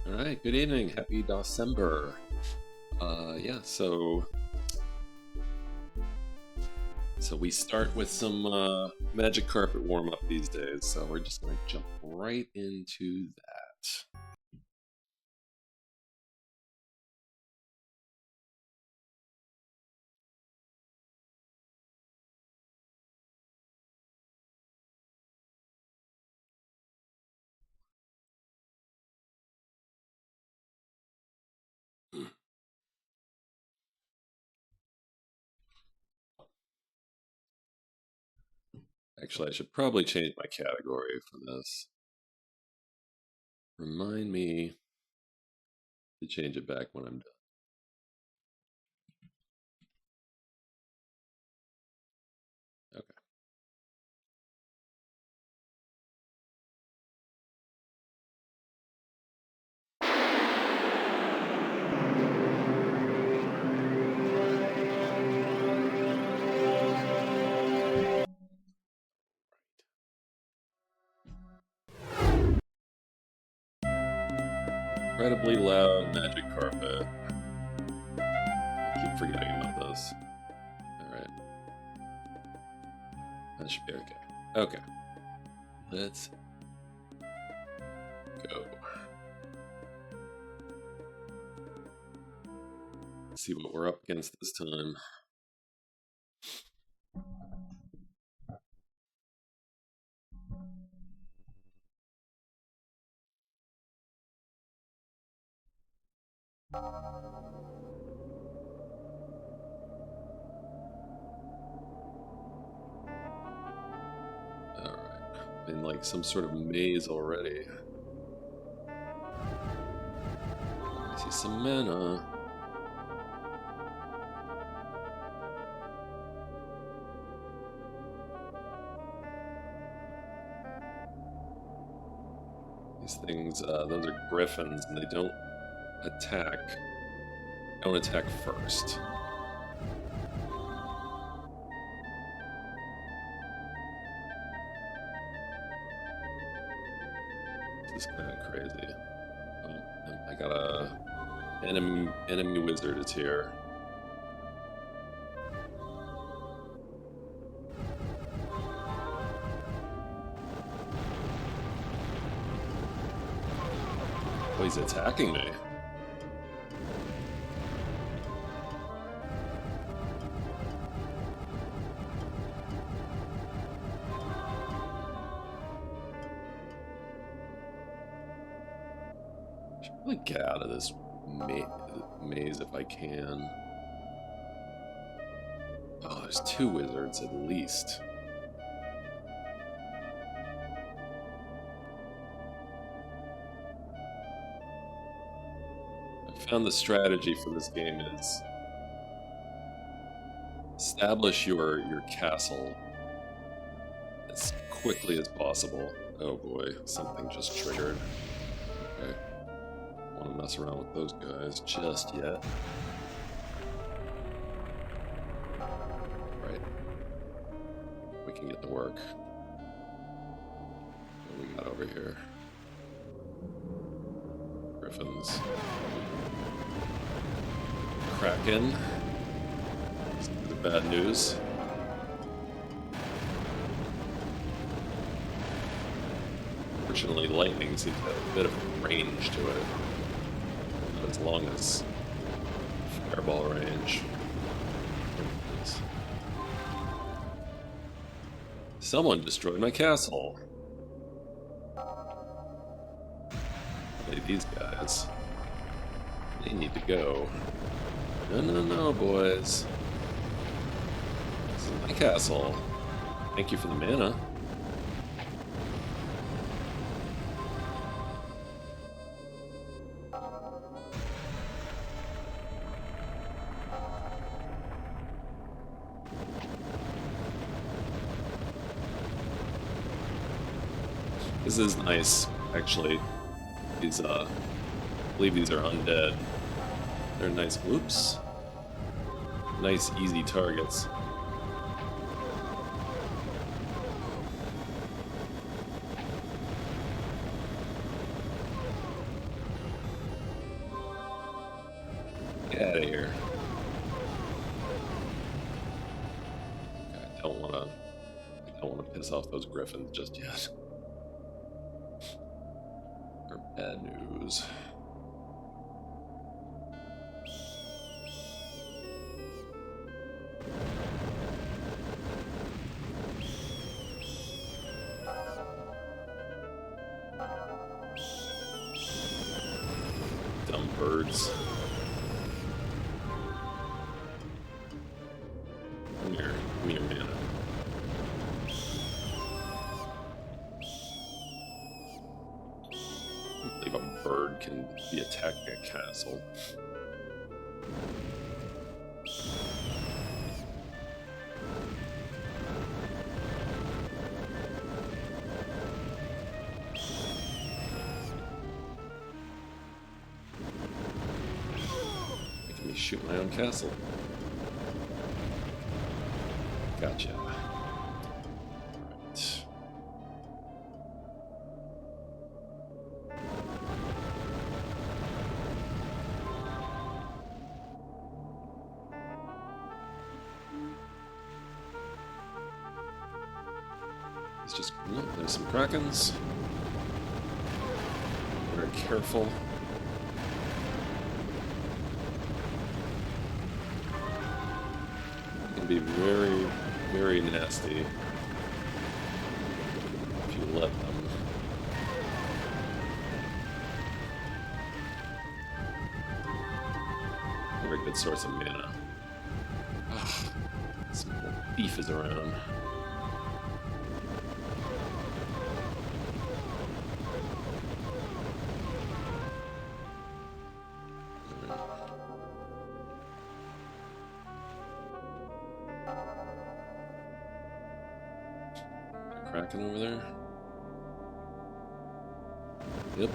All right, good evening. Happy December. Yeah, so we start with some magic carpet warm up these days. So we're just going to jump right into that. Actually, I should probably change my category for this. Remind me to change it back when I'm done. Okay. Incredibly loud magic carpet. I keep forgetting about this. Alright. That should be okay. Okay. Let's go. Let's see what we're up against this time. Alright. In like some sort of maze already. I see some mana. These things, those are griffins, and they don't attack. Don't attack first. This is kind of crazy. Oh, I got a enemy wizard is here. Oh, he's attacking me. I should probably get out of this maze if I can. Oh, there's two wizards at least. I found the strategy for this game is establish your castle as quickly as possible. Oh boy, something just triggered. Okay. Don't want to mess around with those guys just yet. Right. We can get to work. What do we got over here? Griffins. Kraken. This is the bad news. Fortunately, lightning seems to have a bit of range to it. Not as long as fireball range. Someone destroyed my castle. Hey, these guys. They need to go. No, boys. This is my castle. Thank you for the mana. This is nice, actually. These, I believe these are undead. They're nice. Whoops. Nice, easy targets. piss off those griffins just yet. Or bad news. Dumb birds. Come here, mana. I believe a bird can be attacking a castle. Making me shoot my own castle. Gotcha. Right. It's just, oh, there's some krakens. Very careful. It can be very, very nasty if you let them. Very good source of mana. Ugh, some more beef is around. Kraken over there? Yep.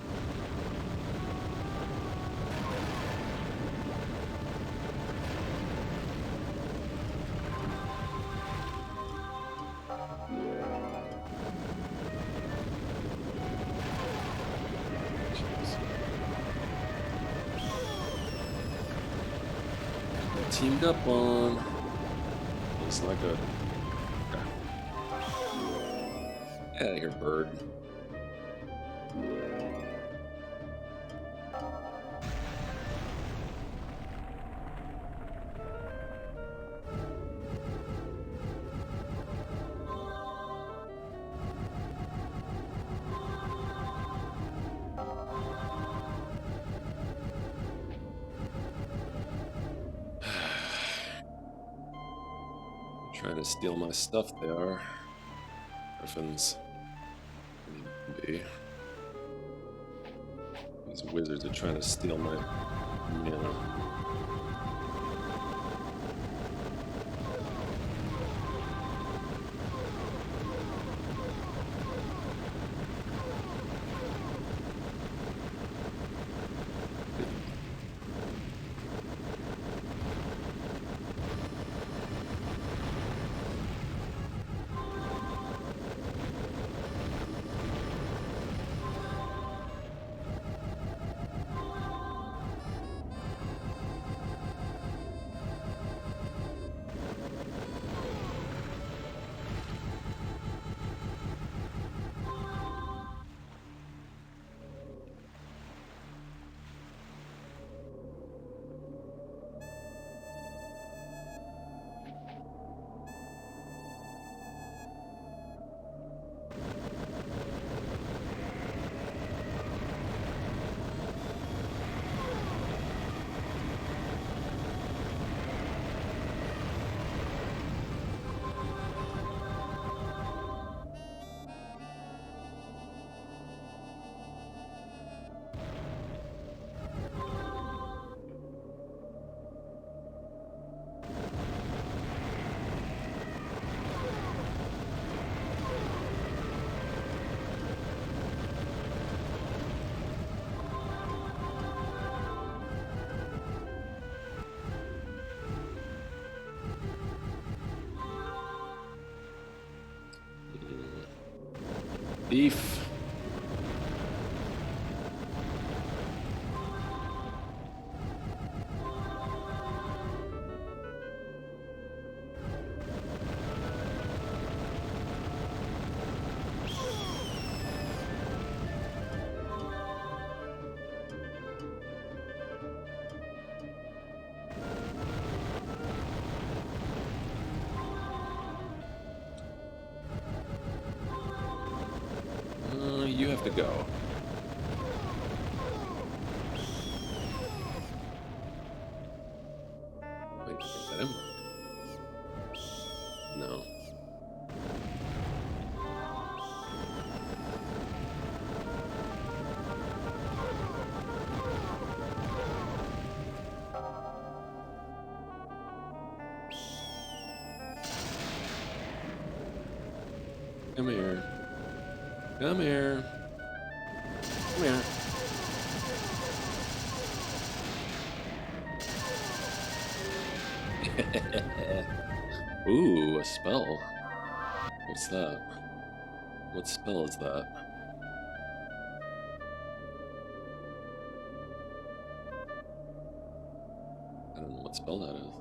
Teamed up on. It's not good. Get out of here, bird. Trying to steal my stuff, they are. Griffins. Be. These wizards are trying to steal my mana. Beef. have to go. Wait, is that him? No. Come here. Come here. Come here. Ooh, a spell. What's that? What spell is that? I don't know what spell that is.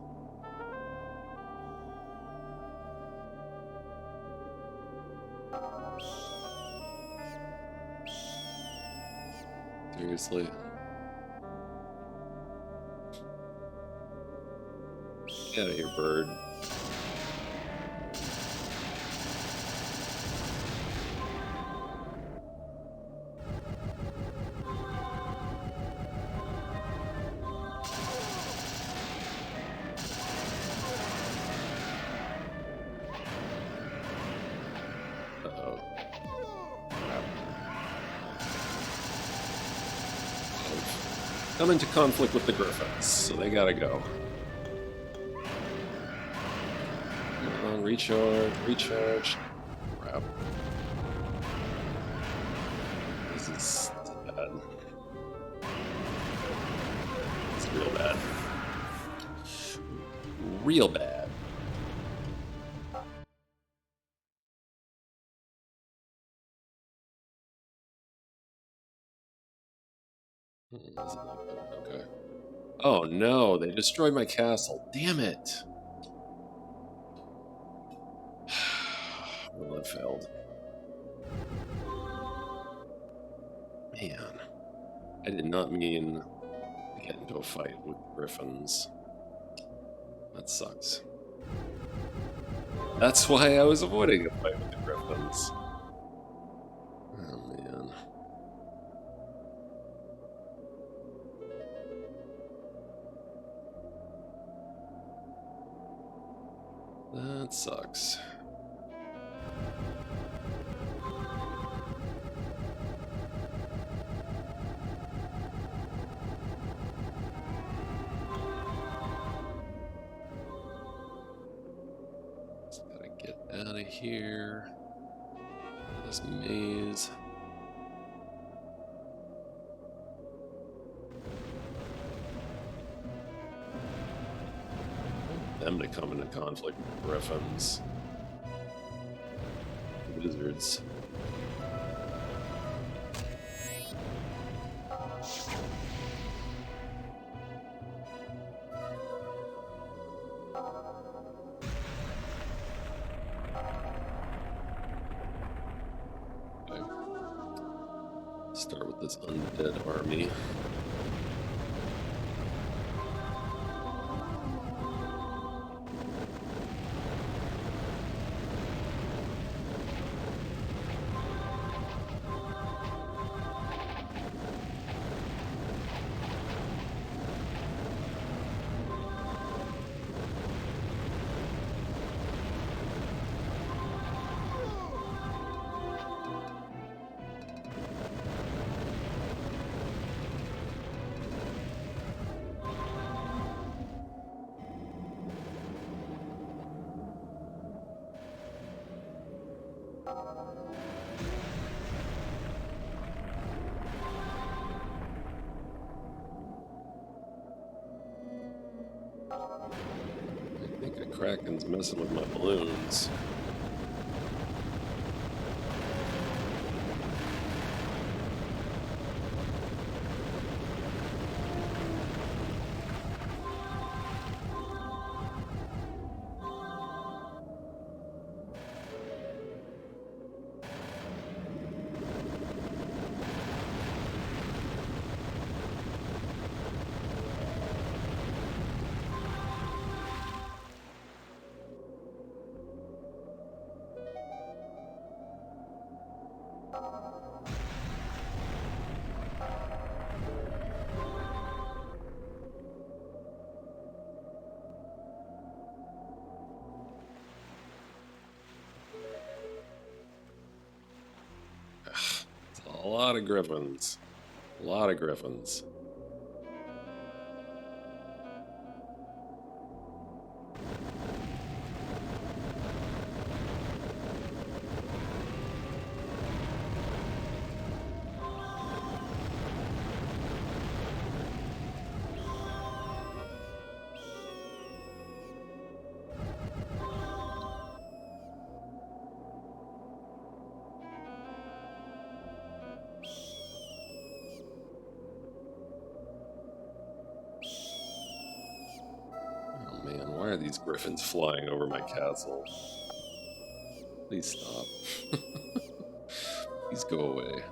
Seriously? Get out of here, bird. Uh-oh. Come into conflict with the Griffins, so they gotta go. Come on, recharge, recharge. Crap. This is bad. It's real bad. Real bad. Is it like that? Okay. Oh no, they destroyed my castle. Damn it. Well, it failed. Man. I did not mean to get into a fight with griffins. That sucks. That's why I was avoiding a fight with the griffins. Oh man. That sucks. Just gotta get out of here. This maze. Them to come into conflict with griffins. Wizards. Okay. Start with this undead army. I think a kraken's messing with my balloons. lot of griffins. A lot of griffins. Why are these griffins flying over my castle? Please stop. Please go away.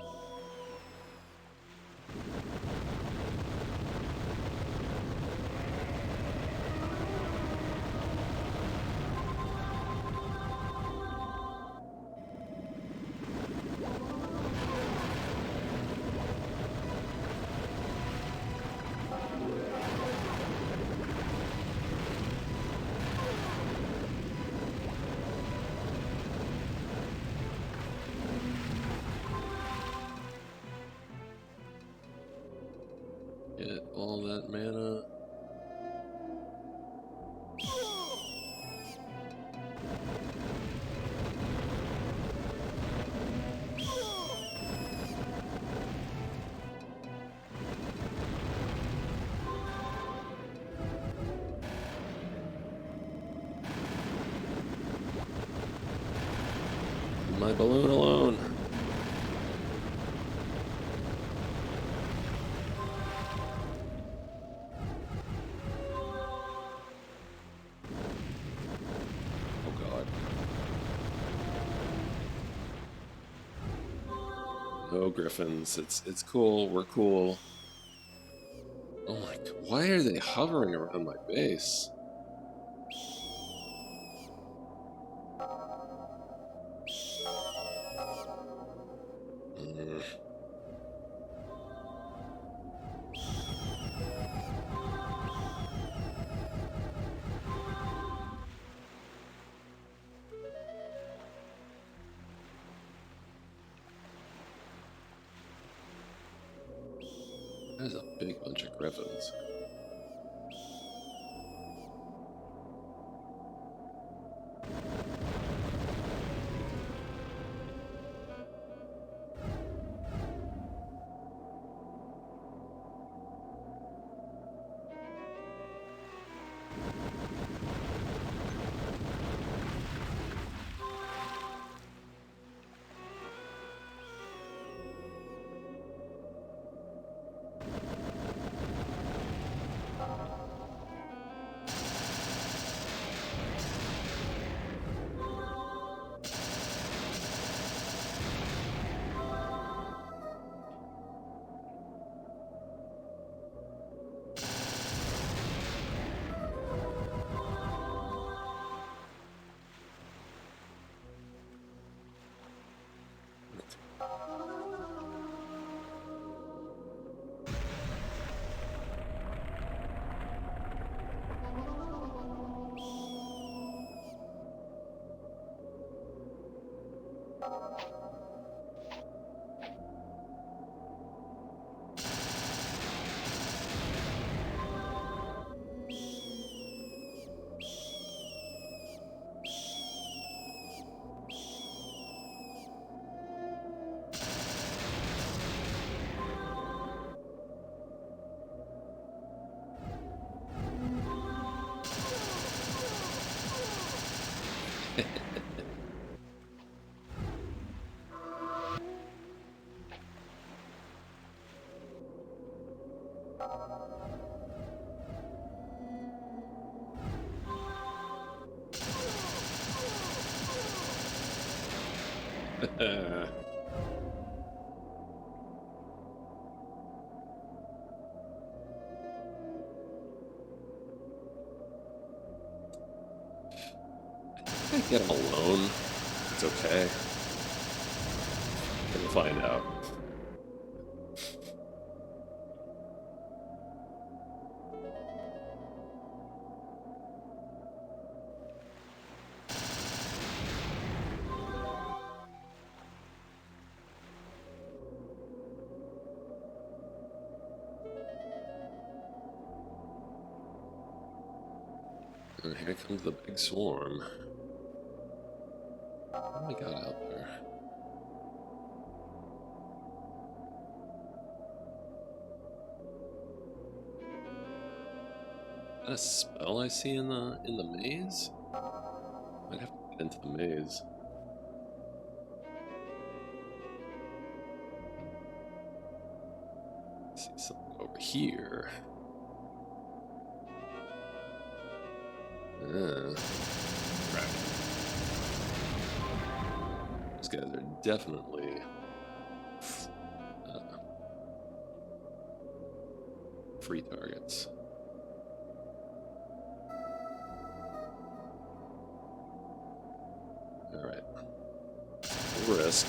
Get all that mana. Leave my balloon alone. No griffins. It's cool. We're cool. Oh my god. Why are they hovering around my base? There's a big bunch of griffins. I get him alone. It's okay. We'll find out. And here comes the big swarm. What do we got out there? Is that a spell I see in the maze? Might have to get into the maze. See something over here. Right. Those guys are definitely free targets. Alright. Risk.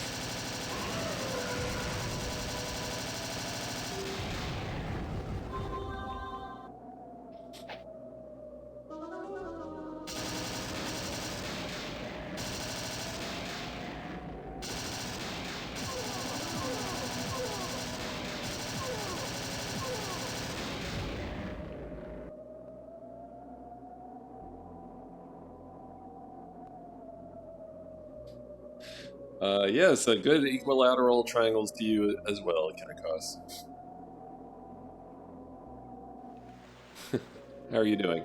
Yeah, so good equilateral triangles to you as well, Kinnikos. How are you doing?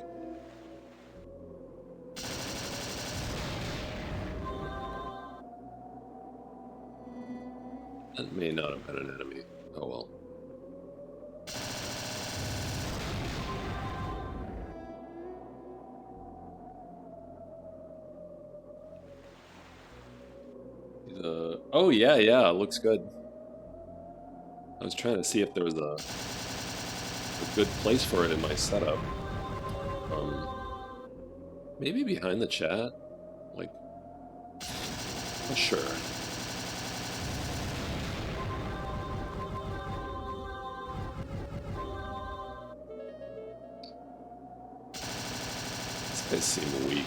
That may not have been an enemy. Oh well. Oh yeah, yeah, looks good. I was trying to see if there was a good place for it in my setup. Maybe behind the chat? Like, not sure. These guys seem weak.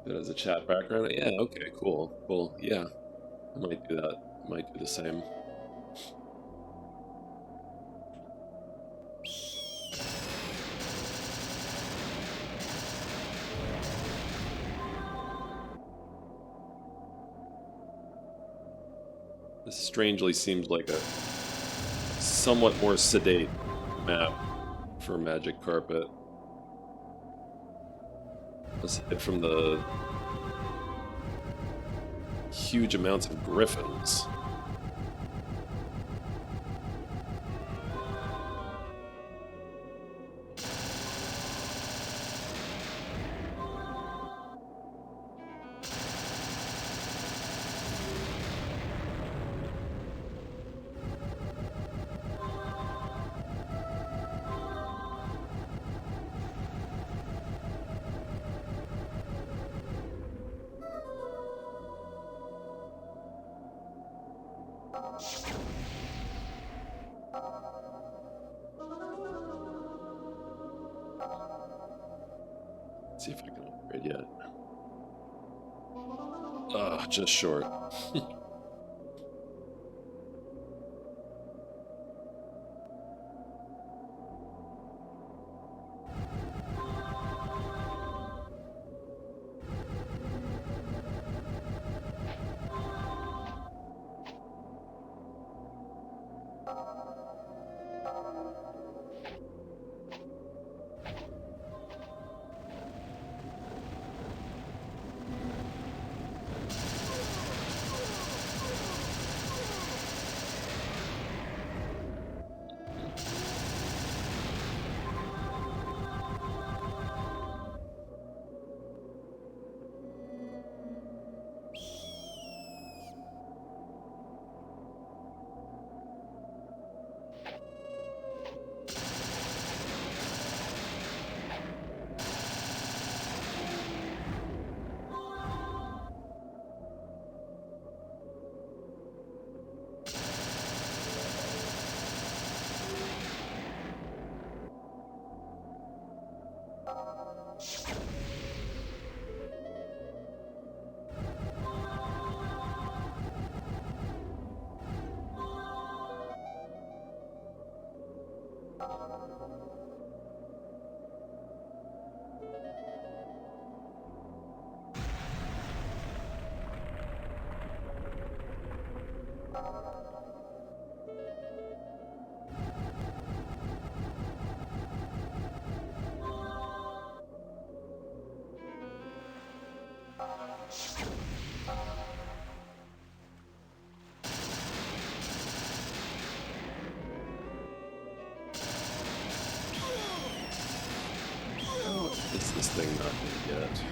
That as a chat background? Yeah, okay, cool. Well, yeah. I might do that. I might do the same. This strangely seems like a somewhat more sedate map for Magic Carpet. Aside from the huge amounts of griffins. Let's see if I can upgrade yet. Just short. Is this thing not dead yet?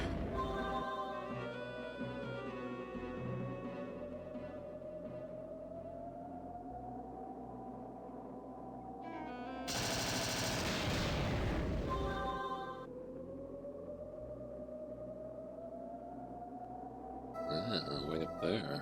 Way up there.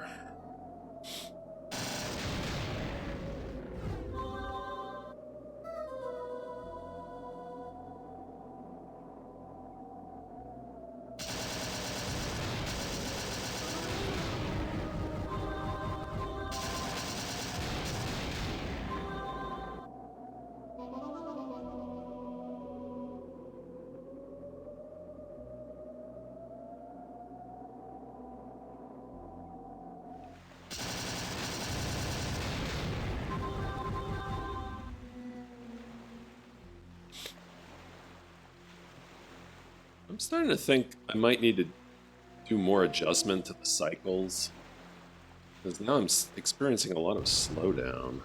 I'm starting to think I might need to do more adjustment to the cycles, because now I'm experiencing a lot of slowdown.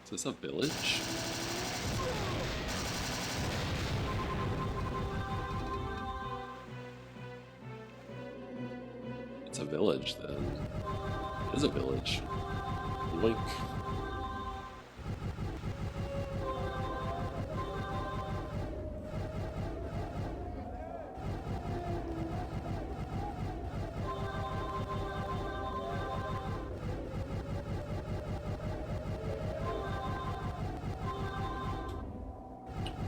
Is this a village? It's a village then. It is a village. Link.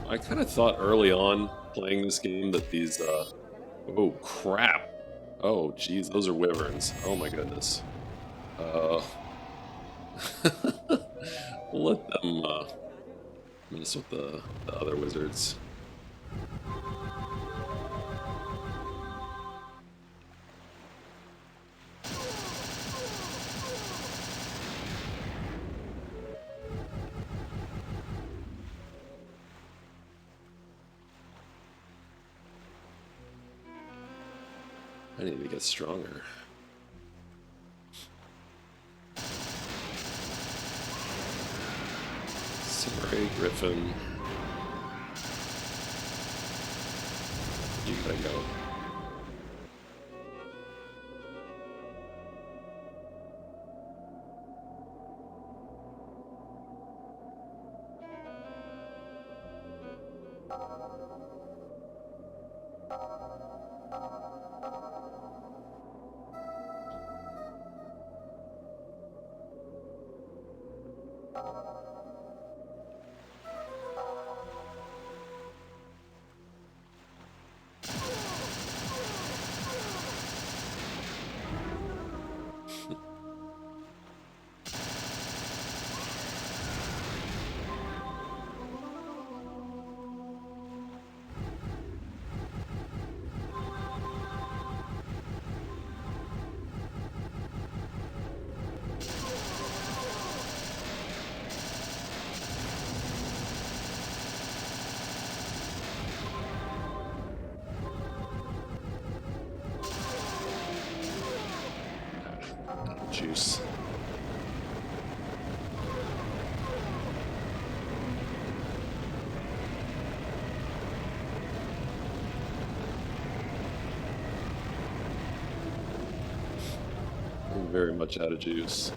I kind of thought early on playing this game that these, oh crap. Oh geez, those are wyverns. Oh my goodness. We'll let them mess with the other wizards. I need to get stronger. Sorry, Griffin. You gotta go. Juice. I'm very much out of juice.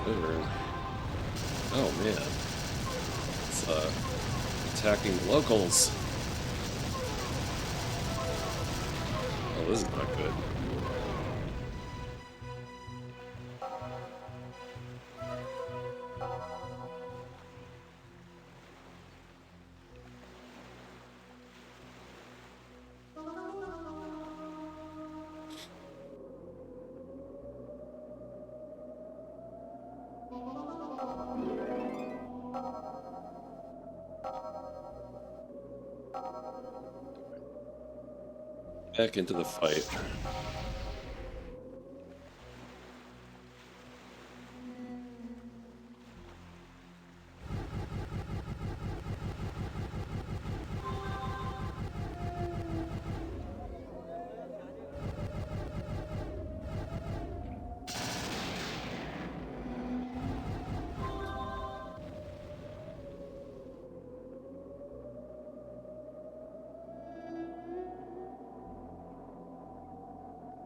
Wyvern. Oh man. It's attacking the locals. Oh, this is not good. Back into the fight.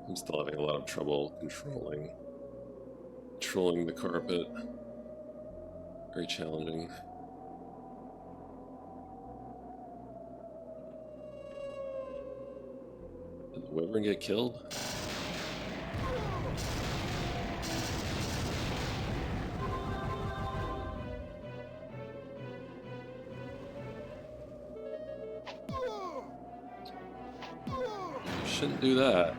I'm still having a lot of trouble controlling the carpet. Very challenging. Did the wyvern get killed? You shouldn't do that.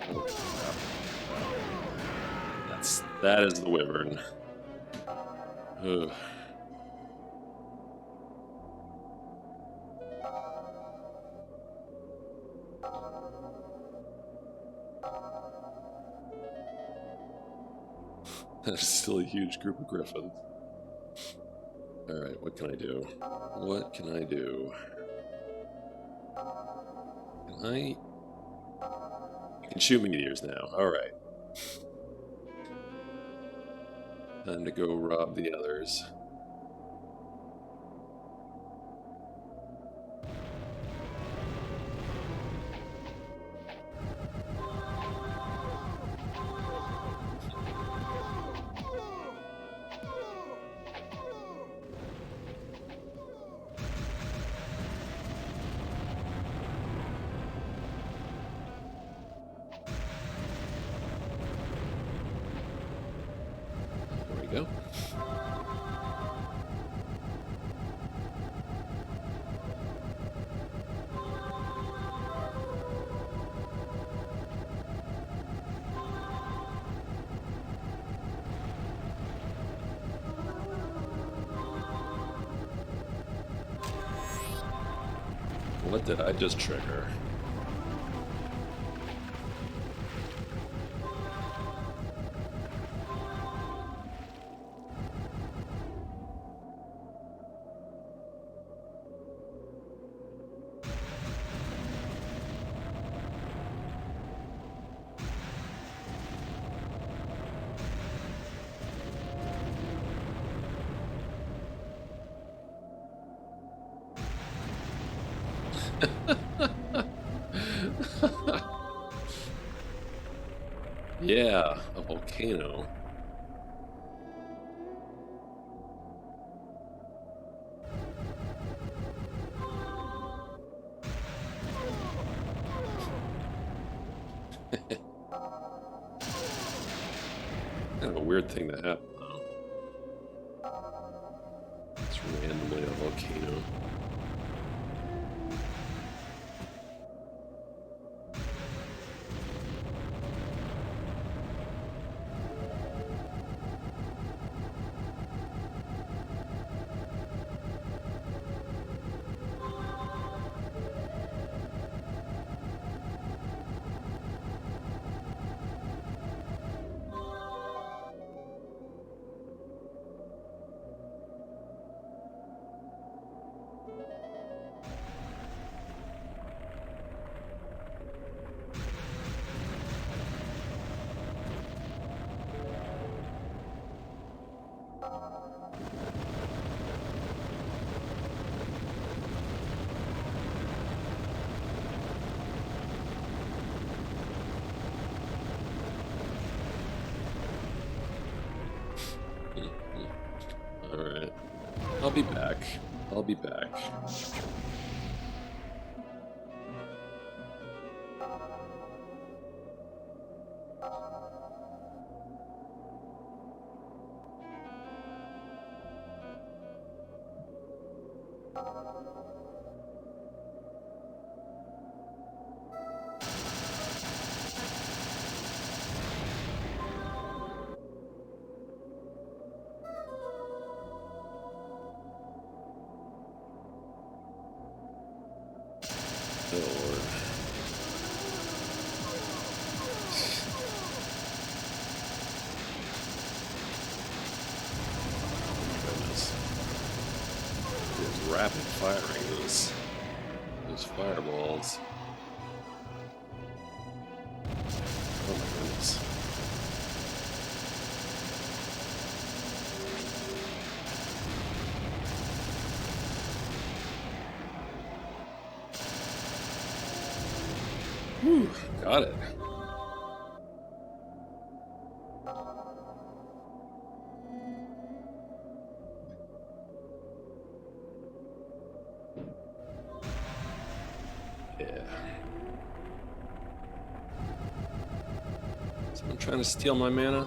Oh, crap. That is the wyvern. Ugh. That's still a huge group of griffins. Alright, what can I do? What can I do? I can shoot meteors now. Alright. Time to go rob the others. There we go. What did I just trigger? Yeah, a volcano. Kind of a weird thing to happen, though. It's randomly a volcano. I'll be back. I'll be back. Oh, Lord. Goodness. He is rapid firing those fireballs. Oh my goodness. Whew, got it. Yeah. Someone trying to steal my mana?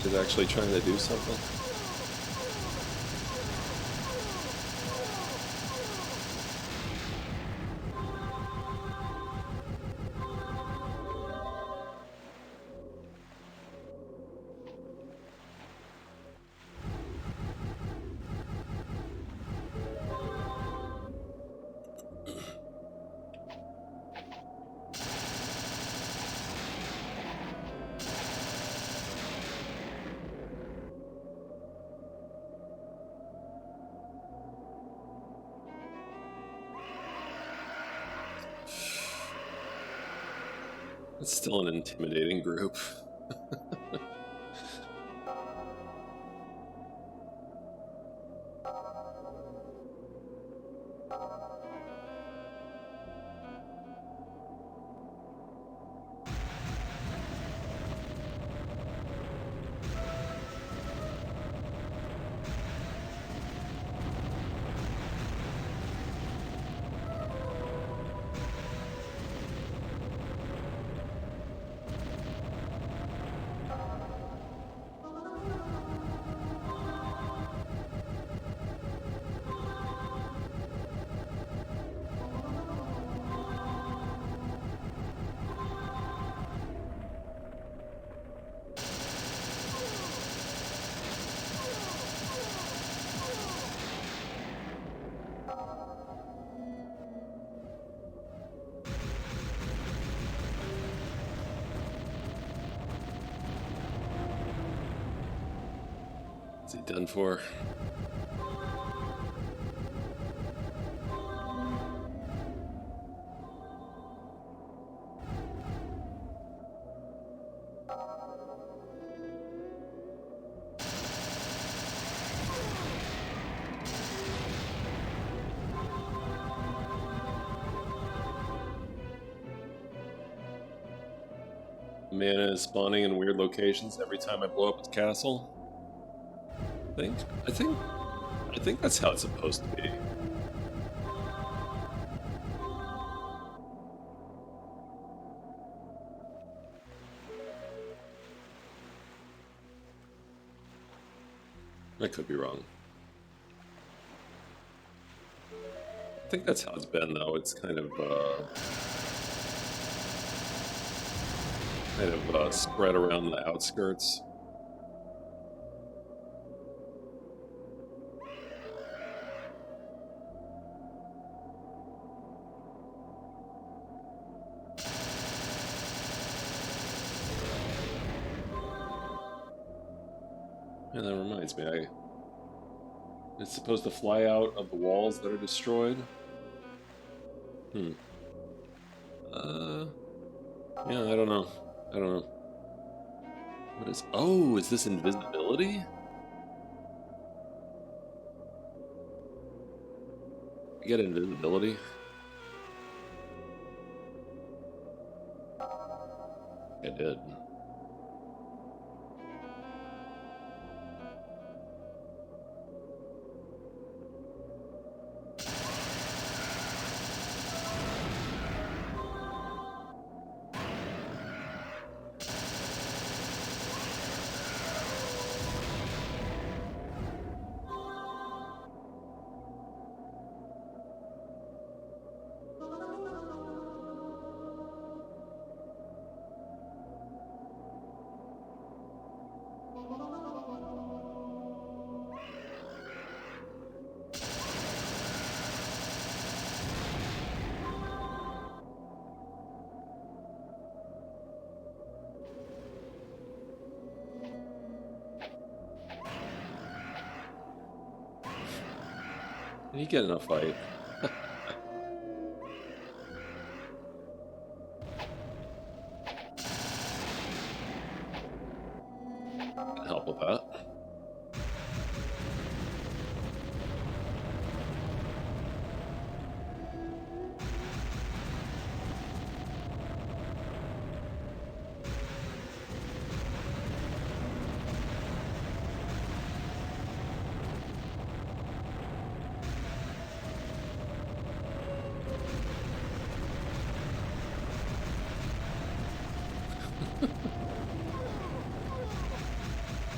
Is actually trying to do something? It's still an intimidating group. Is he done for? Mana is spawning in weird locations every time I blow up its castle. I think that's how it's supposed to be. I could be wrong. I think that's how it's been, though. It's kind of spread around the outskirts. And that reminds me. It's supposed to fly out of the walls that are destroyed. Hmm. Yeah, I don't know. I don't know. What is... Oh, is this invisibility? You get invisibility? I did. You get in a fight. Can help with that.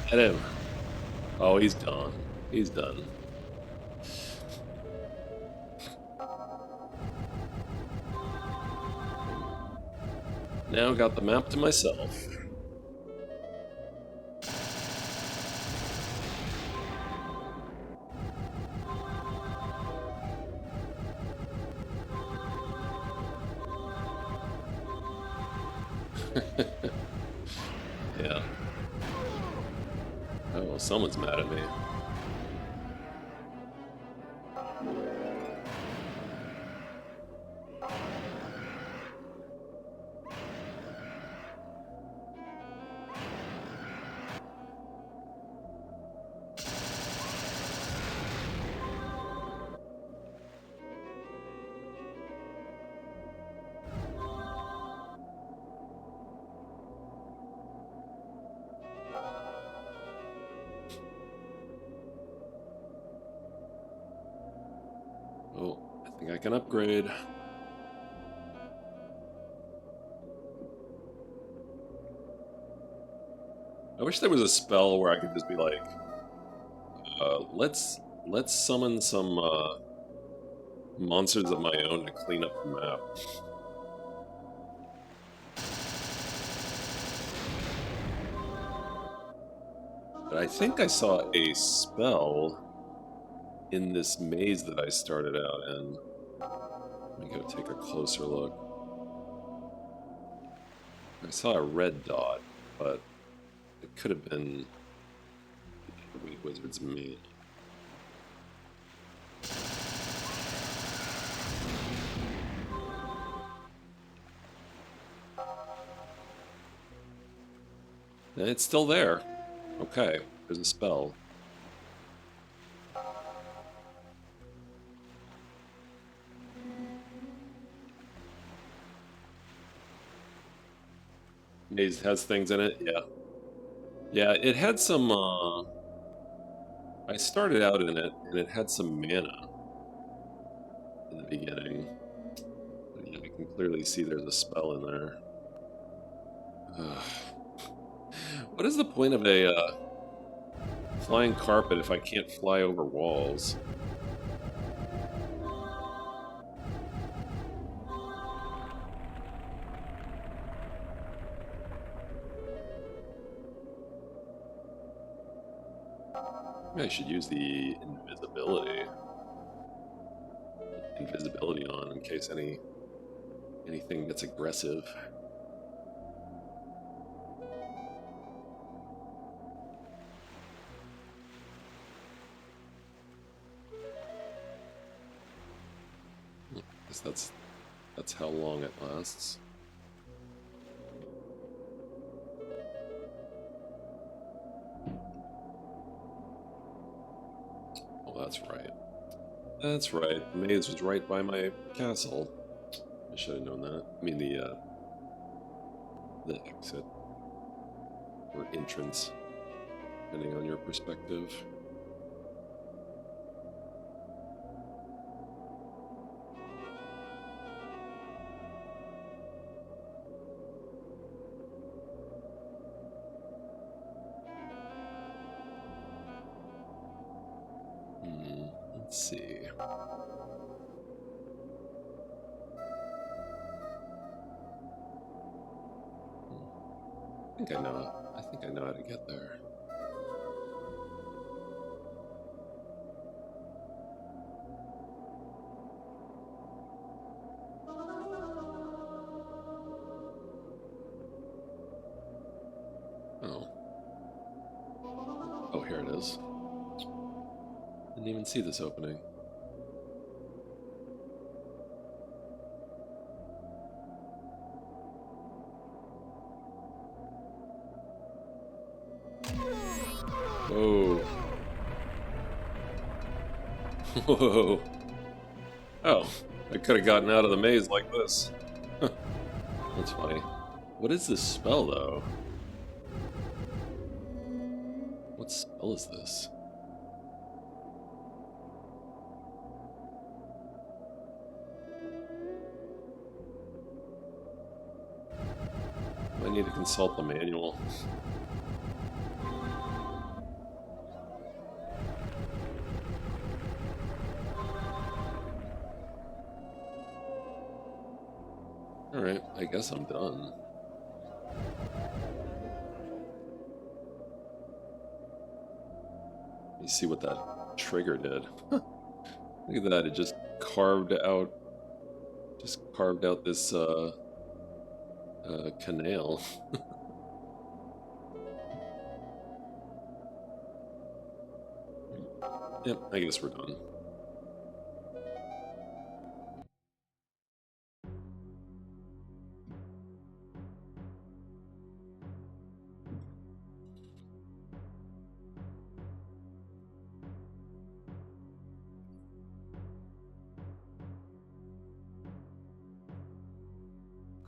Hit him. Oh, he's done. He's done. Now got the map to myself. Yeah. Oh, well, someone's mad at me. Oh, I think I can upgrade. I wish there was a spell where I could just be like, let's summon some monsters of my own to clean up the map. But I think I saw a spell in this maze that I started out in. Let me go take a closer look. I saw a red dot, but it could have been the Weak Wizard's main. And it's still there. Okay, there's a spell. Maze has things in it, yeah. Yeah, it had some, I started out in it, and it had some mana in the beginning. But yeah, I can clearly see there's a spell in there. What is the point of a flying carpet if I can't fly over walls? Maybe I should use the invisibility on in case anything gets aggressive. guess that's how long it lasts. Oh, that's right. That's right. The maze was right by my castle. I should have known that. I mean the exit or entrance, depending on your perspective. Let's see. I think I know. I think I know how to get there. Oh. Oh, here it is. Didn't even see this opening. Whoa. Whoa. Oh, I could have gotten out of the maze like this. That's funny. What is this spell, though? What spell is this? I need to consult the manual. Alright, I guess I'm done. You see what that trigger did. Look at that, it just carved out this canal. Yep, I guess we're done.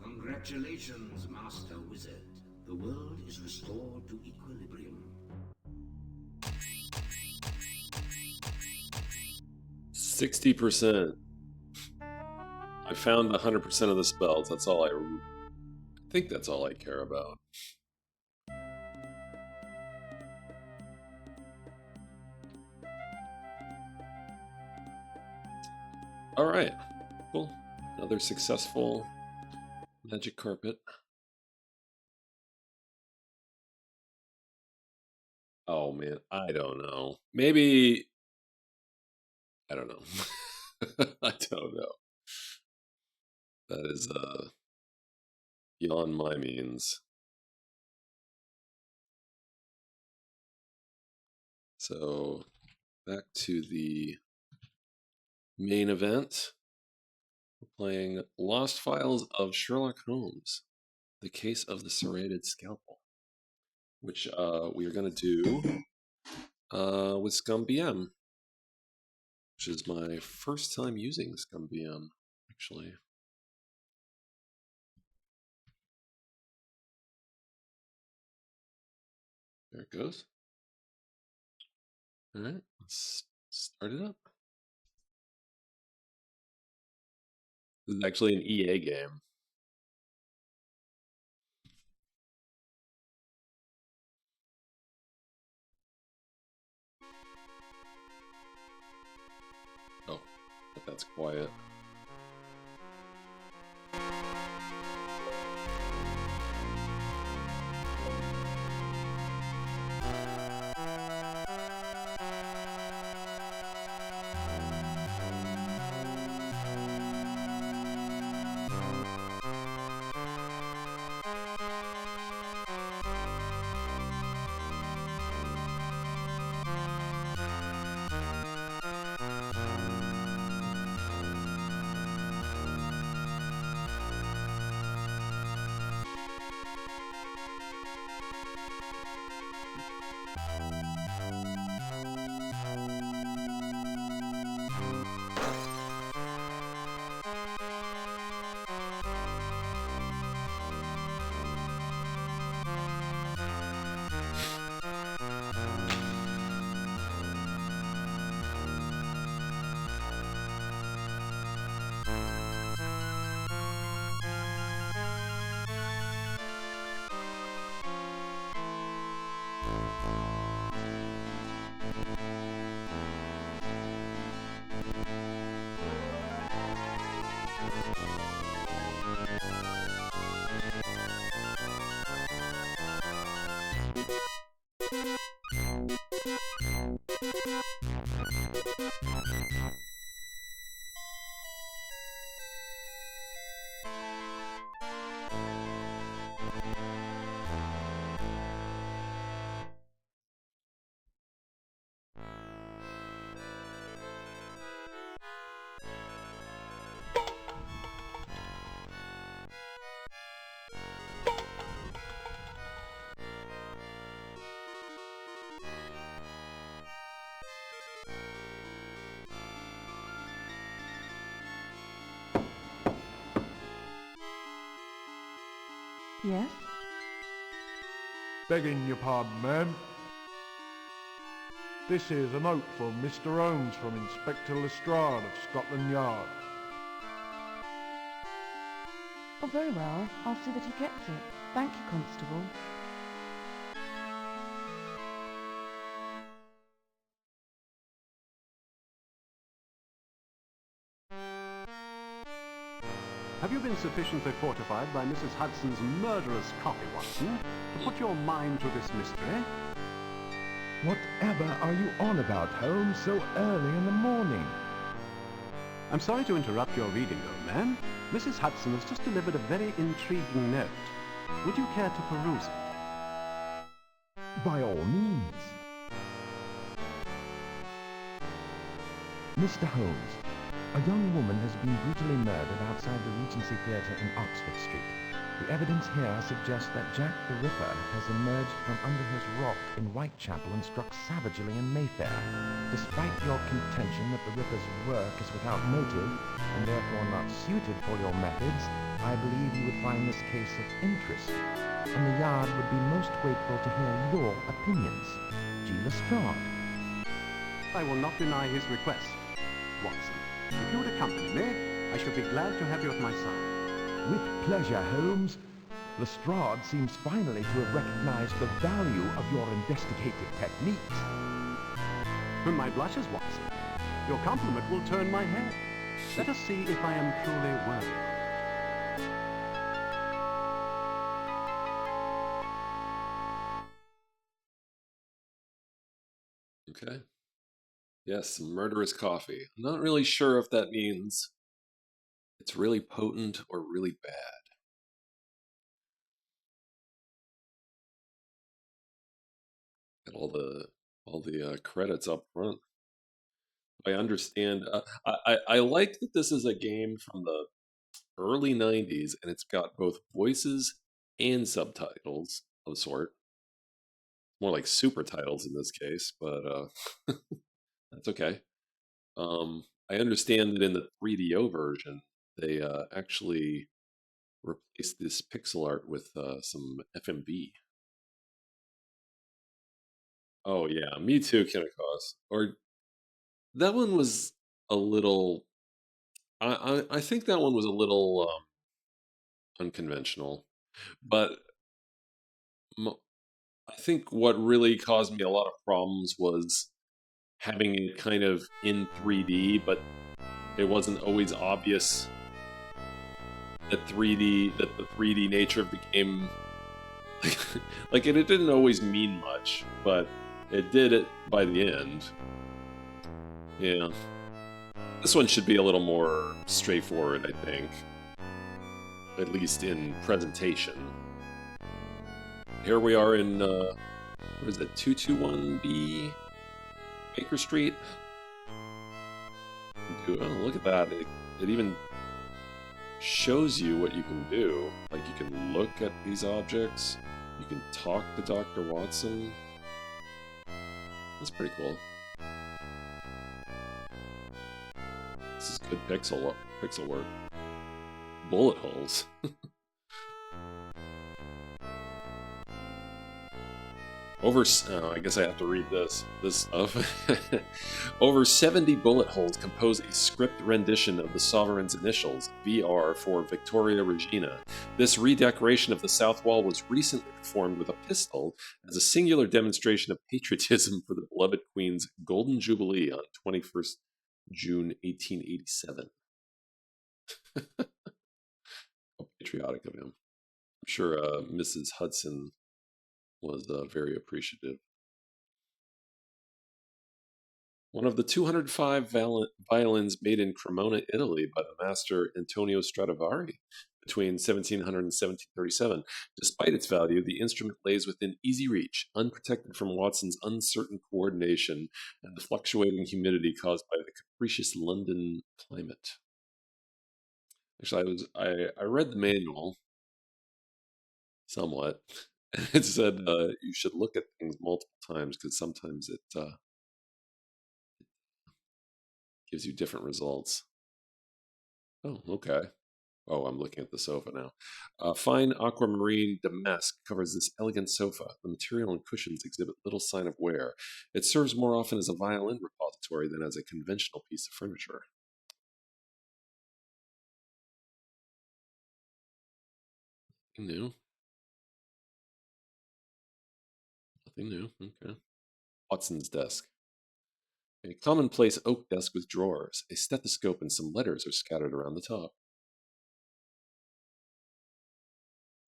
Congratulations, Master Wizard. The world is restored to equilibrium. 60%. I found 100% of the spells. That's all I think that's all I care about. Alright. Cool. Another successful magic carpet. Oh man, I don't know. Maybe... I don't know. I don't know. That is beyond my means. So, back to the main event. We're playing Lost Files of Sherlock Holmes, the case of the Serrated Scalpel, which we are going to do with Scum BM, which is my first time using Scum BM, actually. There it goes. All right, let's start it up. This is actually an EA game. Oh, but that's quiet. Yes? Begging your pardon, ma'am. This is a note from Mr. Holmes from Inspector Lestrade of Scotland Yard. Oh, very well. I'll see that he gets it. Thank you, Constable. Have you been sufficiently fortified by Mrs. Hudson's murderous coffee, Watson, to put your mind to this mystery? Whatever are you on about, Holmes, so early in the morning? I'm sorry to interrupt your reading, old man. Mrs. Hudson has just delivered a very intriguing note. Would you care to peruse it? By all means. Mr. Holmes, a young woman has been brutally murdered outside the Regency Theatre in Oxford Street. The evidence here suggests that Jack the Ripper has emerged from under his rock in Whitechapel and struck savagely in Mayfair. Despite your contention that the Ripper's work is without motive and therefore not suited for your methods, I believe you would find this case of interest, and the Yard would be most grateful to hear your opinions. G. Lestrade. I will not deny his request. Watson, if you would accompany me, I should be glad to have you at my side. With pleasure, Holmes. Lestrade seems finally to have recognized the value of your investigative techniques. My blushes, Watson. Your compliment will turn my head. Let us see if I am truly worthy. Okay. Yes, murderous coffee. I'm not really sure if that means it's really potent or really bad. Got all the credits up front. I understand. I like that this is a game from the early 90s and it's got both voices and subtitles of a sort. More like super titles in this case, but that's okay. I understand that in the 3DO version, they actually replaced this pixel art with some FMV. Oh yeah, me too, Kinnikos. Or that one was a little. I think that one was a little unconventional, but mo- I think what really caused me a lot of problems was having it kind of in 3D, but it wasn't always obvious that the 3D nature of the game, like it didn't always mean much, but it did it by the end. Yeah. This one should be a little more straightforward, I think. At least in presentation. Here we are in, what is it, 221B Baker Street? Oh, look at that. It even shows you what you can do. Like, you can look at these objects. You can talk to Dr. Watson. That's pretty cool. This is good pixel work. Bullet holes. I guess I have to read this stuff. Over 70 bullet holes compose a script rendition of the sovereign's initials, VR, for Victoria Regina. This redecoration of the south wall was recently performed with a pistol as a singular demonstration of patriotism for the beloved queen's golden jubilee on 21st June 1887. How patriotic of him. I'm sure Mrs. Hudson was very appreciative. One of the 205 violins made in Cremona, Italy by the master Antonio Stradivari between 1700 and 1737. Despite its value, the instrument lays within easy reach, unprotected from Watson's uncertain coordination and the fluctuating humidity caused by the capricious London climate. Actually, I read the manual somewhat. It said you should look at things multiple times because sometimes it gives you different results. Oh, okay. Oh, I'm looking at the sofa now. Fine aquamarine damask covers this elegant sofa. The material and cushions exhibit little sign of wear. It serves more often as a violin repository than as a conventional piece of furniture. Nothing new. Nothing new. Okay. Watson's desk. A commonplace oak desk with drawers. A stethoscope and some letters are scattered around the top.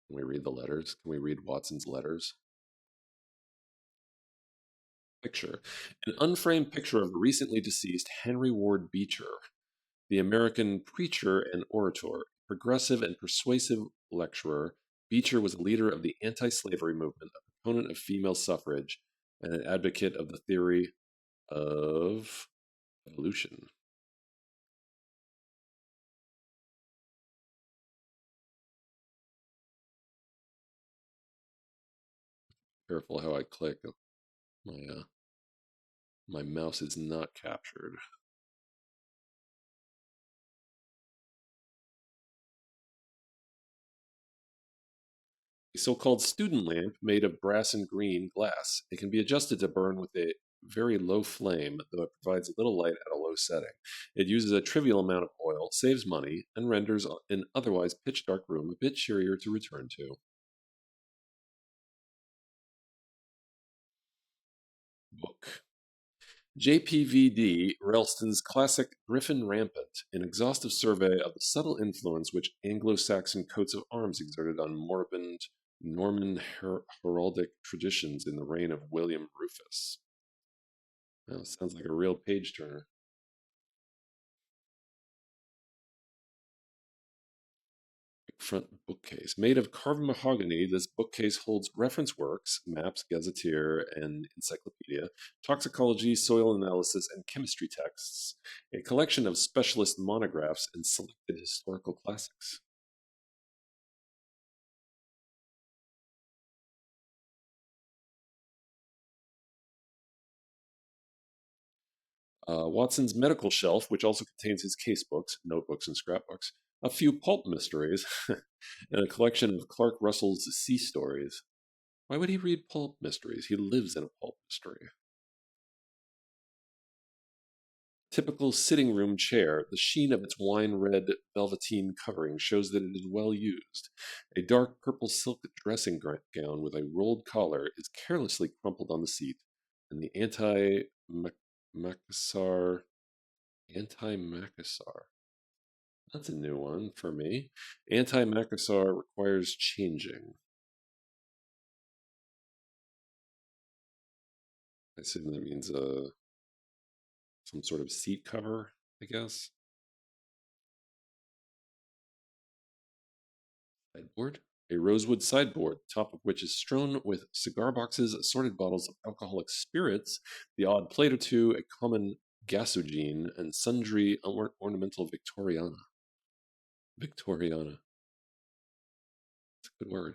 Can we read the letters? Can we read Watson's letters? Picture. An unframed picture of the recently deceased Henry Ward Beecher, the American preacher and orator, progressive and persuasive lecturer. Beecher was a leader of the anti-slavery movement, a proponent of female suffrage, and an advocate of the theory of evolution. Careful how I click. My mouse is not captured. A so-called student lamp made of brass and green glass. It can be adjusted to burn with a very low flame, though it provides little light at a low setting. It uses a trivial amount of oil, saves money, and renders an otherwise pitch-dark room a bit cheerier to return to. Book. JPVD Ralston's classic Griffin Rampant, an exhaustive survey of the subtle influence which Anglo-Saxon coats of arms exerted on moribund Norman heraldic traditions in the reign of William Rufus. Well, sounds like a real page turner. Front bookcase. Made of carved mahogany, this bookcase holds reference works, maps, gazetteer, and encyclopedia, toxicology, soil analysis, and chemistry texts, a collection of specialist monographs, and selected historical classics. Watson's medical shelf, which also contains his casebooks, notebooks, and scrapbooks, a few pulp mysteries, and a collection of Clark Russell's sea stories. Why would he read pulp mysteries? He lives in a pulp mystery. Typical sitting room chair, the sheen of its wine red velveteen covering shows that it is well used. A dark purple silk dressing gown with a rolled collar is carelessly crumpled on the seat, and the anti-macassar. That's a new one for me. Anti-macassar requires changing. I assume that means some sort of seat cover, I guess. Sideboard. A rosewood sideboard, the top of which is strewn with cigar boxes, assorted bottles of alcoholic spirits, the odd plate or two, a common gasogene, and sundry ornamental Victoriana. Victoriana. That's a good word.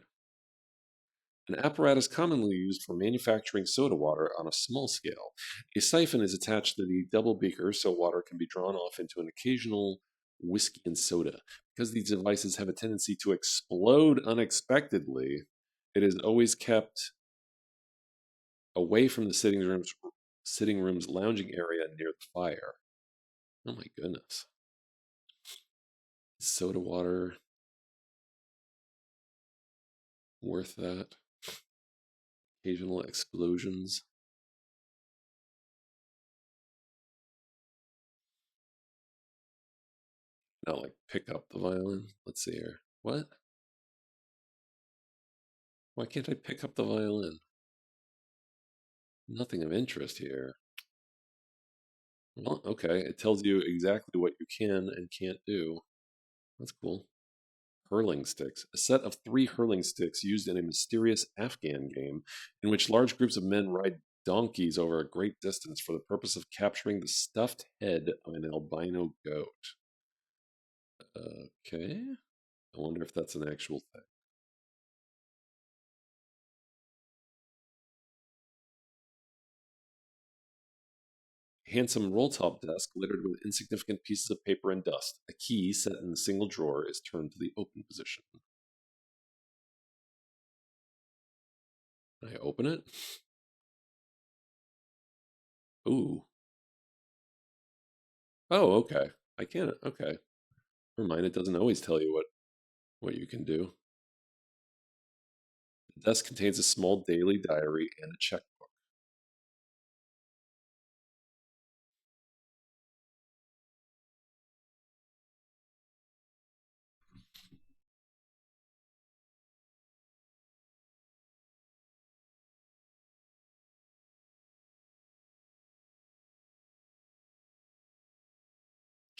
An apparatus commonly used for manufacturing soda water on a small scale. A siphon is attached to the double beaker so water can be drawn off into an occasional whiskey and soda. Because these devices have a tendency to explode unexpectedly, it is always kept away from the sitting room's lounging area near the fire. Oh my goodness. Soda water worth that? Occasional explosions. Not like pick up the violin. Let's see here. What? Why can't I pick up the violin? Nothing of interest here. Well, okay. It tells you exactly what you can and can't do. That's cool. Hurling sticks. A set of 3 hurling sticks used in a mysterious Afghan game in which large groups of men ride donkeys over a great distance for the purpose of capturing the stuffed head of an albino goat. Okay. I wonder if that's an actual thing. Handsome roll-top desk littered with insignificant pieces of paper and dust. A key set in a single drawer is turned to the open position. Can I open it? Ooh. Oh, okay. I can't. Okay. Never mind. It doesn't always tell you what you can do. The desk contains a small daily diary and a checkbook.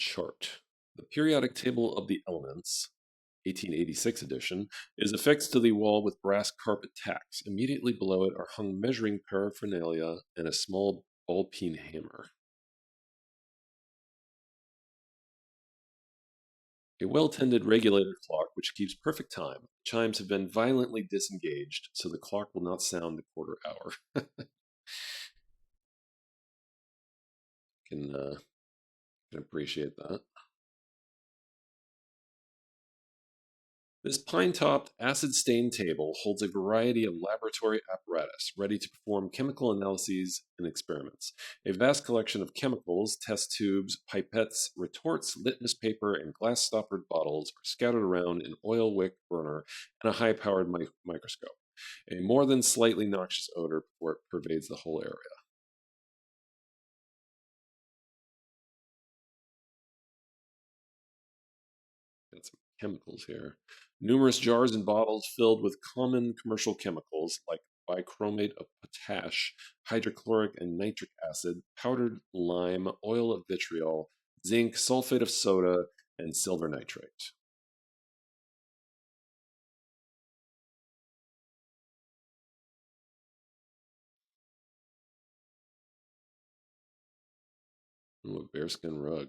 Chart. The periodic table of the elements, 1886 edition, is affixed to the wall with brass carpet tacks. Immediately below it are hung measuring paraphernalia and a small ball-peen hammer. A well-tended regulator clock which keeps perfect time. Chimes have been violently disengaged, so the clock will not sound the quarter hour. Can appreciate that. This pine-topped, acid-stained table holds a variety of laboratory apparatus ready to perform chemical analyses and experiments. A vast collection of chemicals, test tubes, pipettes, retorts, litmus paper, and glass-stoppered bottles are scattered around an oil wick burner and a high-powered microscope. A more than slightly noxious odor pervades the whole area. Got some chemicals here. Numerous jars and bottles filled with common commercial chemicals like bichromate of potash, hydrochloric and nitric acid, powdered lime, oil of vitriol, zinc, sulfate of soda, and silver nitrate. Ooh, a bearskin rug.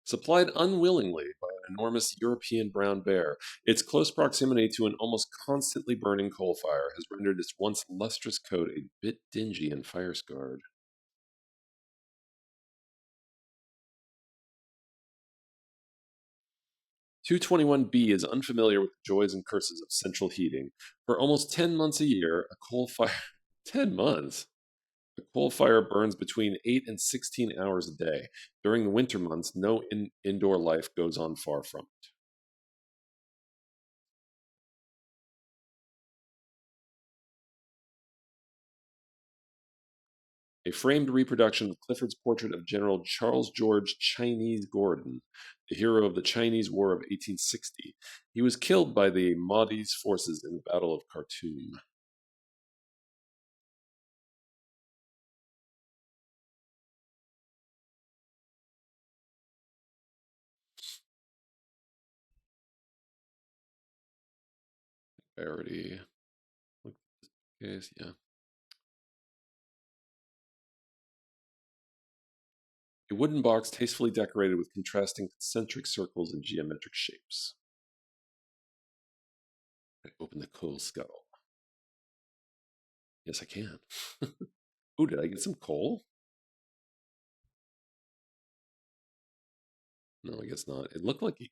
Supplied unwillingly by an enormous European brown bear, its close proximity to an almost constantly burning coal fire has rendered its once lustrous coat a bit dingy and fire-scarred. 221B is unfamiliar with the joys and curses of central heating. For almost 10 months a year, a coal fire 10 months. A coal fire burns between 8 and 16 hours a day. During the winter months, no indoor life goes on far from it. A framed reproduction of Clifford's portrait of General Charles George Chinese Gordon, the hero of the Chinese War of 1860. He was killed by the Mahdi's forces in the Battle of Khartoum. I already looked at this case, yeah. A wooden box tastefully decorated with contrasting concentric circles and geometric shapes. I open the coal scuttle. Yes, I can. Ooh, did I get some coal? No, I guess not. It looked like he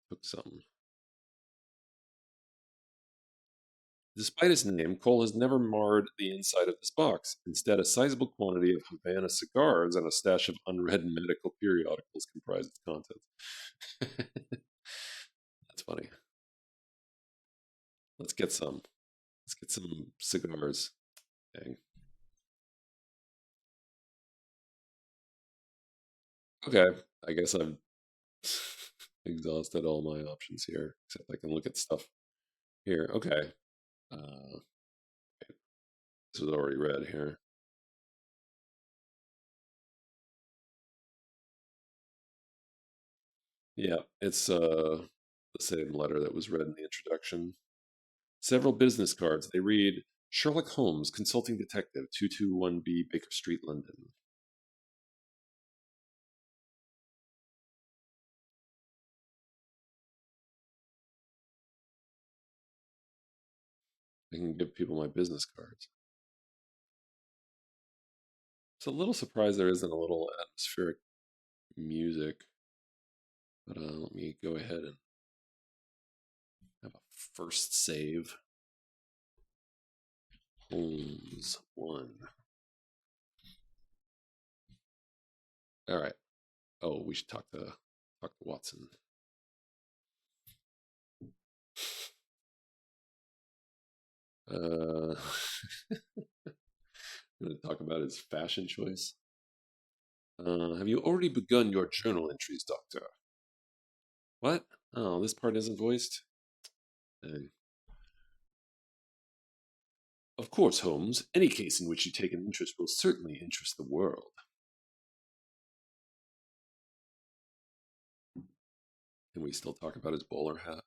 took some. Despite his name, coal has never marred the inside of this box. Instead, a sizable quantity of Havana cigars and a stash of unread medical periodicals comprise its contents. That's funny. Let's get some. Let's get some cigars. Dang. Okay, I guess I've exhausted all my options here, except I can look at stuff here. Okay. Uh, This was already read here. Yeah, it's the same letter that was read in the introduction. Several business cards. They read, Sherlock Holmes, Consulting Detective, 221B Baker Street, London. I can give people my business cards. It's a little surprised there isn't a little atmospheric music. But let me go ahead and have a first save. Holmes 1. All right. Oh, we should talk to Watson. I'm going to talk about his fashion choice. Have you already begun your journal entries, Doctor? What? Oh, this part isn't voiced? Dang. Of course, Holmes. Any case in which you take an interest will certainly interest the world. Can we still talk about his bowler hat?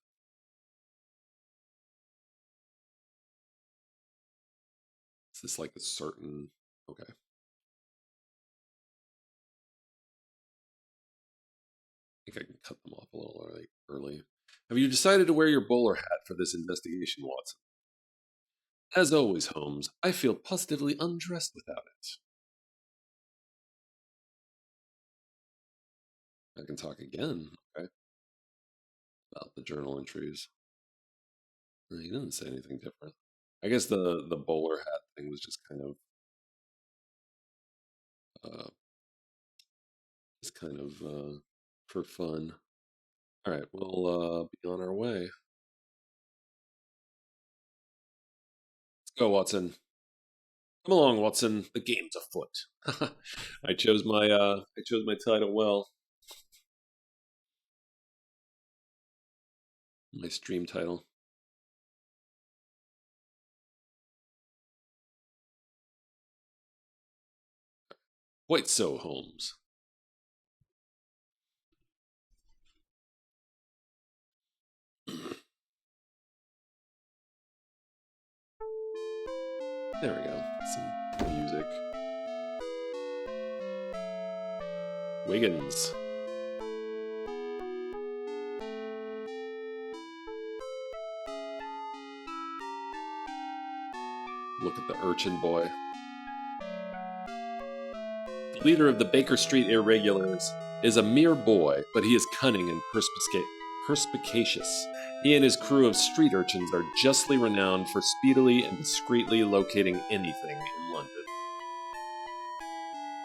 Is this like a certain... Okay. I think I can cut them off a little early. Have you decided to wear your bowler hat for this investigation, Watson? As always, Holmes, I feel positively undressed without it. I can talk again, okay? About the journal entries. He didn't say anything different. I guess the bowler hat thing was just kind of for fun. All right, we'll be on our way. Let's go, Watson. Come along, Watson. The game's afoot. I chose my title well. My stream title. Quite so, Holmes. There we go. Some music. Wiggins. Look at the urchin boy. The leader of the Baker Street Irregulars is a mere boy, but he is cunning and perspicacious. He and his crew of street urchins are justly renowned for speedily and discreetly locating anything in London.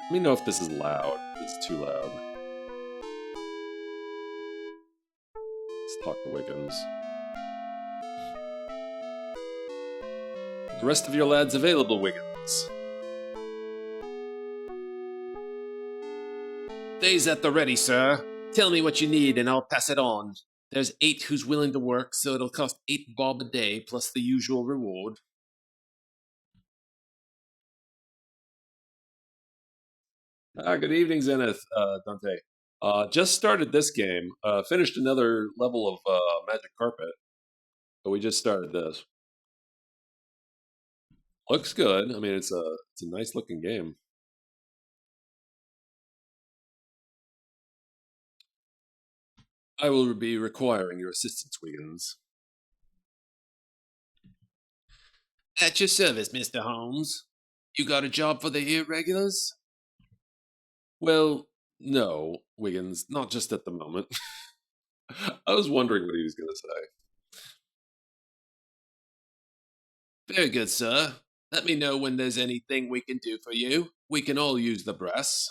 Let me know if this is loud. If it's too loud. Let's talk to Wiggins. The rest of your lads available, Wiggins. They's at the ready, sir. Tell me what you need and I'll pass it on. There's 8 who's willing to work, so it'll cost 8 bob a day plus the usual reward. Good evening, Zenith, Dante. Just started this game. Finished another level of Magic Carpet, but we just started this. Looks good. I mean, it's a nice looking game. I will be requiring your assistance, Wiggins. At your service, Mr. Holmes. You got a job for the irregulars? Well, no, Wiggins, not just at the moment. I was wondering what he was going to say. Very good, sir. Let me know when there's anything we can do for you. We can all use the brass.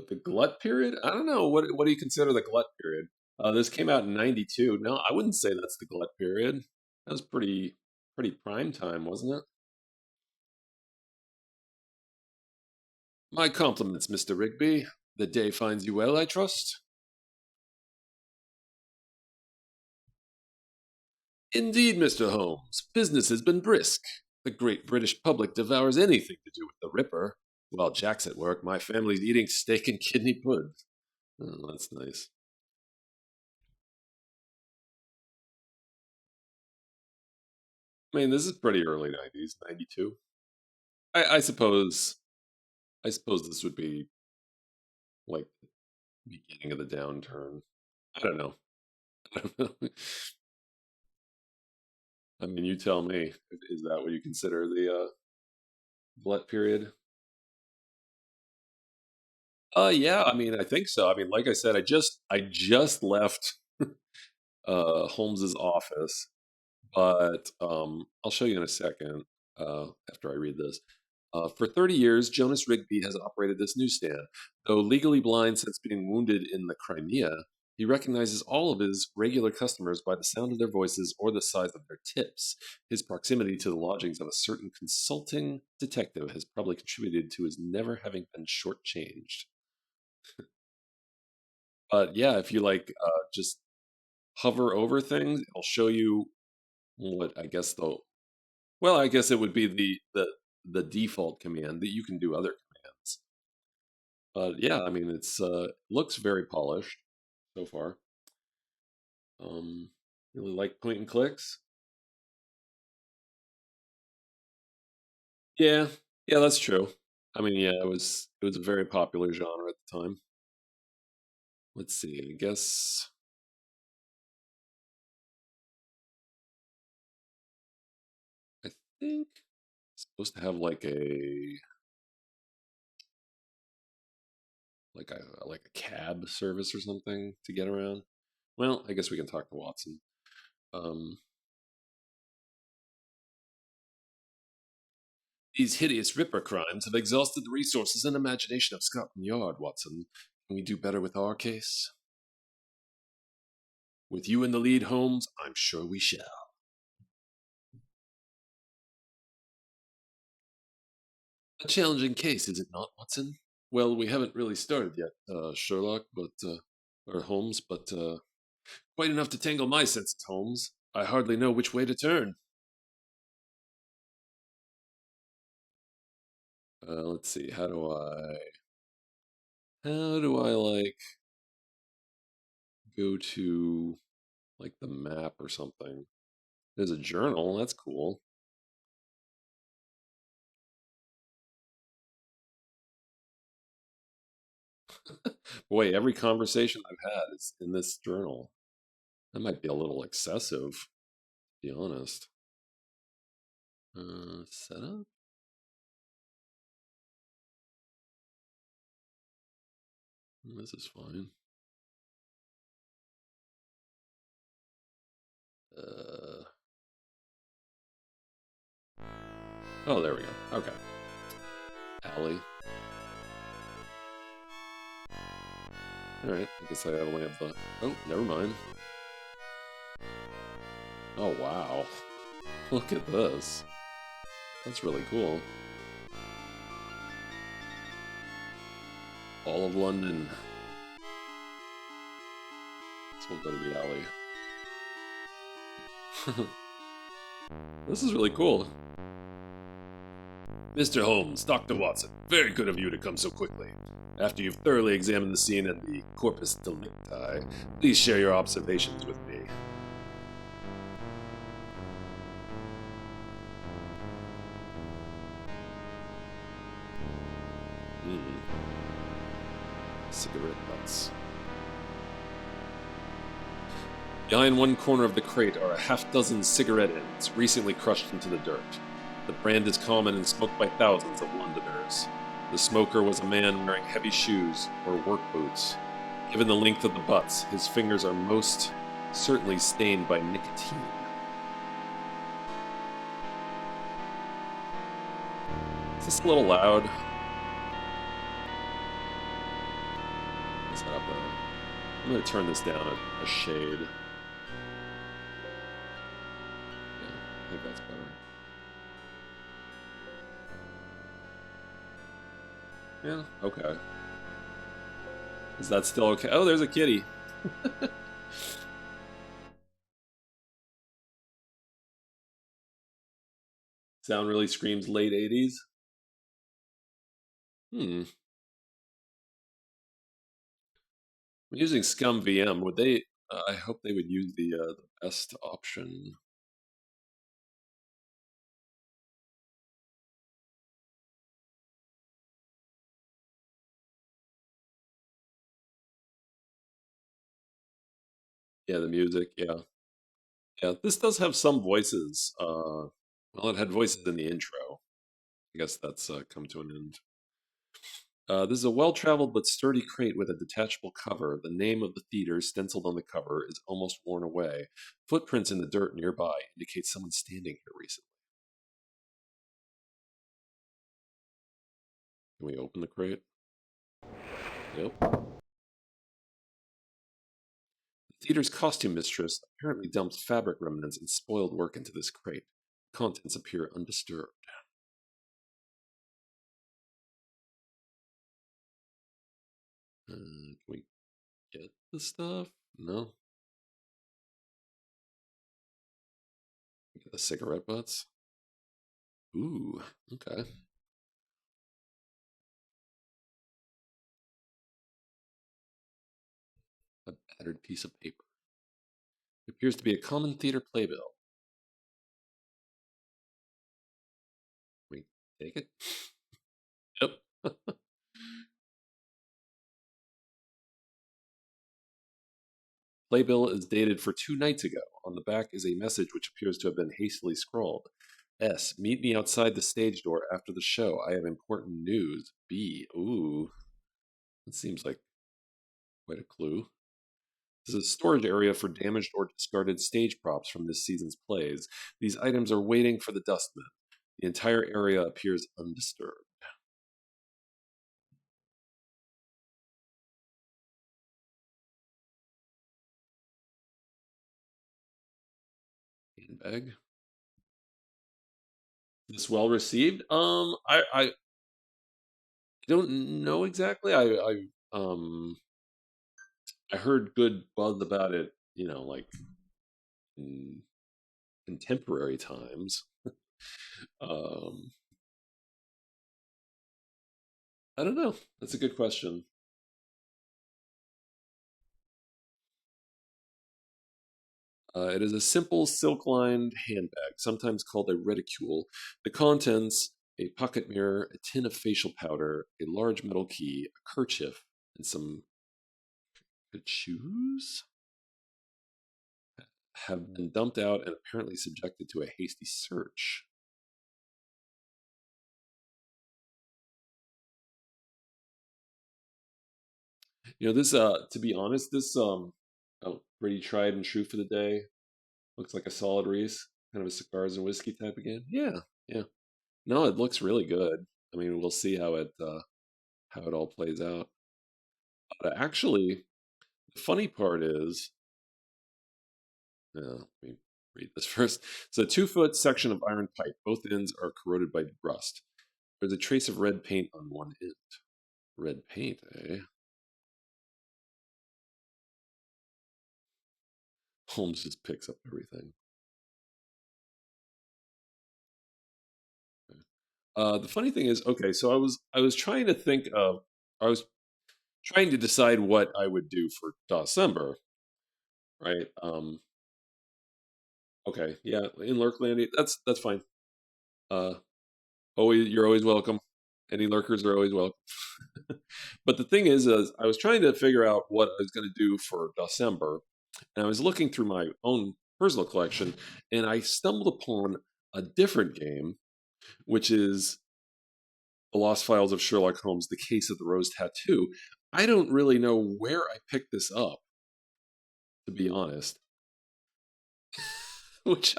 The glut period? I don't know. What do you consider the glut period? This came out in '92. No, I wouldn't say that's the glut period. That was pretty prime time, wasn't it? My compliments, Mr. Rigby. The day finds you well, I trust. Indeed, Mr. Holmes, business has been brisk. The great British public devours anything to do with the Ripper. While Jack's at work, my family's eating steak and kidney pudding. Oh, that's nice. I mean, this is pretty early 90s, 92. I suppose this would be like the beginning of the downturn. I don't know. I don't know. I mean, you tell me. Is that what you consider the glut period? Yeah, I mean, I think so. I mean, like I said, I just left Holmes's office, but I'll show you in a second after I read this. For 30 years, Jonas Rigby has operated this newsstand. Though legally blind since being wounded in the Crimea, he recognizes all of his regular customers by the sound of their voices or the size of their tips. His proximity to the lodgings of a certain consulting detective has probably contributed to his never having been shortchanged. But yeah, if you like just hover over things, it'll show you what I guess the well, I guess it would be the default command that you can do other commands. But yeah, I mean it's looks very polished so far. Really like point and clicks. Yeah, yeah, that's true. I mean, yeah, it was a very popular genre at the time. Let's see. I guess I think it's supposed to have like a cab service or something to get around. Well, I guess we can talk to Watson. Um, these hideous Ripper crimes have exhausted the resources and imagination of Scotland Yard, Watson. Can we do better with our case? With you in the lead, Holmes, I'm sure we shall. A challenging case, is it not, Watson? Well, we haven't really started yet, Sherlock, or Holmes, but quite enough to tangle my senses, Holmes. I hardly know which way to turn. Let's see. How do I like go to like the map or something? There's a journal. That's cool. Boy, every conversation I've had is in this journal. That might be a little excessive, to be honest. Setup? This is fine. Uh, oh, there we go. Okay. Alley. Alright, I guess I only have the... Oh, never mind. Oh, wow. Look at this. That's really cool. All of London. So we'll go to the alley. This is really cool. Mr. Holmes, Dr. Watson, very good of you to come so quickly. After you've thoroughly examined the scene and the corpus delicti, please share your observations with me. Cigarette butts. Behind one corner of the crate are a half-dozen cigarette ends, recently crushed into the dirt. The brand is common and smoked by thousands of Londoners. The smoker was a man wearing heavy shoes or work boots. Given the length of the butts, his fingers are most certainly stained by nicotine. Is this a little loud? I'm going to turn this down a shade. Yeah, I think that's better. Yeah, okay. Is that still okay? Oh, there's a kitty. Sound really screams late 80s. I'm using Scum VM. Would they? I hope they would use the best option. Yeah, the music. Yeah, yeah. This does have some voices. Well, it had voices in the intro. I guess that's come to an end. This is a well-traveled but sturdy crate with a detachable cover. The name of the theater stenciled on the cover is almost worn away. Footprints in the dirt nearby indicate someone standing here recently. Can we open the crate? Yep. The theater's costume mistress apparently dumped fabric remnants and spoiled work into this crate. Contents appear undisturbed. Can we get the stuff? No. Get the cigarette butts? Ooh, okay. A battered piece of paper. It appears to be a common theater playbill. Can we take it? Yep. Playbill is dated for 2 nights ago. On the back is a message which appears to have been hastily scrawled. S. Meet me outside the stage door after the show. I have important news. B. Ooh. That seems like quite a clue. This is a storage area for damaged or discarded stage props from this season's plays. These items are waiting for the dustman. The entire area appears undisturbed. Handbag. This well received? I don't know exactly. I heard good buzz about it, like in contemporary times. Um, I don't know. That's a good question. It is a simple silk-lined handbag, sometimes called a reticule. The contents: a pocket mirror, a tin of facial powder, a large metal key, a kerchief, and some shoes have been dumped out and apparently subjected to a hasty search. This to be honest, this oh, pretty tried and true for the day. Looks like a solid Reese, kind of a cigars and whiskey type again. Yeah, yeah. No, it looks really good. I mean, we'll see how it all plays out. But actually, the funny part is, let me read this first. It's a 2-foot section of iron pipe. Both ends are corroded by rust. There's a trace of red paint on one end. Red paint, eh? Holmes just picks up everything. The funny thing is, okay, so I was trying to think of, I was trying to decide what I would do for December, right? Okay, yeah, in Lurklandia, that's fine. Uh, you're always welcome. Any lurkers are always welcome. But the thing is, I was trying to figure out what I was going to do for December, and I was looking through my own personal collection, and I stumbled upon a different game, which is The Lost Files of Sherlock Holmes: The Case of the Rose Tattoo. I don't really know where I picked this up, to be honest. Which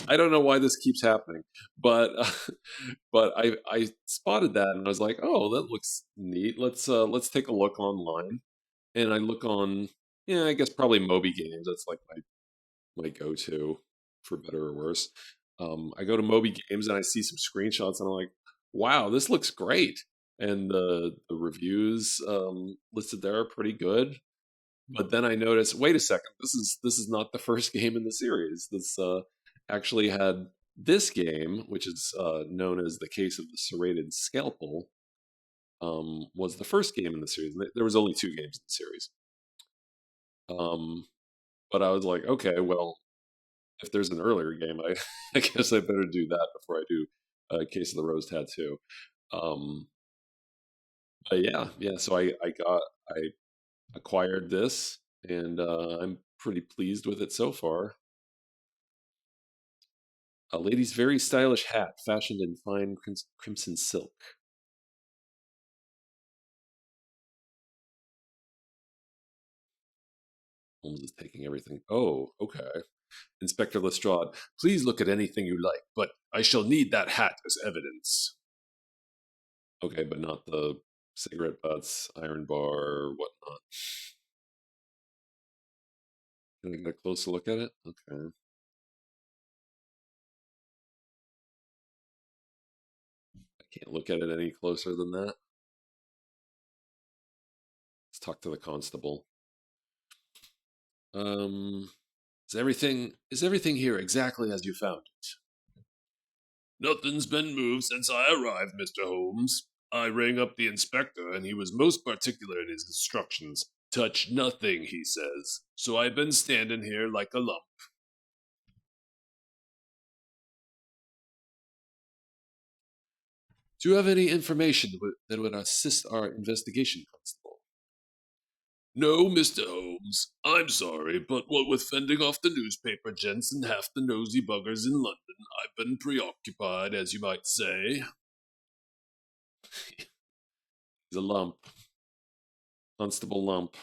I don't know why this keeps happening, but but I spotted that and I was like, oh, that looks neat. Let's take a look online. And I look on, yeah, I guess probably Moby Games. That's like my go-to, for better or worse. I go to Moby Games and I see some screenshots and I'm like, wow, this looks great. And the reviews listed there are pretty good. But then I noticed, wait a second, this is not the first game in the series. This actually had This game, which is known as the Case of the Serrated Scalpel, was the first game in the series. There was only 2 games in the series. But I was like, okay, well, if there's an earlier game, I guess I better do that before I do Case of the Rose Tattoo. Um, but yeah. So I acquired this, and I'm pretty pleased with it so far. A lady's very stylish hat, fashioned in fine crimson silk. Holmes is taking everything. Oh, okay. Inspector Lestrade, please look at anything you like, but I shall need that hat as evidence. Okay, but not the cigarette butts, iron bar, whatnot. Can I get a closer look at it? Okay. I can't look at it any closer than that. Let's talk to the constable. Is everything here exactly as you found it? Nothing's been moved since I arrived, Mr. Holmes. I rang up the inspector, and he was most particular in his instructions. Touch nothing, he says. So I've been standing here like a lump. Do you have any information that would assist our investigation, Constable? No, Mr. Holmes. I'm sorry, but what with fending off the newspaper gents and half the nosy buggers in London, I've been preoccupied, as you might say. He's a lump. Constable Lump.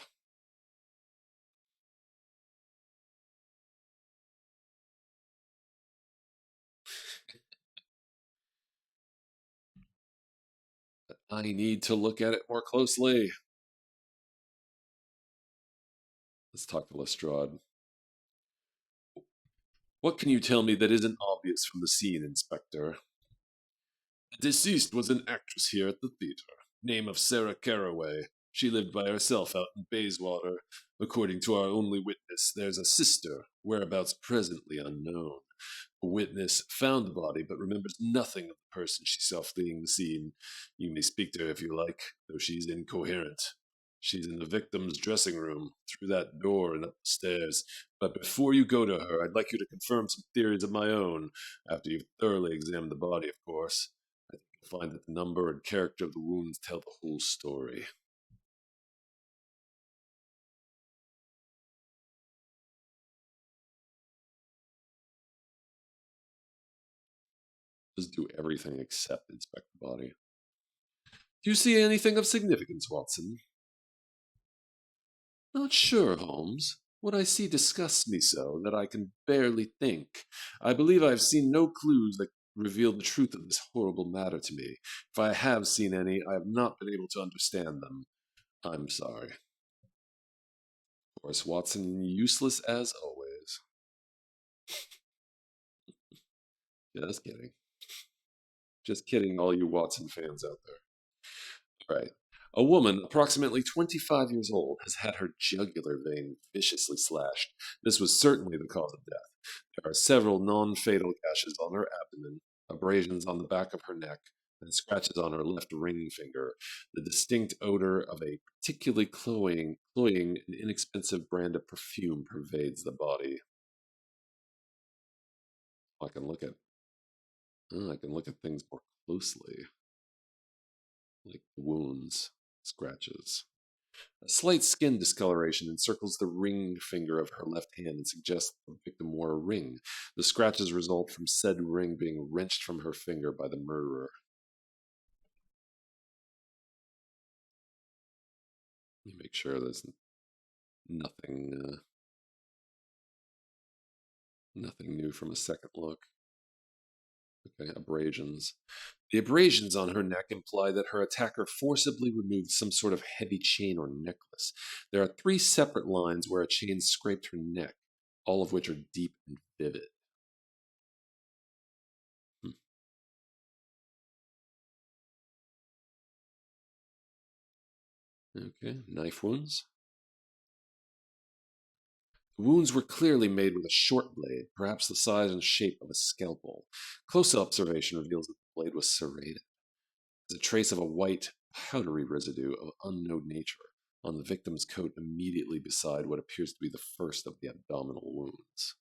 I need to look at it more closely. Let's talk to Lestrade. What can you tell me that isn't obvious from the scene, Inspector? The deceased was an actress here at the theater. Name of Sarah Caraway. She lived by herself out in Bayswater. According to our only witness, there's a sister, whereabouts presently unknown. A witness found the body but remembers nothing of the person she saw fleeing the scene. You may speak to her if you like, though she's incoherent. She's in the victim's dressing room, through that door and up the stairs. But before you go to her, I'd like you to confirm some theories of my own, after you've thoroughly examined the body, of course. I think you'll find that the number and character of the wounds tell the whole story. Just do everything except inspect the body. Do you see anything of significance, Watson? Not sure, Holmes. What I see disgusts me so that I can barely think. I believe I have seen no clues that reveal the truth of this horrible matter to me. If I have seen any, I have not been able to understand them. I'm sorry. Of course, Watson, useless as always. Just kidding. Just kidding, all you Watson fans out there. Right. A woman, approximately 25 years old, has had her jugular vein viciously slashed. This was certainly the cause of death. There are several non-fatal gashes on her abdomen, abrasions on the back of her neck, and scratches on her left ring finger. The distinct odor of a particularly cloying and inexpensive brand of perfume pervades the body. I can look at things more closely, like wounds, scratches. A slight skin discoloration encircles the ring finger of her left hand and suggests the victim wore a ring. The scratches result from said ring being wrenched from her finger by the murderer. Let me make sure there's nothing new from a second look. Okay, abrasions. The abrasions on her neck imply that her attacker forcibly removed some sort of heavy chain or necklace. There are 3 separate lines where a chain scraped her neck, all of which are deep and vivid. Okay, knife wounds. The wounds were clearly made with a short blade, perhaps the size and shape of a scalpel. Close observation reveals that the blade was serrated. There's a trace of a white, powdery residue of unknown nature on the victim's coat immediately beside what appears to be the first of the abdominal wounds.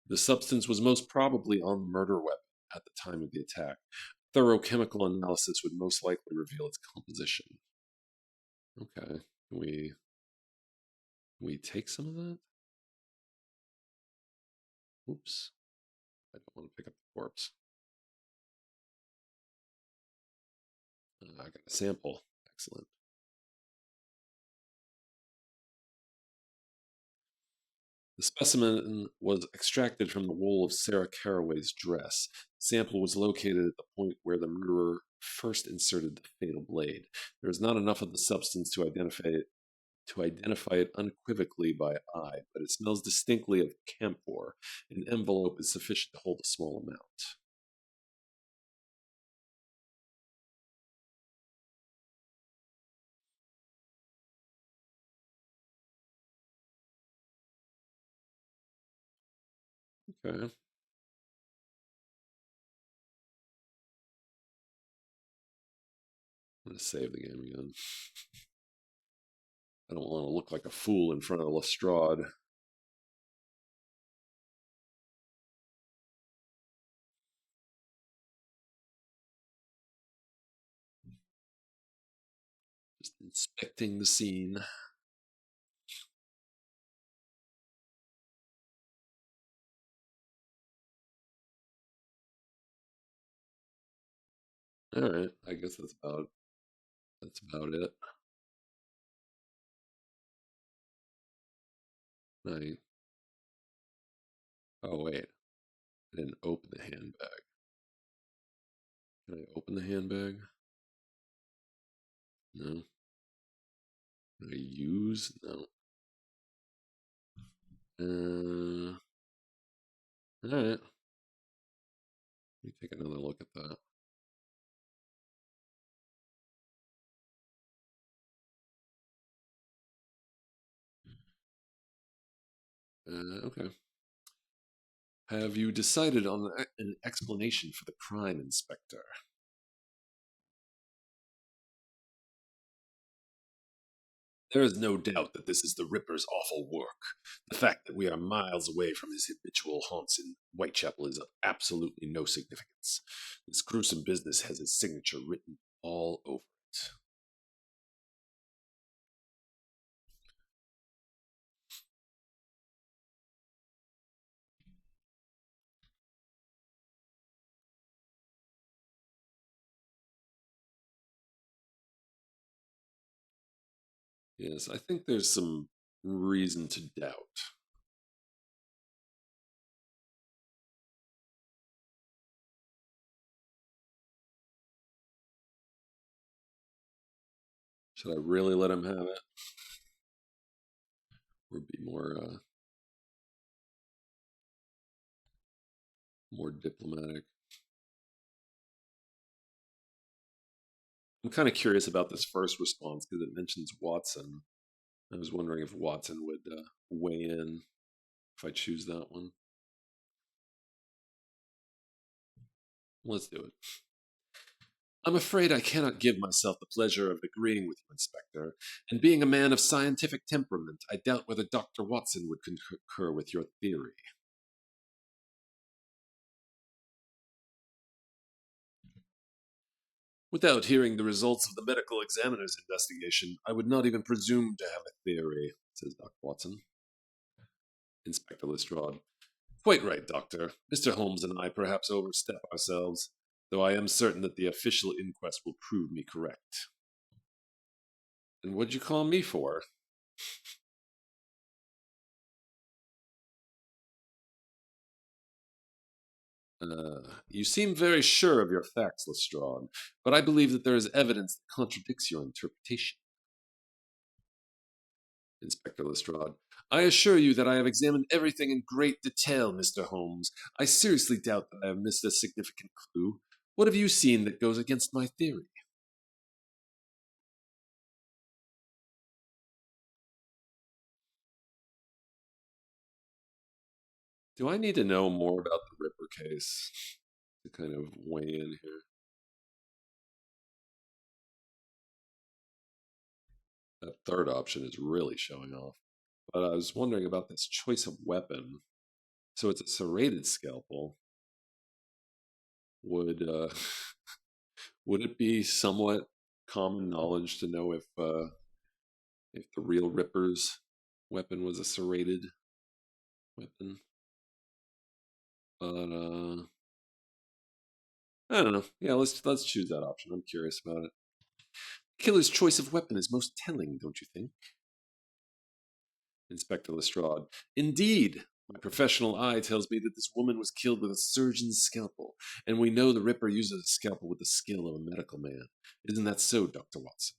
The substance was most probably on the murder weapon at the time of the attack. Thorough chemical analysis would most likely reveal its composition. Okay, can we take some of that? Oops, I don't want to pick up the corpse. I got a sample. Excellent. The specimen was extracted from the wool of Sarah Caraway's dress. The sample was located at the point where the murderer first inserted the fatal blade. There is not enough of the substance to identify it unequivocally by eye, but it smells distinctly of camphor. An envelope is sufficient to hold a small amount. Okay. I'm going to save the game again. I don't want to look like a fool in front of Lestrade. Just inspecting the scene. All right, I guess that's about it. I Oh wait, I didn't open the handbag. Can I open the handbag? No. Can I use? No. All right. Let me take another look at that. Okay. Have you decided on an explanation for the crime, Inspector? There is no doubt that this is the Ripper's awful work. The fact that we are miles away from his habitual haunts in Whitechapel is of absolutely no significance. This gruesome business has his signature written all over it. Yes, I think there's some reason to doubt. Should I really let him have it? Or be more diplomatic? I'm kind of curious about this first response because it mentions Watson. I was wondering if Watson would weigh in if I choose that one. Let's do it. I'm afraid I cannot give myself the pleasure of agreeing with you, Inspector, and being a man of scientific temperament, I doubt whether Dr. Watson would concur with your theory. Without hearing the results of the medical examiner's investigation, I would not even presume to have a theory, says Dr. Watson. Inspector Lestrade. Quite right, Doctor. Mr. Holmes and I perhaps overstep ourselves, though I am certain that the official inquest will prove me correct. And what'd you call me for? You seem very sure of your facts, Lestrade, but I believe that there is evidence that contradicts your interpretation. Inspector Lestrade. I assure you that I have examined everything in great detail, Mr. Holmes. I seriously doubt that I have missed a significant clue. What have you seen that goes against my theory? Do I need to know more about the Ripper case to kind of weigh in here? That third option is really showing off. But I was wondering about this choice of weapon. So it's a serrated scalpel. Would would it be somewhat common knowledge to know if the real Ripper's weapon was a serrated weapon? But I don't know. Yeah, let's choose that option. I'm curious about it. Killer's choice of weapon is most telling, don't you think? Inspector Lestrade. Indeed. My professional eye tells me that this woman was killed with a surgeon's scalpel, and we know the Ripper uses a scalpel with the skill of a medical man. Isn't that so, Dr. Watson?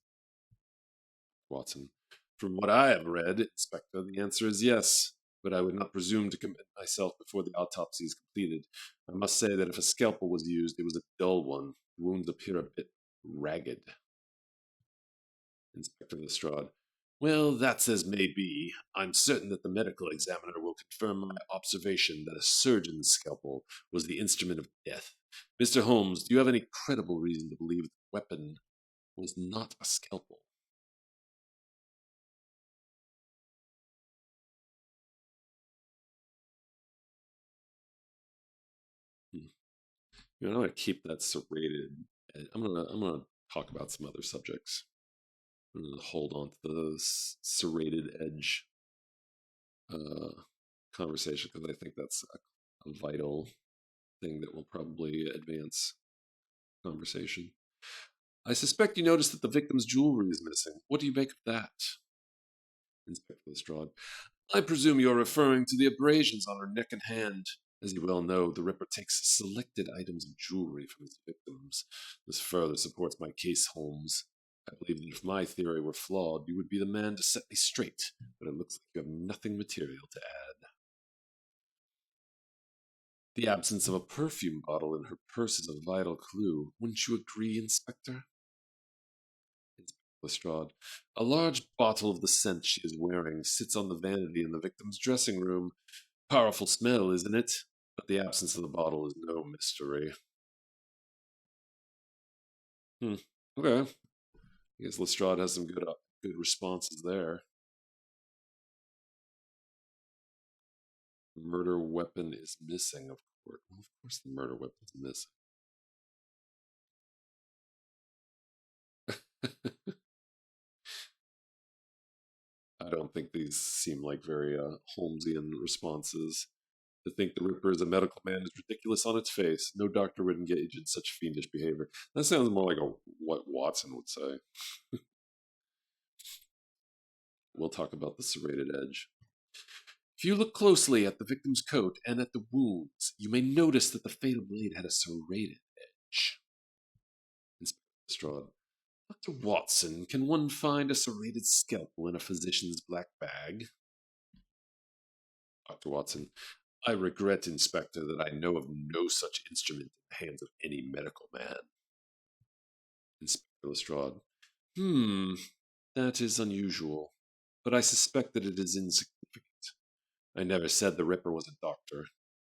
Watson. From what I have read, Inspector, the answer is yes, but I would not presume to commit myself before the autopsy is completed. I must say that if a scalpel was used, it was a dull one. The wounds appear a bit ragged. Inspector Lestrade. Well, that's as may be. I'm certain that the medical examiner will confirm my observation that a surgeon's scalpel was the instrument of death. Mr. Holmes, do you have any credible reason to believe the weapon was not a scalpel? Hmm. I'm going to keep that serrated. I'm gonna talk about some other subjects. I'm going to hold on to the serrated edge conversation because I think that's a vital thing that will probably advance conversation. I suspect you noticed that the victim's jewelry is missing. What do you make of that? Inspector Lestrade. I presume you're referring to the abrasions on her neck and hand. As you well know, the Ripper takes selected items of jewelry from his victims. This further supports my case, Holmes. I believe that if my theory were flawed, you would be the man to set me straight, but it looks like you have nothing material to add. The absence of a perfume bottle in her purse is a vital clue. Wouldn't you agree, Inspector? Lestrade. A large bottle of the scent she is wearing sits on the vanity in the victim's dressing room. Powerful smell, isn't it? But the absence of the bottle is no mystery. Okay. I guess Lestrade has some good responses there. The murder weapon is missing, of course. Well, of course the murder weapon is missing. I don't think these seem like very Holmesian responses. To think the Ripper is a medical man is ridiculous on its face. No doctor would engage in such fiendish behavior. That sounds more like what Watson would say. We'll talk about the serrated edge. If you look closely at the victim's coat and at the wounds, you may notice that the fatal blade had a serrated edge. Inspector Lestrade. Dr. Watson, can one find a serrated scalpel in a physician's black bag? Dr. Watson. I regret, Inspector, that I know of no such instrument in the hands of any medical man. Inspector Lestrade. That is unusual, but I suspect that it is insignificant. I never said the Ripper was a doctor.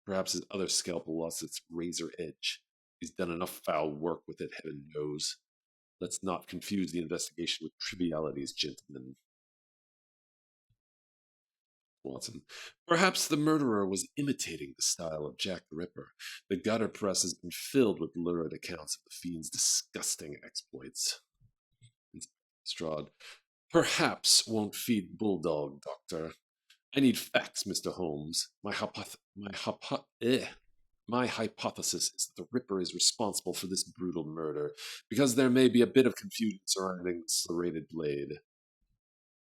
Perhaps his other scalpel lost its razor edge. He's done enough foul work with it, heaven knows. Let's not confuse the investigation with trivialities, gentlemen. Watson. Perhaps the murderer was imitating the style of Jack the Ripper. The gutter press has been filled with lurid accounts of the fiend's disgusting exploits. Strahd. Perhaps won't feed bulldog, Doctor. I need facts, Mr. Holmes. My hypothesis is that the Ripper is responsible for this brutal murder, because there may be a bit of confusion surrounding the serrated blade.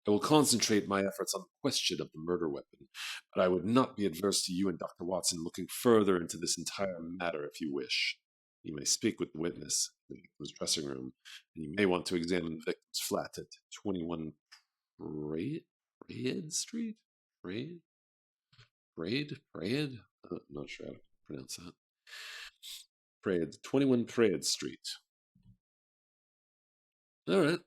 I will concentrate my efforts on the question of the murder weapon, but I would not be adverse to you and Dr. Watson looking further into this entire matter if you wish. You may speak with the witness in the victim's dressing room, and you may want to examine the victim's flat at 21 Parade Street? Parade? I'm not sure how to pronounce that. 21 Parade Street. All right.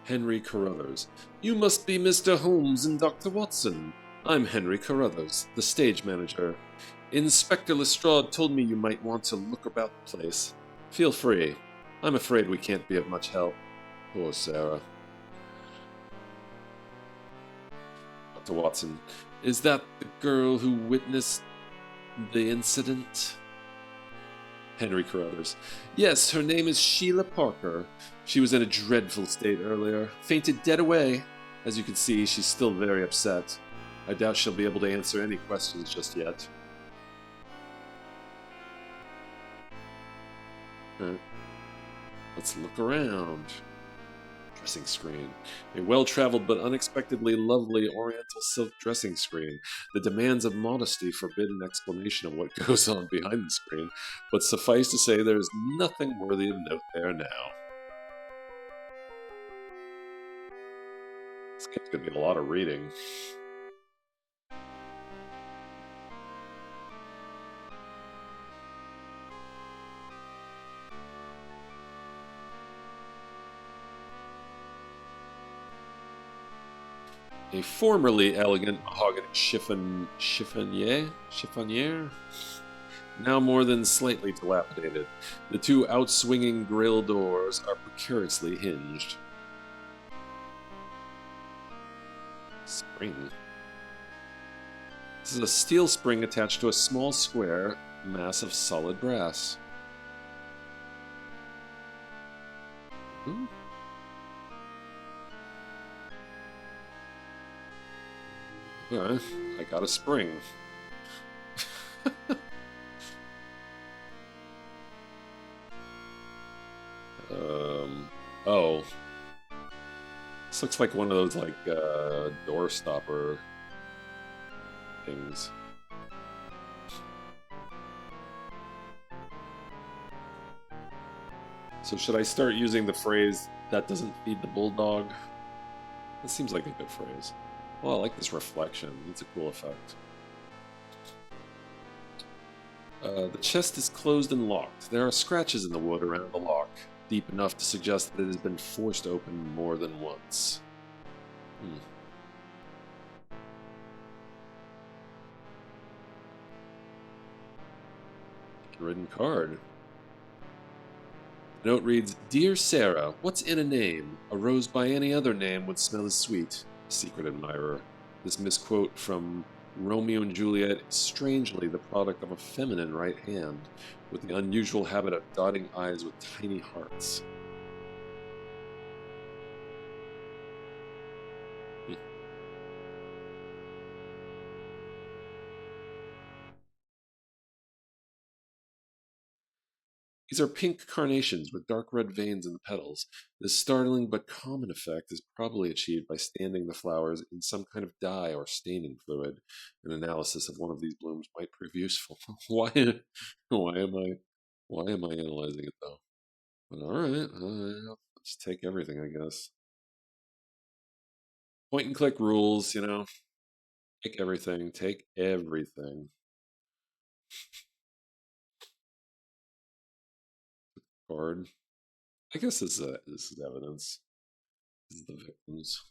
Henry Carruthers. You must be Mr. Holmes and Dr. Watson. I'm Henry Carruthers, the stage manager. Inspector Lestrade told me you might want to look about the place. Feel free. I'm afraid we can't be of much help. Poor Sarah. Dr. Watson, is that the girl who witnessed the incident? Henry Carruthers. Yes, her name is Sheila Parker. She was in a dreadful state earlier. Fainted dead away. As you can see, she's still very upset. I doubt she'll be able to answer any questions just yet. Alright. Let's look around. Dressing screen. A well-traveled but unexpectedly lovely oriental silk dressing screen. The demands of modesty forbid an explanation of what goes on behind the screen, but suffice to say there is nothing worthy of note there now. This game's gonna be a lot of reading. A formerly elegant mahogany chiffonier, now more than slightly dilapidated. The two outswinging grille doors are precariously hinged. Spring. This is a steel spring attached to a small square mass of solid brass. Alright, I got a spring. Oh. This looks like one of those, like, door stopper things. So should I start using the phrase, that doesn't feed the bulldog? That seems like a good phrase. Well, I like this reflection. It's a cool effect. The chest is closed and locked. There are scratches in the wood around the lock, deep enough to suggest that it has been forced open more than once. Written card. The note reads, Dear Sarah, what's in a name? A rose by any other name would smell as sweet. Secret admirer. This misquote from Romeo and Juliet is strangely the product of a feminine right hand, with the unusual habit of dotting I's with tiny hearts. These are pink carnations with dark red veins in the petals. This startling but common effect is probably achieved by standing the flowers in some kind of dye or staining fluid. An analysis of one of these blooms might prove useful. why am I analyzing it though? But all right, I'll just take everything, I guess. Point and click rules, you know. Take everything. Take everything. Card. I guess this is evidence. This is the victims.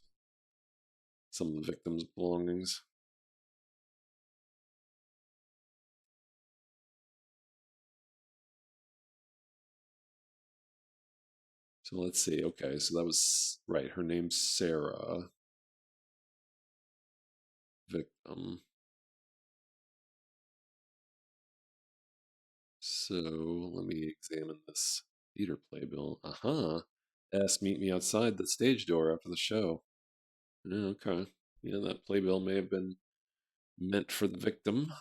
Some of the victims' belongings. So let's see. Okay, so that was right. Her name's Sarah. Victim. So let me examine this theater playbill. S, meet me outside the stage door after the show. Yeah, okay. Yeah, that playbill may have been meant for the victim.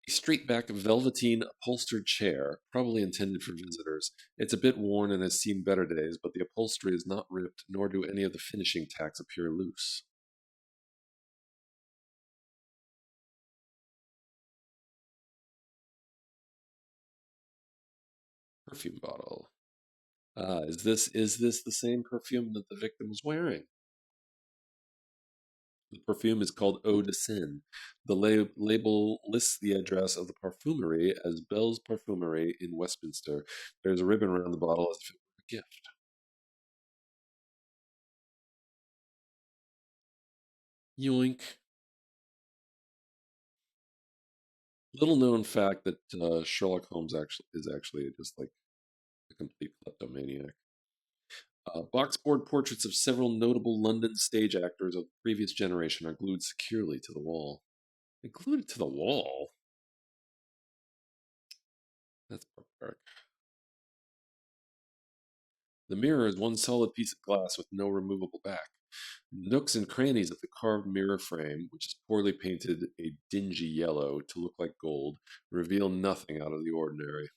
A straight-back velveteen upholstered chair, probably intended for visitors. It's a bit worn and has seen better days, but the upholstery is not ripped, nor do any of the finishing tacks appear loose. Perfume bottle. Is this the same perfume that the victim was wearing? The perfume is called Eau de Seine. The label lists the address of the parfumerie as Bell's Parfumerie in Westminster. There's a ribbon around the bottle as if it were a gift. Yoink. Little known fact that Sherlock Holmes actually just like a complete kleptomaniac. Boxboard portraits of several notable London stage actors of the previous generation are glued securely to the wall. They glued it to the wall? That's barbaric. The mirror is one solid piece of glass with no removable back. Nooks and crannies of the carved mirror frame, which is poorly painted a dingy yellow to look like gold, reveal nothing out of the ordinary.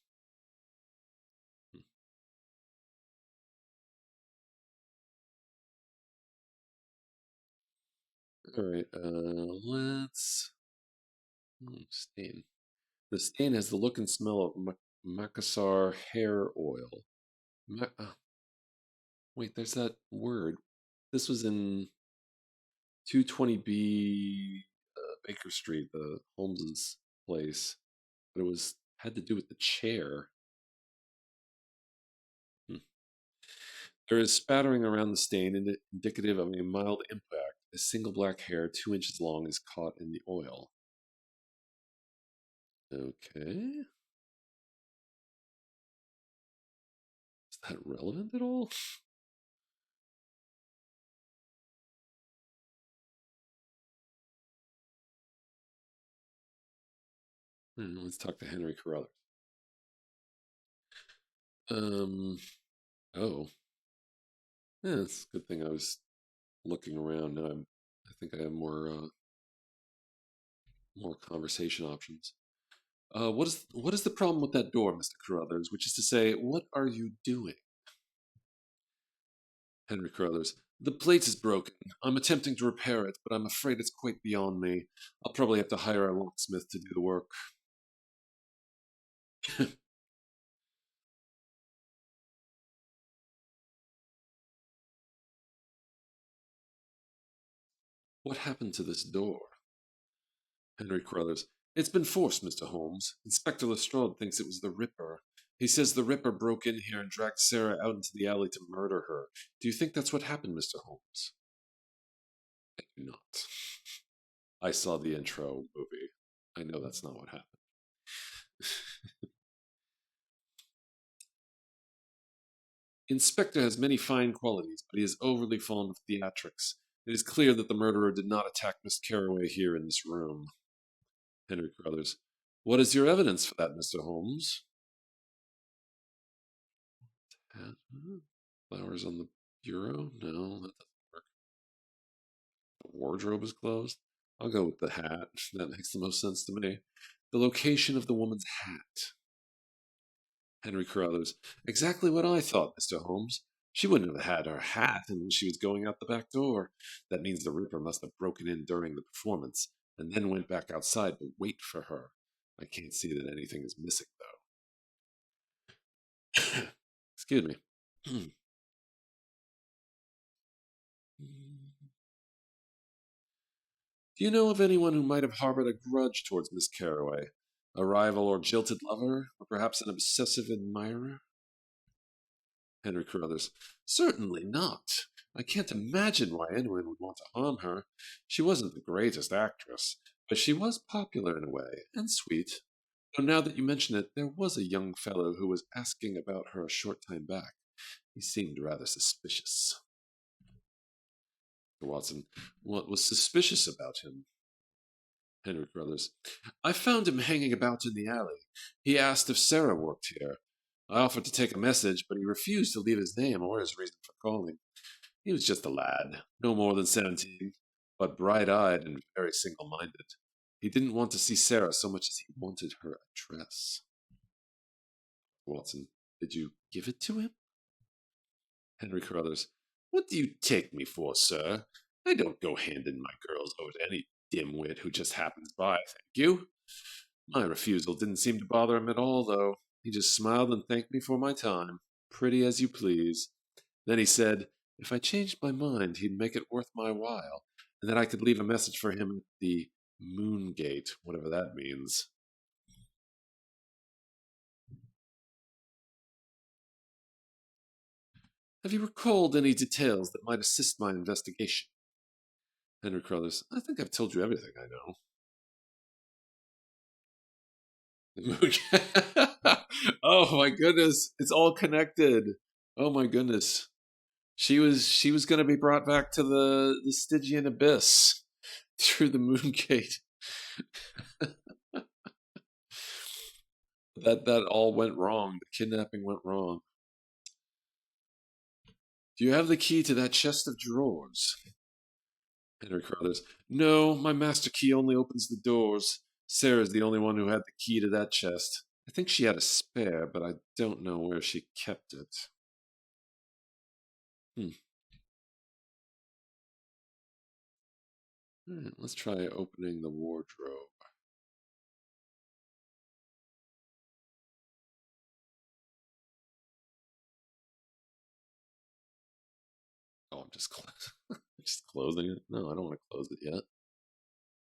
All right, let's stain. The stain has the look and smell of Macassar hair oil. Wait, there's that word. This was in 220B Baker Street, the Holmes's place, but it had to do with the chair. There is spattering around the stain, indicative of a mild impact. A single black hair, 2 inches long, is caught in the oil. Okay. Is that relevant at all? Let's talk to Henry Carruthers. Oh. Yeah, it's a good thing I was looking around. Now I think I have more conversation options. What is the problem with that door, Mr. Carruthers? Which is to say, what are you doing? Henry Carruthers. The plate is broken. I'm attempting to repair it, but I'm afraid it's quite beyond me. I'll probably have to hire a locksmith to do the work. What happened to this door? Henry Carruthers. It's been forced, Mr. Holmes. Inspector Lestrade thinks it was the Ripper. He says the Ripper broke in here and dragged Sarah out into the alley to murder her. Do you think that's what happened, Mr. Holmes? I do not. I saw the intro movie. I know that's not what happened. Inspector has many fine qualities, but he is overly fond of theatrics. It is clear that the murderer did not attack Miss Carroway here in this room. Henry Carruthers. What is your evidence for that, Mr. Holmes? Flowers on the bureau? No, that doesn't work. The wardrobe is closed? I'll go with the hat. That makes the most sense to me. The location of the woman's hat. Henry Carruthers. Exactly what I thought, Mr. Holmes. She wouldn't have had her hat unless she was going out the back door. That means the Ripper must have broken in during the performance, and then went back outside to wait for her. I can't see that anything is missing, though. Excuse me. Do you know of anyone who might have harbored a grudge towards Miss Carroway? A rival or jilted lover? Or perhaps an obsessive admirer? Henry Carruthers. Certainly not. I can't imagine why anyone would want to harm her. She wasn't the greatest actress, but she was popular in a way, and sweet. Though now that you mention it, there was a young fellow who was asking about her a short time back. He seemed rather suspicious. Watson. What was suspicious about him? Henry Carruthers. I found him hanging about in the alley. He asked if Sarah worked here. I offered to take a message, but he refused to leave his name or his reason for calling. He was just a lad, no more than 17, but bright-eyed and very single-minded. He didn't want to see Sarah so much as he wanted her address. Watson. Did you give it to him? Henry Carruthers. What do you take me for, sir? I don't go handing my girls over to any dimwit who just happens by, thank you. My refusal didn't seem to bother him at all, though. He just smiled and thanked me for my time. Pretty as you please. Then he said, if I changed my mind, he'd make it worth my while, and that I could leave a message for him at the Moon Gate, whatever that means. Have you recalled any details that might assist my investigation? Henry Crothers, I think I've told you everything I know. Oh my goodness, it's all connected. Oh my goodness. She was going to be brought back to the Stygian abyss through the Moon Gate. That all went wrong. The kidnapping went wrong. Do you have the key to that chest of drawers? Henry Crothers. No, my master key only opens the doors. Sarah's the only one who had the key to that chest. I think she had a spare, but I don't know where she kept it. Alright, let's try opening the wardrobe. Oh, I'm just just closing it. No, I don't want to close it yet.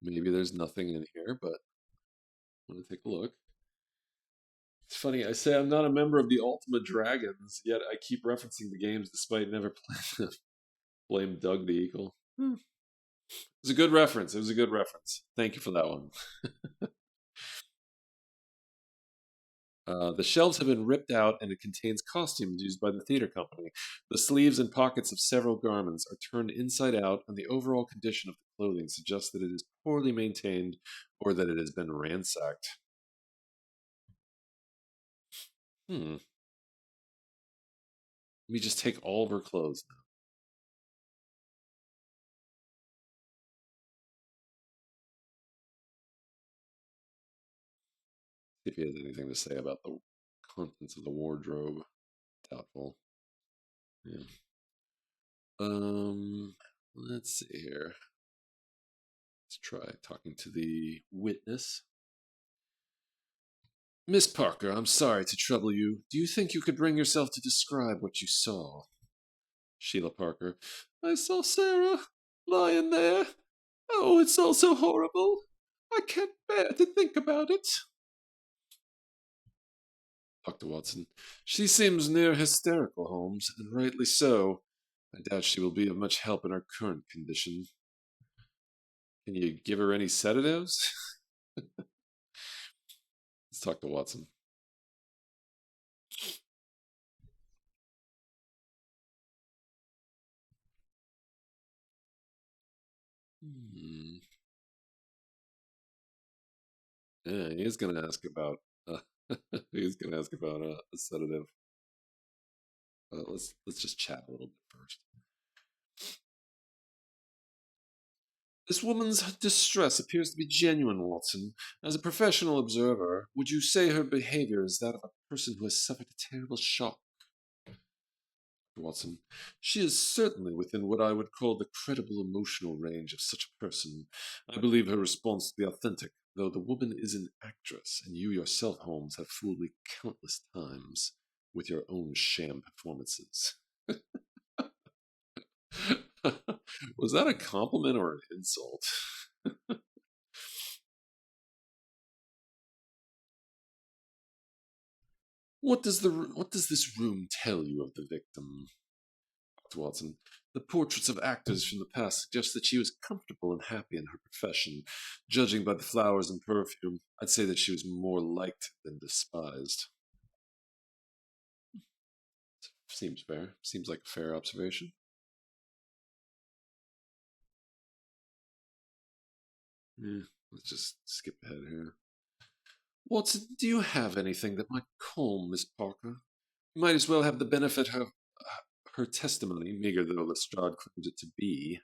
Maybe there's nothing in here, but I'm going to take a look. It's funny, I say I'm not a member of the Ultimate Dragons, yet I keep referencing the games despite never playing them. Blame Doug the Eagle. It was a good reference. It was a good reference. Thank you for that one. The shelves have been ripped out and it contains costumes used by the theater company. The sleeves and pockets of several garments are turned inside out, and the overall condition of the clothing suggests that it is poorly maintained or that it has been ransacked. Let me just take all of her clothes now. See if he has anything to say about the contents of the wardrobe. Doubtful. Yeah. Let's see here. Let's try talking to the witness. Miss Parker, I'm sorry to trouble you. Do you think you could bring yourself to describe what you saw? Sheila Parker. I saw Sarah lying there. Oh, it's all so horrible. I can't bear to think about it. Dr. Watson. She seems near hysterical, Holmes, and rightly so. I doubt she will be of much help in her current condition. Can you give her any sedatives? Let's talk to Watson. Yeah, he is going to ask about. He's going to ask about a sedative. Let's just chat a little bit first. This woman's distress appears to be genuine, Watson. As a professional observer, would you say her behavior is that of a person who has suffered a terrible shock? Watson. She is certainly within what I would call the credible emotional range of such a person. I believe her response to be authentic, though the woman is an actress, and you yourself, Holmes, have fooled me countless times with your own sham performances. Was that a compliment or an insult? What does this room tell you of the victim? Dr. Watson. The portraits of actors from the past suggest that she was comfortable and happy in her profession. Judging by the flowers and perfume, I'd say that she was more liked than despised. Seems fair. Seems like a fair observation. Let's just skip ahead here. Watson, do you have anything that might calm Miss Parker? You might as well have the benefit of her testimony, meager though Lestrade claims it to be.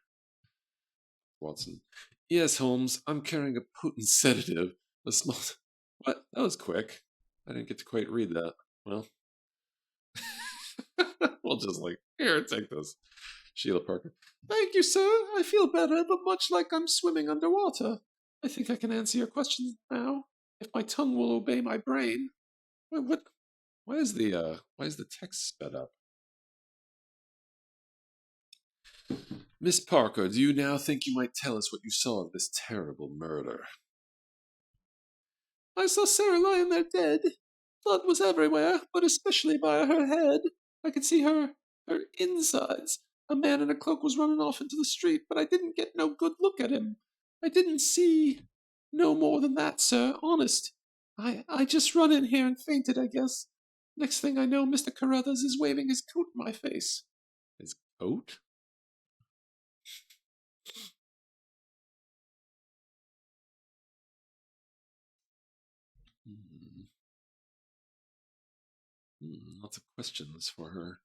Watson. Yes, Holmes, I'm carrying a potent sedative. A small... What? That was quick. I didn't get to quite read that. Well... we'll just here, take this. Sheila Parker. Thank you, sir. I feel better, but much like I'm swimming underwater. I think I can answer your questions now, if my tongue will obey my brain. What? Why is the text sped up? Miss Parker, do you now think you might tell us what you saw of this terrible murder? I saw Sarah lying there dead. Blood was everywhere, but especially by her head. I could see her insides. A man in a cloak was running off into the street, but I didn't get no good look at him. I didn't see no more than that, sir, honest. I just run in here and fainted, I guess. Next thing I know, Mr. Carruthers is waving his coat in my face. His coat? Lots of questions for her.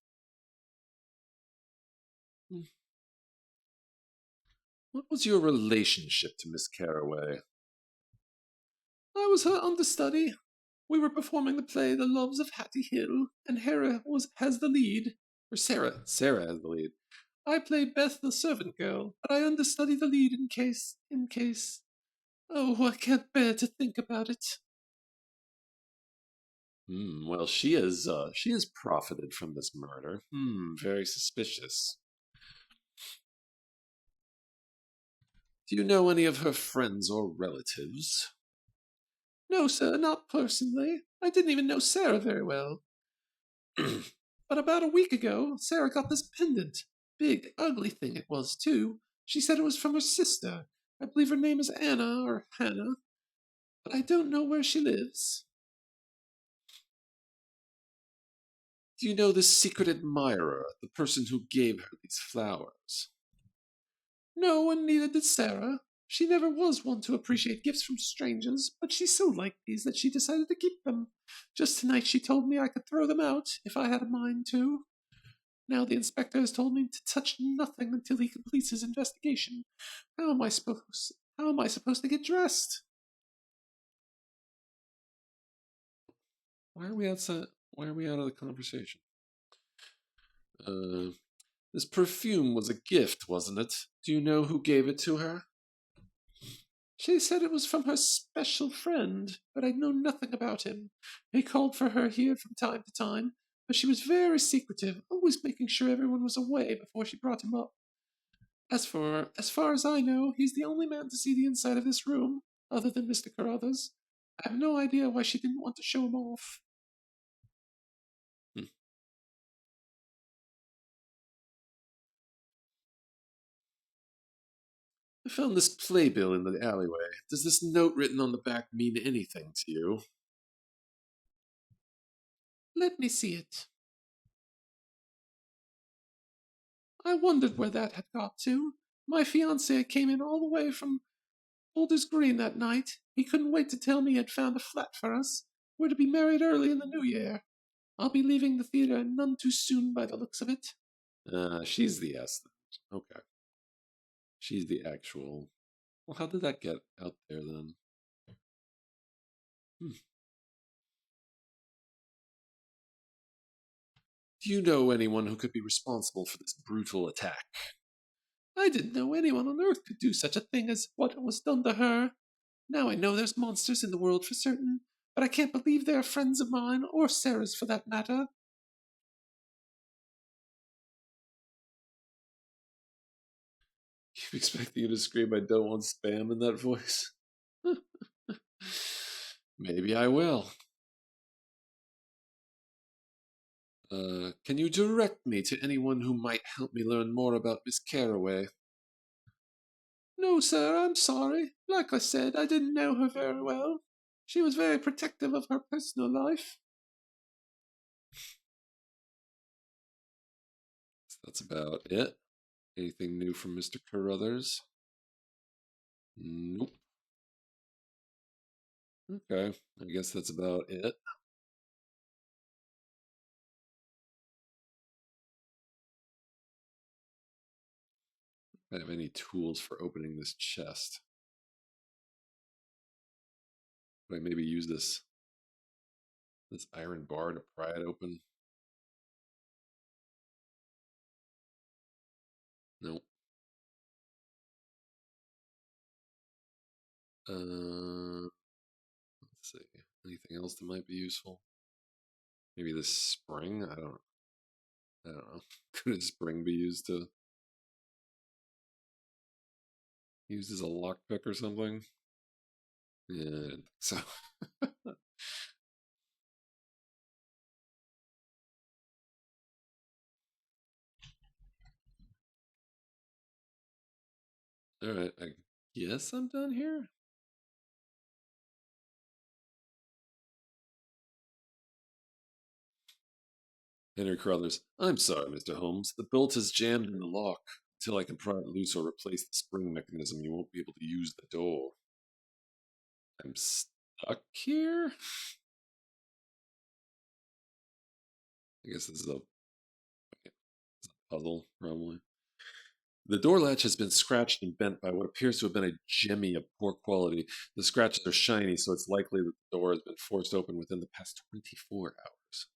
What was your relationship to Miss Carraway? I was her understudy. We were performing the play The Loves of Hattie Hill, and has the lead. Or Sarah has the lead. I played Beth the servant girl, but I understudy the lead in case. Oh, I can't bear to think about it. Well, she has profited from this murder. Very suspicious. Do you know any of her friends or relatives? No, sir, not personally. I didn't even know Sarah very well. But about a week ago, Sarah got this pendant. Big, ugly thing it was, too. She said it was from her sister. I believe her name is Anna or Hannah. But I don't know where she lives. Do you know this secret admirer, the person who gave her these flowers? No, and neither did Sarah. She never was one to appreciate gifts from strangers, but she so liked these that she decided to keep them. Just tonight she told me I could throw them out, if I had a mind to. Now the inspector has told me to touch nothing until he completes his investigation. How am I supposed to get dressed? Why are we outside? Why are we out of the conversation? This perfume was a gift, wasn't it? Do you know who gave it to her? She said it was from her special friend, but I know nothing about him. He called for her here from time to time, but she was very secretive, always making sure everyone was away before she brought him up. As far as I know, he's the only man to see the inside of this room, other than Mr. Carruthers. I have no idea why she didn't want to show him off. I found this playbill in the alleyway. Does this note written on the back mean anything to you? Let me see it. I wondered where that had got to. My fiancé came in all the way from Boulder's Green that night. He couldn't wait to tell me he had found a flat for us. We're to be married early in the new year. I'll be leaving the theater none too soon by the looks of it. She's the S. Okay. She's the actual. Well, how did that get out there then? Do you know anyone who could be responsible for this brutal attack? I didn't know anyone on earth could do such a thing as what was done to her. Now I know there's monsters in the world for certain, but I can't believe they are friends of mine, or Sarah's for that matter. Keep expecting you to scream, I don't want spam in that voice. Maybe I will. Can you direct me to anyone who might help me learn more about Miss Carraway? No, sir, I'm sorry. Like I said, I didn't know her very well. She was very protective of her personal life. That's about it. Anything new from Mr. Carruthers? Nope. Okay, I guess that's about it. I have any tools for opening this chest. Could I maybe use this iron bar to pry it open? Nope. Let's see. Anything else that might be useful? Maybe this spring? I don't know. Could a spring be used to Used as a lockpick or something? Yeah, I didn't think so. Alright, I guess I'm done here? Henry Carruthers. I'm sorry, Mr. Holmes. The bolt is jammed in the lock. Until I can pry it loose or replace the spring mechanism, you won't be able to use the door. I'm stuck here? I guess this is a puzzle, probably. The door latch has been scratched and bent by what appears to have been a jemmy of poor quality. The scratches are shiny, so it's likely that the door has been forced open within the past 24 hours.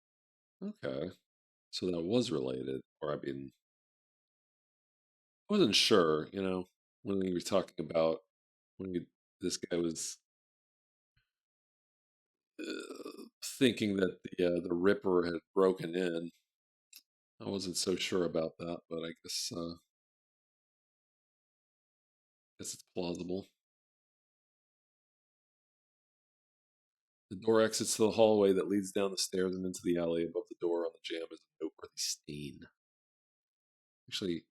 Okay. So that was related. Or, I mean, I wasn't sure, you know, when we were talking about when this guy was thinking that the Ripper had broken in. I wasn't so sure about that, but I guess it's plausible. The door exits to the hallway that leads down the stairs and into the alley. Above the door on the jamb is a noteworthy stain. Actually,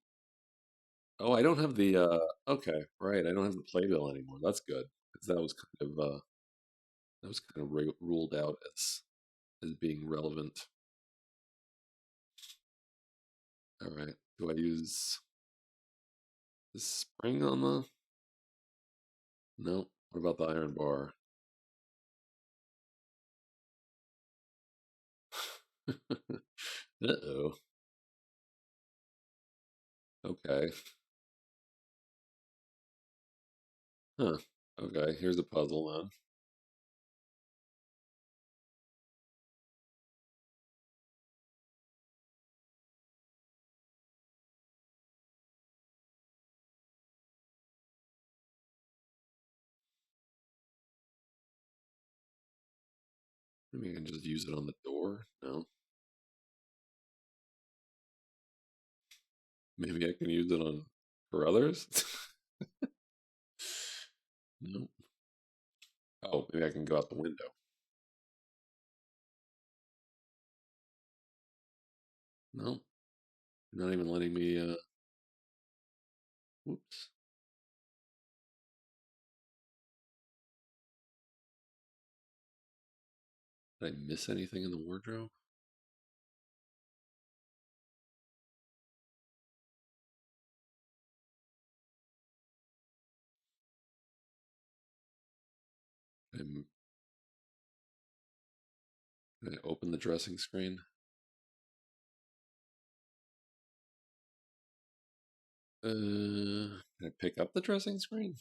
oh, I don't have the. Okay, right. I don't have the playbill anymore. That's good because that was kind of ruled out as being relevant. All right. Do I use the spring on the? No. What about the iron bar? Uh-oh. Okay. Huh. Okay, here's a puzzle then. Maybe I can just use it on the door? No. Maybe I can use it on for others? No. Oh, maybe I can go out the window. No. Not even letting me whoops. Did I miss anything in the wardrobe? Did I open the dressing screen? Can I pick up the dressing screen?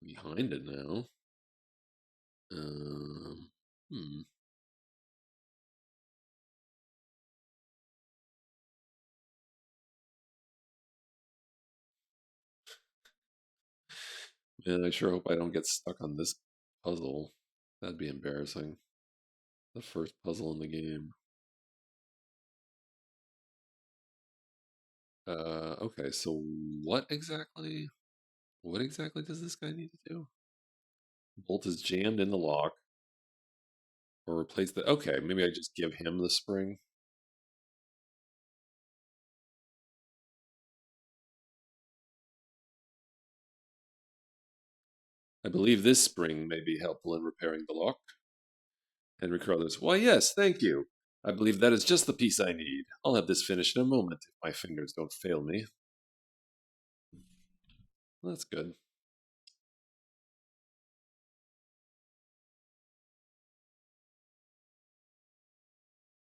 Behind it now. Hmm. Man, I sure hope I don't get stuck on this puzzle. That'd be embarrassing. The first puzzle in the game. Okay, so what exactly does this guy need to do? Bolt is jammed in the lock. Or replace the, okay, maybe I just give him the spring. I believe this spring may be helpful in repairing the lock. Henry Carruthers, why yes, thank you. I believe that is just the piece I need. I'll have this finished in a moment if my fingers don't fail me. That's good.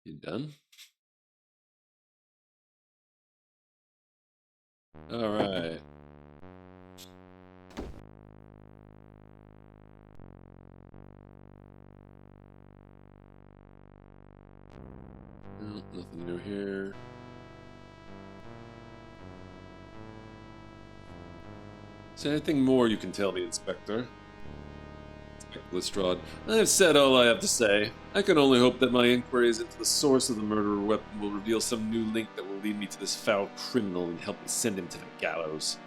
You done? All right. No, nothing new here. Is there anything more you can tell me, Inspector? Inspector Lestrade, I've said all I have to say. I can only hope that my inquiries into the source of the murderer weapon will reveal some new link that will lead me to this foul criminal and help me send him to the gallows.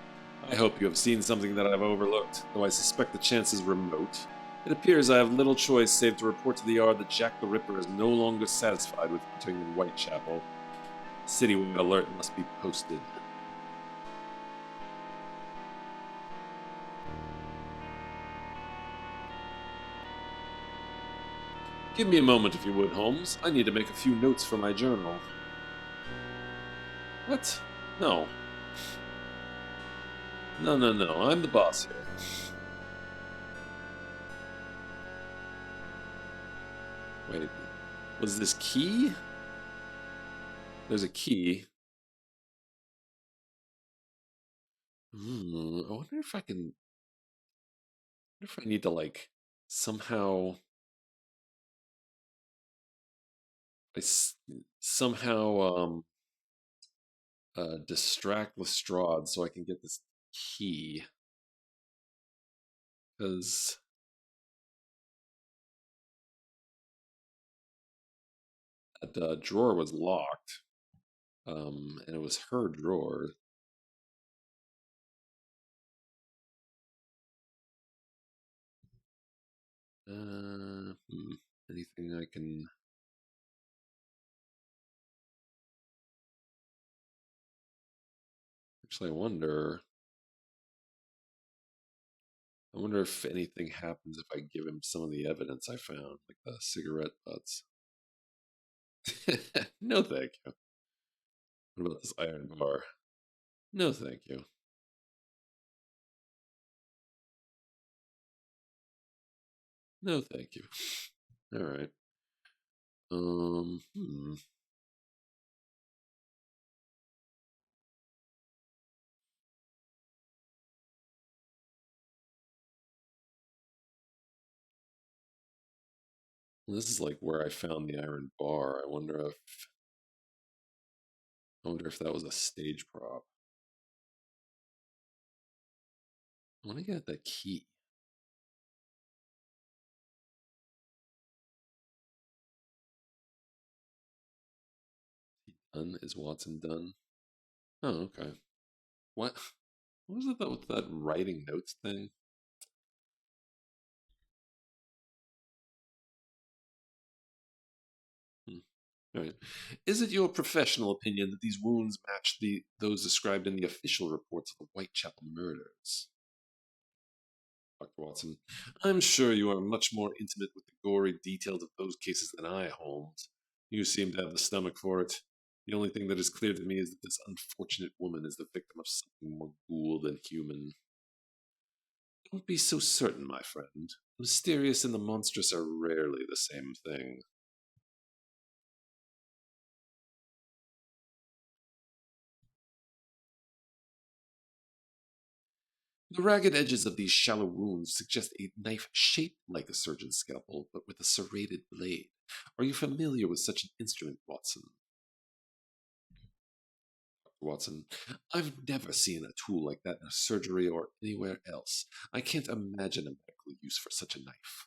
I hope you have seen something that I've overlooked, though I suspect the chance is remote. It appears I have little choice save to report to the Yard that Jack the Ripper is no longer satisfied with entering in Whitechapel. Citywide alert must be posted. Give me a moment if you would, Holmes. I need to make a few notes for my journal. What? No. No. I'm the boss here. Wait. Was this key? There's a key. I wonder if I can... I wonder if I need to, like, somehow... somehow, distract Lestrade so I can get this key. Because... that drawer was locked. And it was her drawer. Anything I can... Actually, I wonder if anything happens if I give him some of the evidence I found, like the cigarette butts. No, thank you. What about this iron bar? No, thank you. No, thank you. All right. Well, this is like where I found the iron bar. I wonder if that was a stage prop. I want to get that key. Done? Is Watson done? Oh, okay. What? What was it with that writing notes thing? Right. Is it your professional opinion that these wounds match those described in the official reports of the Whitechapel murders? Dr. Watson, I'm sure you are much more intimate with the gory details of those cases than I, Holmes. You seem to have the stomach for it. The only thing that is clear to me is that this unfortunate woman is the victim of something more ghoul than human. Don't be so certain, my friend. Mysterious and the monstrous are rarely the same thing. The ragged edges of these shallow wounds suggest a knife shaped like a surgeon's scalpel, but with a serrated blade. Are you familiar with such an instrument, Watson? Watson, I've never seen a tool like that in a surgery or anywhere else. I can't imagine a medical use for such a knife.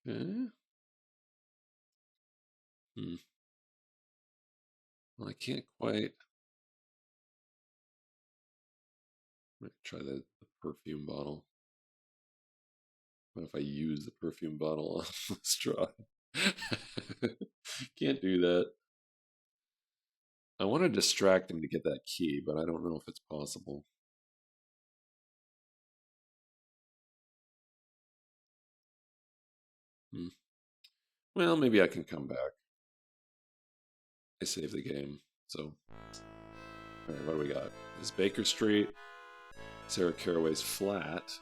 Eh? Well, I can't quite... Try the perfume bottle. What if I use the perfume bottle on the straw? Can't do that. I want to distract him to get that key, but I don't know if it's possible. Well, maybe I can come back. I saved the game, so... Alright, what do we got? This is Baker Street. Sarah Caraway's flat.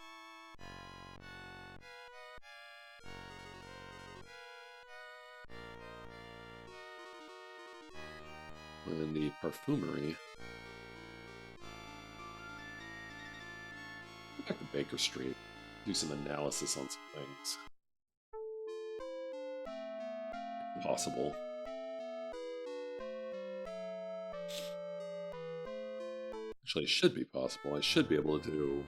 And the perfumery. Go back to Baker Street. Do some analysis on some things. Possible. Actually, it should be possible. I should be able to do...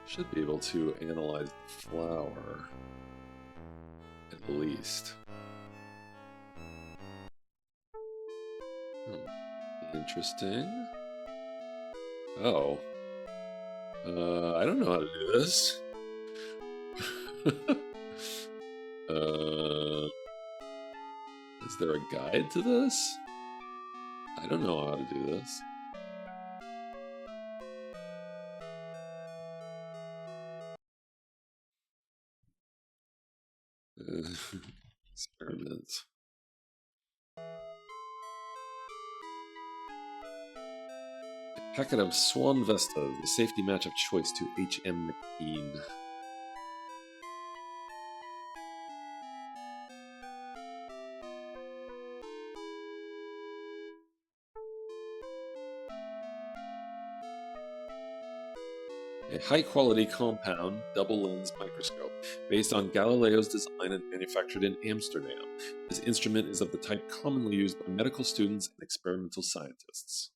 should be able to analyze the flower, at least. Interesting. Oh. I don't know how to do this. Is there a guide to this? I don't know how to do this. Experiments. A packet of Swan Vesta, the safety match of choice to H.M. McKean. A high-quality compound double-lens microscope based on Galileo's design and manufactured in Amsterdam. This instrument is of the type commonly used by medical students and experimental scientists.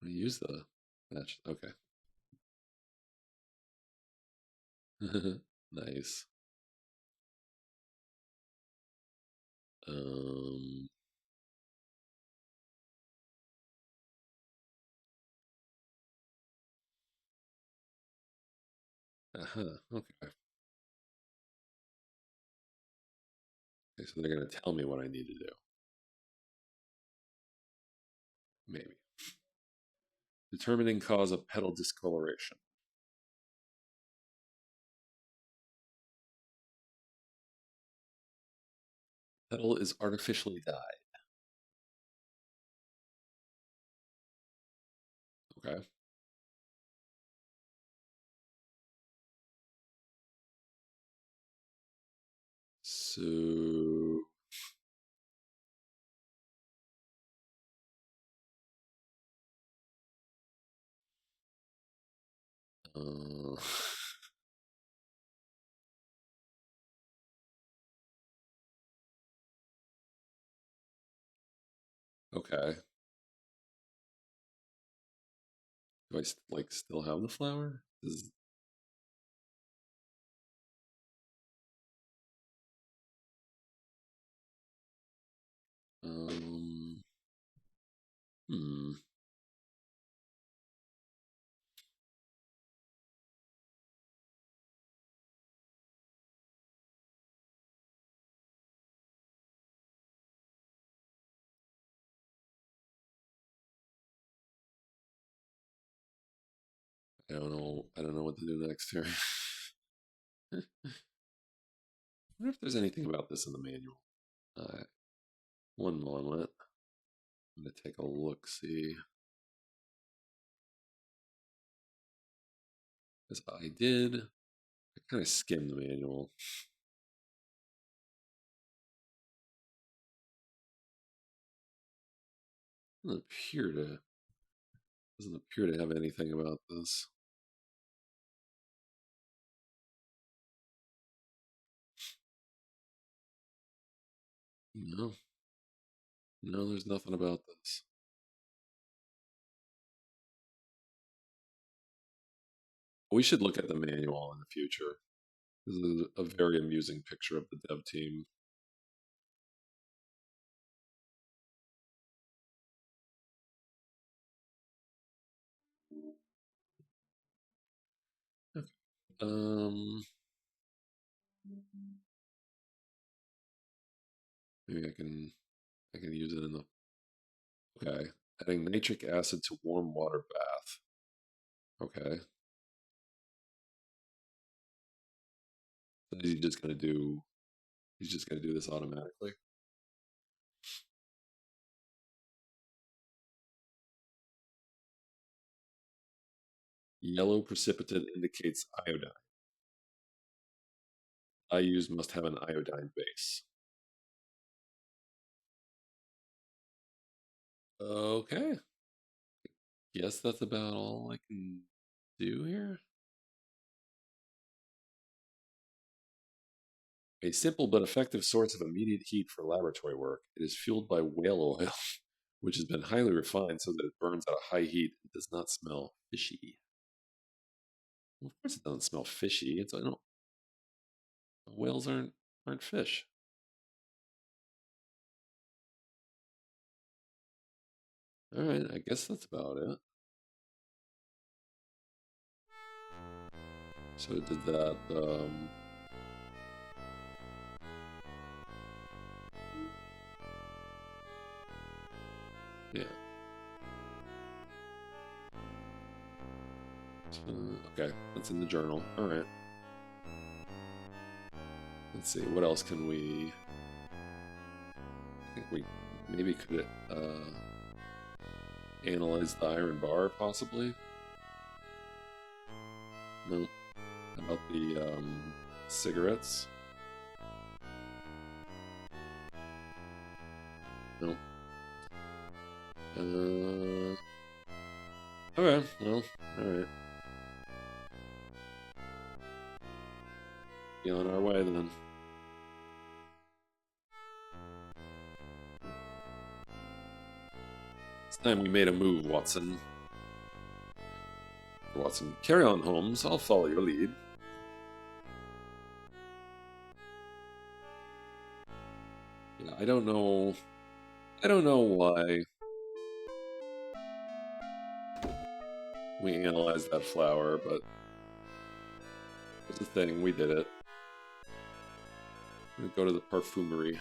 Use the match. Okay. Nice. Okay. Okay, so they're going to tell me what I need to do. Maybe. Determining cause of petal discoloration. Petal is artificially dyed. Okay. So... okay. Do I like still have the flower? Is... Hmm. I don't know. I don't know what to do next here. I wonder if there's anything about this in the manual. One moment. I'm gonna take a look. See. Because I kind of skimmed the manual. Doesn't appear to have anything about this. No. No, there's nothing about this. We should look at the manual in the future. This is a very amusing picture of the dev team. Okay. Maybe I can use it in the... Okay. Adding nitric acid to warm water bath. Okay. So he's just gonna do this automatically. Yellow precipitate indicates iodine. I use must have an iodine base. Okay. Guess that's about all I can do here. A simple but effective source of immediate heat for laboratory work. It is fueled by whale oil, which has been highly refined so that it burns at a high heat and does not smell fishy. Well, of course it doesn't smell fishy. It's I don't. Whales aren't fish. All right, I guess that's about it. So it did that. Yeah. So, okay, that's in the journal. All right. Let's see. What else can we? I think we maybe could analyze the iron bar, possibly. No. About the cigarettes. No. Okay. Well. All right. Be on our way then. It's time we made a move, Watson. Watson, carry on, Holmes. I'll follow your lead. Yeah, I don't know. I don't know why we analyzed that flower, but it's a thing. We did it. I'm gonna go to the parfumery.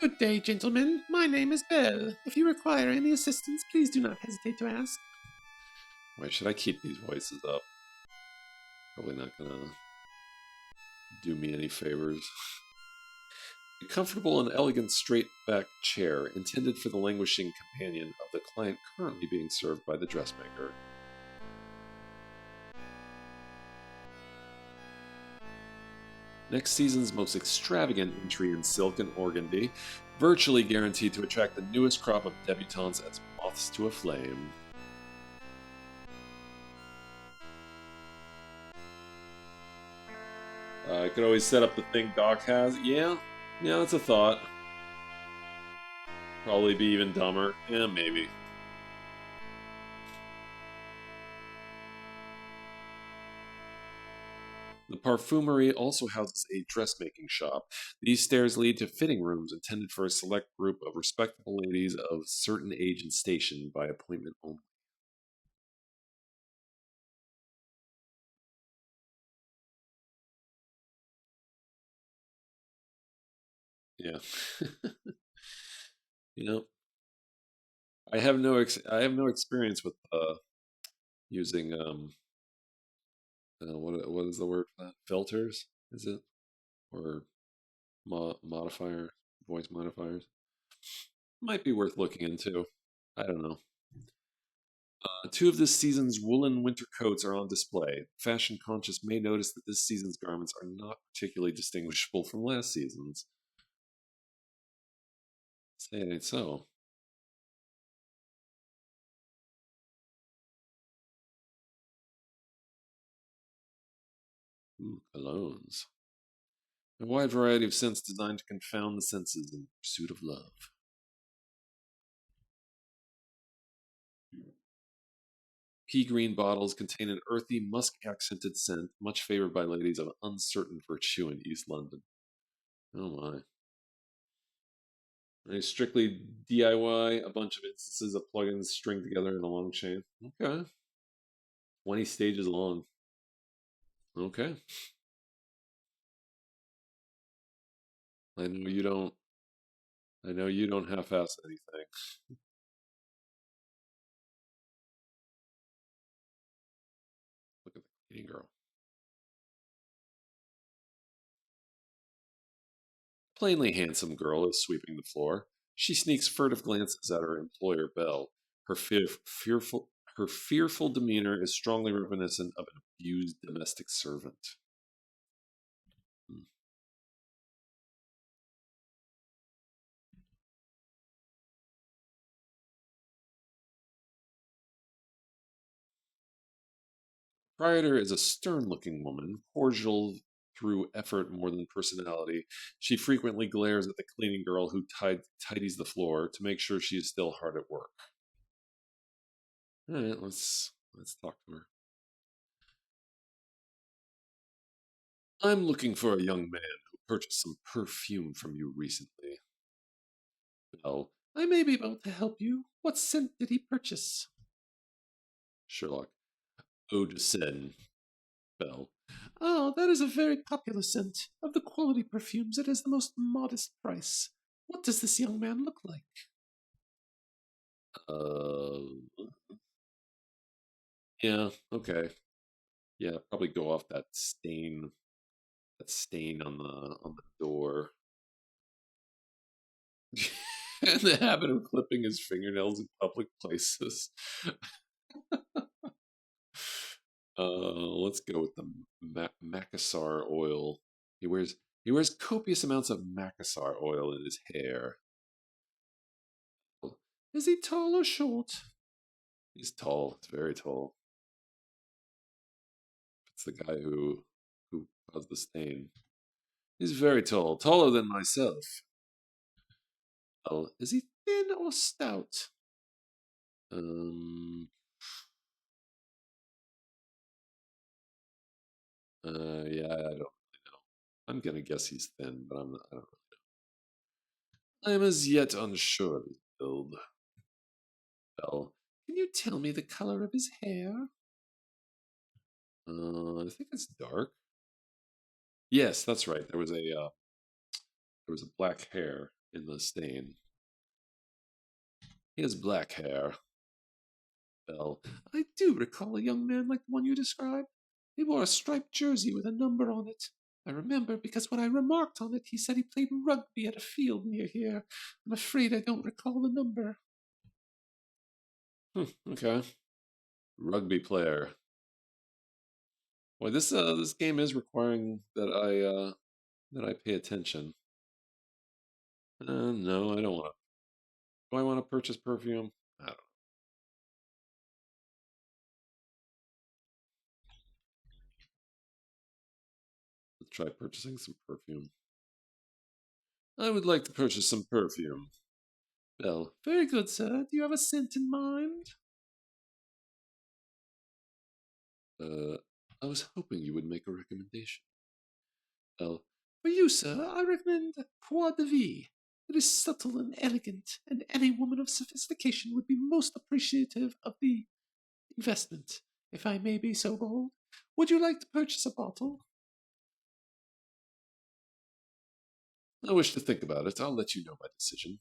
Good day, gentlemen. My name is Bell. If you require any assistance, please do not hesitate to ask. Wait, should I keep these voices up? Probably not gonna do me any favors. A comfortable and elegant straight-back chair intended for the languishing companion of the client currently being served by the dressmaker. Next season's most extravagant entry in silk and organdy, virtually guaranteed to attract the newest crop of debutantes as moths to a flame. I could always set up the thing Doc has. Yeah, that's a thought. Probably be even dumber. Yeah, maybe. The parfumery also houses a dressmaking shop. These stairs lead to fitting rooms intended for a select group of respectable ladies of certain age and station by appointment only. Yeah. You know, I have no experience with using what is the word for that? Filters, is it? Or modifier, voice modifiers? Might be worth looking into. I don't know. Two of this season's woolen winter coats are on display. Fashion conscious may notice that this season's garments are not particularly distinguishable from last season's. Say it ain't so. Ooh, colognes. A wide variety of scents designed to confound the senses in pursuit of love. Pea green bottles contain an earthy, musk-accented scent, much favored by ladies of uncertain virtue in East London. Oh my. A strictly DIY, a bunch of instances of plugins string together in a long chain. Okay. 20 stages long. Okay. I know you don't half-ass anything. Look at the cleaning girl. plainly handsome girl is sweeping the floor. She sneaks furtive glances at her employer, Belle. Her fearful demeanor is strongly reminiscent of an abused domestic servant. Hmm. Proprietor is a stern-looking woman, cordial through effort more than personality. She frequently glares at the cleaning girl who tidies the floor to make sure she is still hard at work. All right, let's talk to her. I'm looking for a young man who purchased some perfume from you recently. Well, I may be able to help you. What scent did he purchase? Sherlock. Eau de Seine. Belle. Oh, that is a very popular scent. Of the quality perfumes, it has the most modest price. What does this young man look like? Uh, yeah, okay. Yeah, probably go off that stain on the door. And the habit of clipping his fingernails in public places. Let's go with the Macassar oil. He wears copious amounts of Macassar oil in his hair. Is he tall or short? He's tall. It's very tall. It's the guy who caused the stain. He's very tall, taller than myself. Well, Is he thin or stout? um, yeah, I don't really know. I'm gonna guess he's thin, but I don't know. I'm as yet unsure of his build. Well, Can you tell me the color of his hair? I think it's dark. Yes, that's right. There was a black hair in the stain. He has black hair. Well, I do recall a young man like the one you described. He wore a striped jersey with a number on it. I remember because when I remarked on it, he said he played rugby at a field near here. I'm afraid I don't recall the number. okay. Rugby player. Boy, this game is requiring that I pay attention. No, I don't want to. Do I want to purchase perfume? I don't know. Let's try purchasing some perfume. I would like to purchase some perfume. Belle. Very good, sir. Do you have a scent in mind? I was hoping you would make a recommendation. Belle. For you, sir, I recommend Croix de Vie. It is subtle and elegant, and any woman of sophistication would be most appreciative of the investment, if I may be so bold. Would you like to purchase a bottle? I wish to think about it. I'll let you know my decision.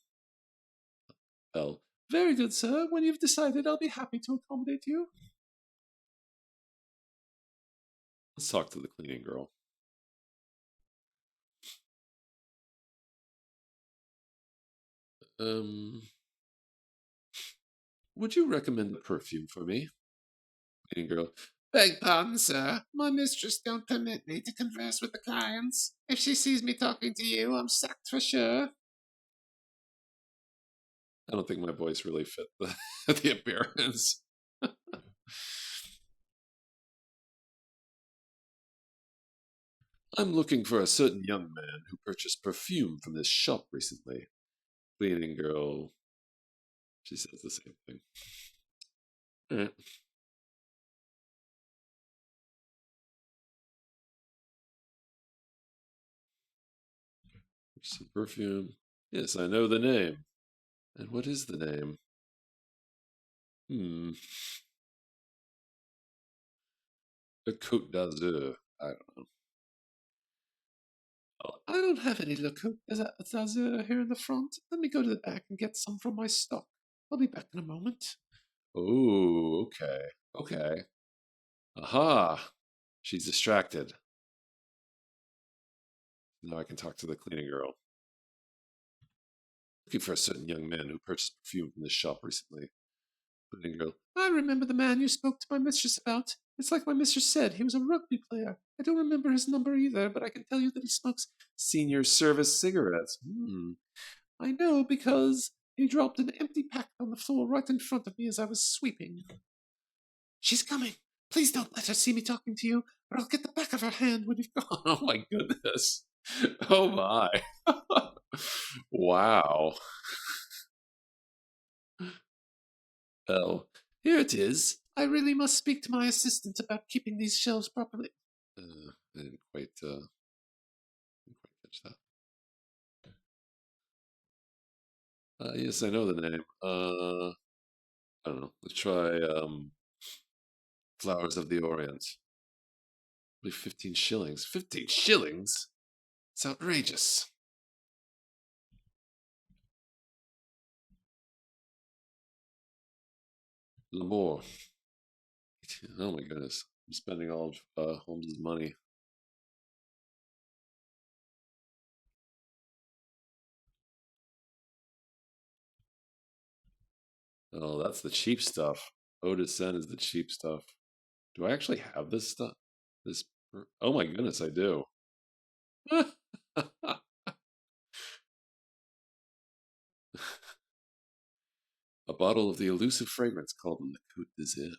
Belle. Very good, sir. When you've decided, I'll be happy to accommodate you. Let's talk to the cleaning girl. Would you recommend a perfume for me? Cleaning girl. Beg pardon, sir. My mistress don't permit me to converse with the clients. If she sees me talking to you, I'm sacked for sure. I don't think my voice really fit the appearance. I'm looking for a certain young man who purchased perfume from this shop recently. Cleaning girl. She says the same thing. All right. Some perfume. Yes, I know the name. And what is the name? A Côte d'Azur. I don't know. Oh, I don't have any Le Coq d'Azur here in the front. Let me go to the back and get some from my stock. I'll be back in a moment. Oh, okay. Okay. Aha! She's distracted. Now I can talk to the cleaning girl. looking for a certain young man who purchased perfume from this shop recently. Cleaning girl. I remember the man you spoke to my mistress about. It's like my mistress said, he was a rugby player. I don't remember his number either, but I can tell you that he smokes Senior service cigarettes. I know because he dropped an empty packet on the floor right in front of me as I was sweeping. She's coming. Please don't let her see me talking to you, or I'll get the back of her hand when you've gone. Oh my goodness. Oh my. Wow. Oh, here it is. I really must speak to my assistant about keeping these shelves properly. I didn't quite catch that. Yes, I know the name. I don't know. Let's try Flowers of the Orient. Only 15 shillings. 15 shillings? It's outrageous. Lamore. Oh my goodness. I'm spending all of Holmes's money. Oh, that's the cheap stuff. Eau de Seine is the cheap stuff. Do I actually have this stuff? Oh my goodness, I do. A bottle of the elusive fragrance called Le Côte d'Azur.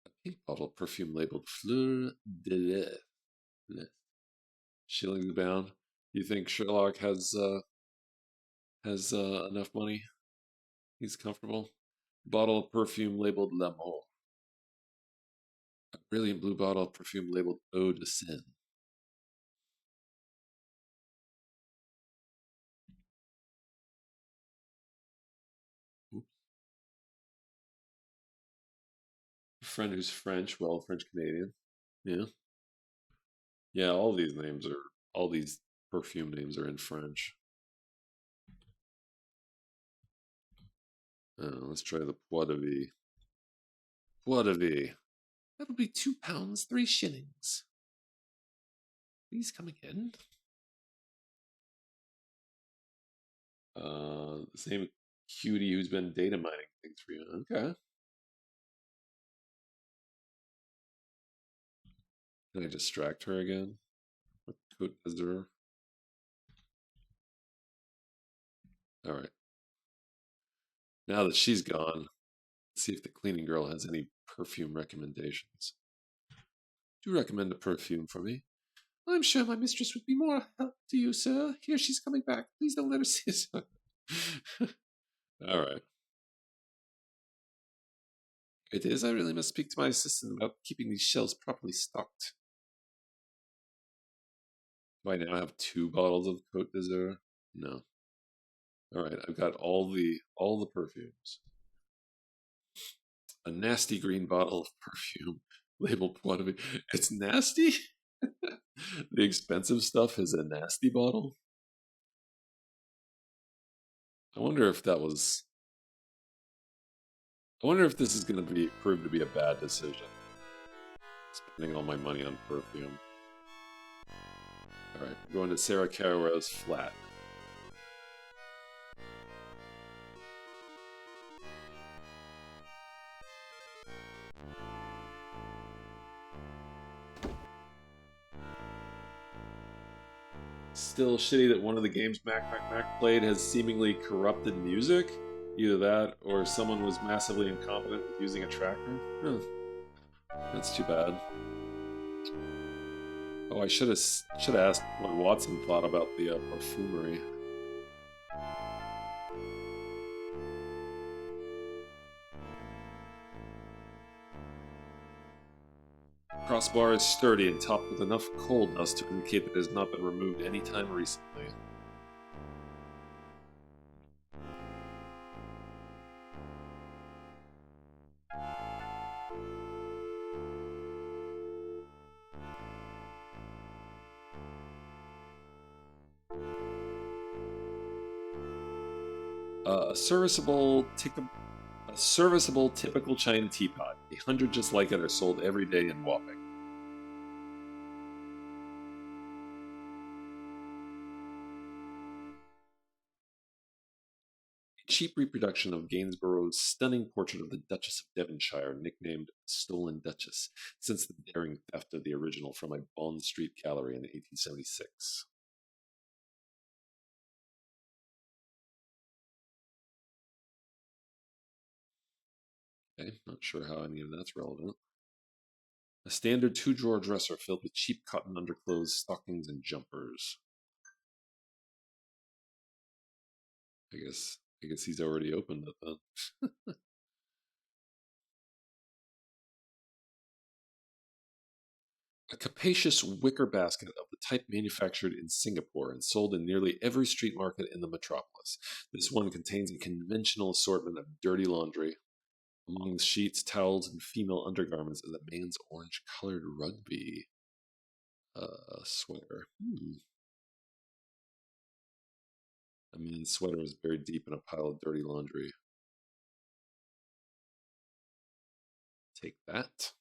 A pink bottle of perfume labeled Fleur de Lys. Shillings bound. You think Sherlock has enough money? He's comfortable. Bottle of perfume labeled L'Amour. A brilliant blue bottle of perfume labeled Eau de Seine. Oops. A friend who's French, well, French Canadian. Yeah. Yeah, all these perfume names are in French. Let's try the Pois de Vie. Pois de Vie. That'll be £2, 3 shillings. Please come again. The same cutie who's been data mining things for you. Okay. Can I distract her again? With Côte d'Azur? Alright. Now that she's gone, let's see if the cleaning girl has any perfume recommendations. Do you recommend a perfume for me? I'm sure my mistress would be more help to you, sir. Here she's coming back. Please don't let her see us. Alright. It is. I really must speak to my assistant about keeping these shelves properly stocked. Do I now have 2 bottles of Côte d'Azur? No. Alright, I've got all the perfumes. A nasty green bottle of perfume labeled Pois de Vie. It's nasty? The expensive stuff is a nasty bottle? I wonder if this is going to prove to be a bad decision. Spending all my money on perfume. Alright, we're going to Sarah Carraway's flat. Still shitty that one of the games Mac played has seemingly corrupted music. Either that, or someone was massively incompetent with using a tracker. That's too bad. Oh, I should have asked what Watson thought about the perfumery. Crossbar is sturdy and topped with enough coal dust to indicate that it has not been removed any time recently. A serviceable typical China teapot. 100 just like it are sold every day in Wapping. cheap reproduction of Gainsborough's stunning portrait of the Duchess of Devonshire, nicknamed Stolen Duchess, since the daring theft of the original from a Bond Street gallery in 1876. Okay, not sure how any of that's relevant. A standard two-drawer dresser filled with cheap cotton underclothes, stockings, and jumpers. I guess he's already opened it then. A capacious wicker basket of the type manufactured in Singapore and sold in nearly every street market in the metropolis. This one contains a conventional assortment of dirty laundry. Among the sheets, towels, and female undergarments is a man's orange-colored rugby sweater. A man's sweater is buried deep in a pile of dirty laundry. Take that.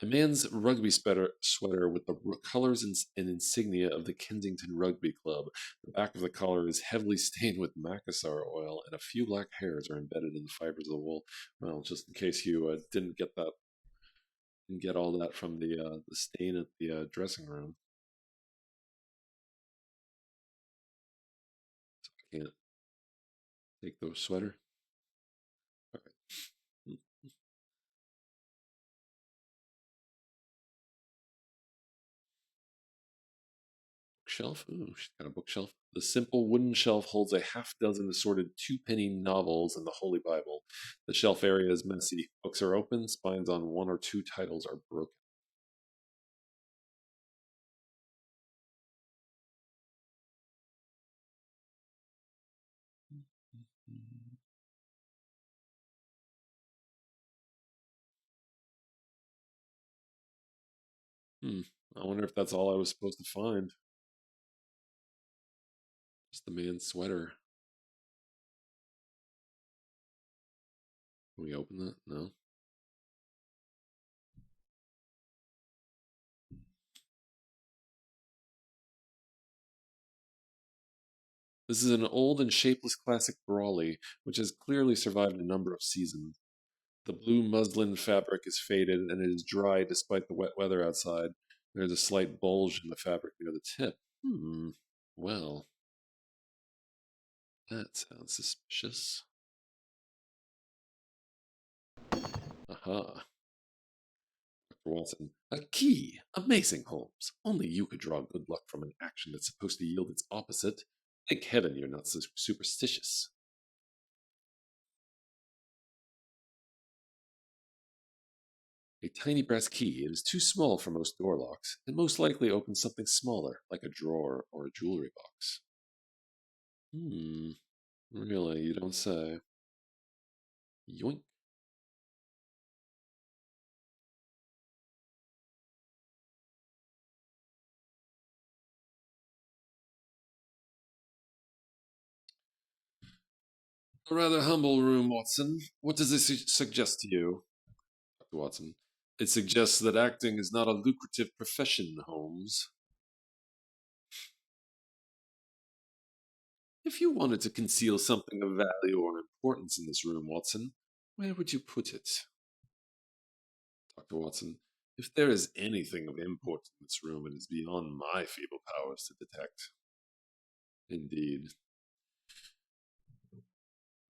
A man's rugby sweater with the colors and insignia of the Kensington Rugby Club. The back of the collar is heavily stained with macassar oil, and a few black hairs are embedded in the fibers of the wool. Well, just in case you didn't get all that from the stain at the dressing room. So I can't take the sweater. All right. Bookshelf. Ooh, she's got a bookshelf. The simple wooden shelf holds a half-dozen assorted two-penny novels and the Holy Bible. The shelf area is messy. Books are open. Spines on one or two titles are broken. I wonder if that's all I was supposed to find. Just the man's sweater. Can we open that? No. This is an old and shapeless classic Brawley, which has clearly survived a number of seasons. The blue muslin fabric is faded and it is dry despite the wet weather outside. There's a slight bulge in the fabric near the tip. Well, that sounds suspicious. Aha. Dr. Watson. A key! Amazing, Holmes. Only you could draw good luck from an action that's supposed to yield its opposite. Thank heaven you're not so superstitious. A tiny brass key. It is too small for most door locks, and most likely opens something smaller, like a drawer or a jewelry box. Really, you don't say. Yoink. A rather humble room, Watson. What does this suggest to you? Dr. Watson. It suggests that acting is not a lucrative profession, Holmes. If you wanted to conceal something of value or importance in this room, Watson, where would you put it? Dr. Watson. If there is anything of import in this room, it is beyond my feeble powers to detect. Indeed.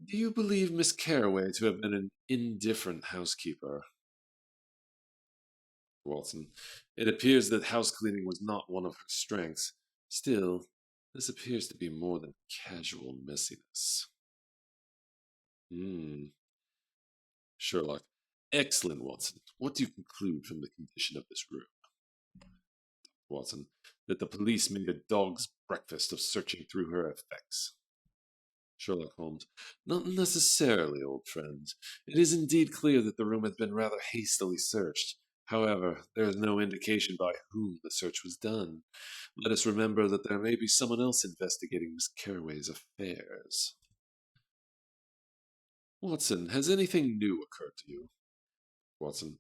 Do you believe Miss Carraway to have been an indifferent housekeeper? Watson. It appears that house cleaning was not one of her strengths. Still, this appears to be more than casual messiness. Sherlock. Excellent, Watson. What do you conclude from the condition of this room? Watson. That the police made a dog's breakfast of searching through her effects. Sherlock Holmes. Not necessarily, old friend. It is indeed clear that the room has been rather hastily searched. However, there is no indication by whom the search was done. Let us remember that there may be someone else investigating Miss Carraway's affairs. Watson, has anything new occurred to you? Watson.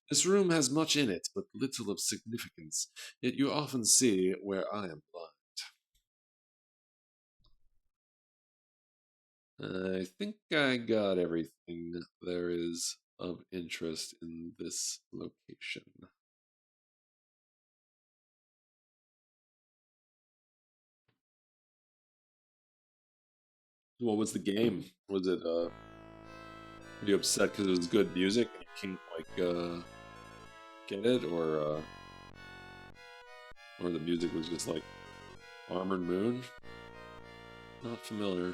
This room has much in it, but little of significance. Yet you often see where I am blind. I think I got everything there is of interest in this location. What was the game? Was it were you upset because it was good music and you can't like get it, or the music was just like Armored Moon? Not familiar.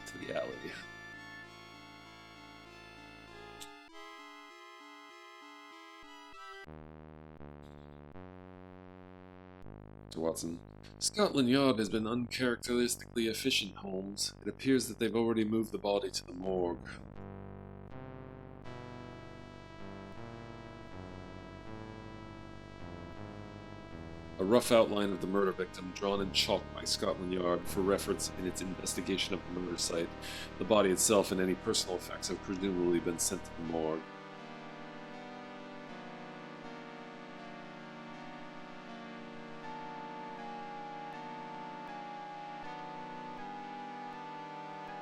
To the alley. Mr. Watson. Scotland Yard has been uncharacteristically efficient, Holmes. It appears that they've already moved the body to the morgue. A rough outline of the murder victim drawn in chalk by Scotland Yard for reference in its investigation of the murder site. The body itself and any personal effects have presumably been sent to the morgue.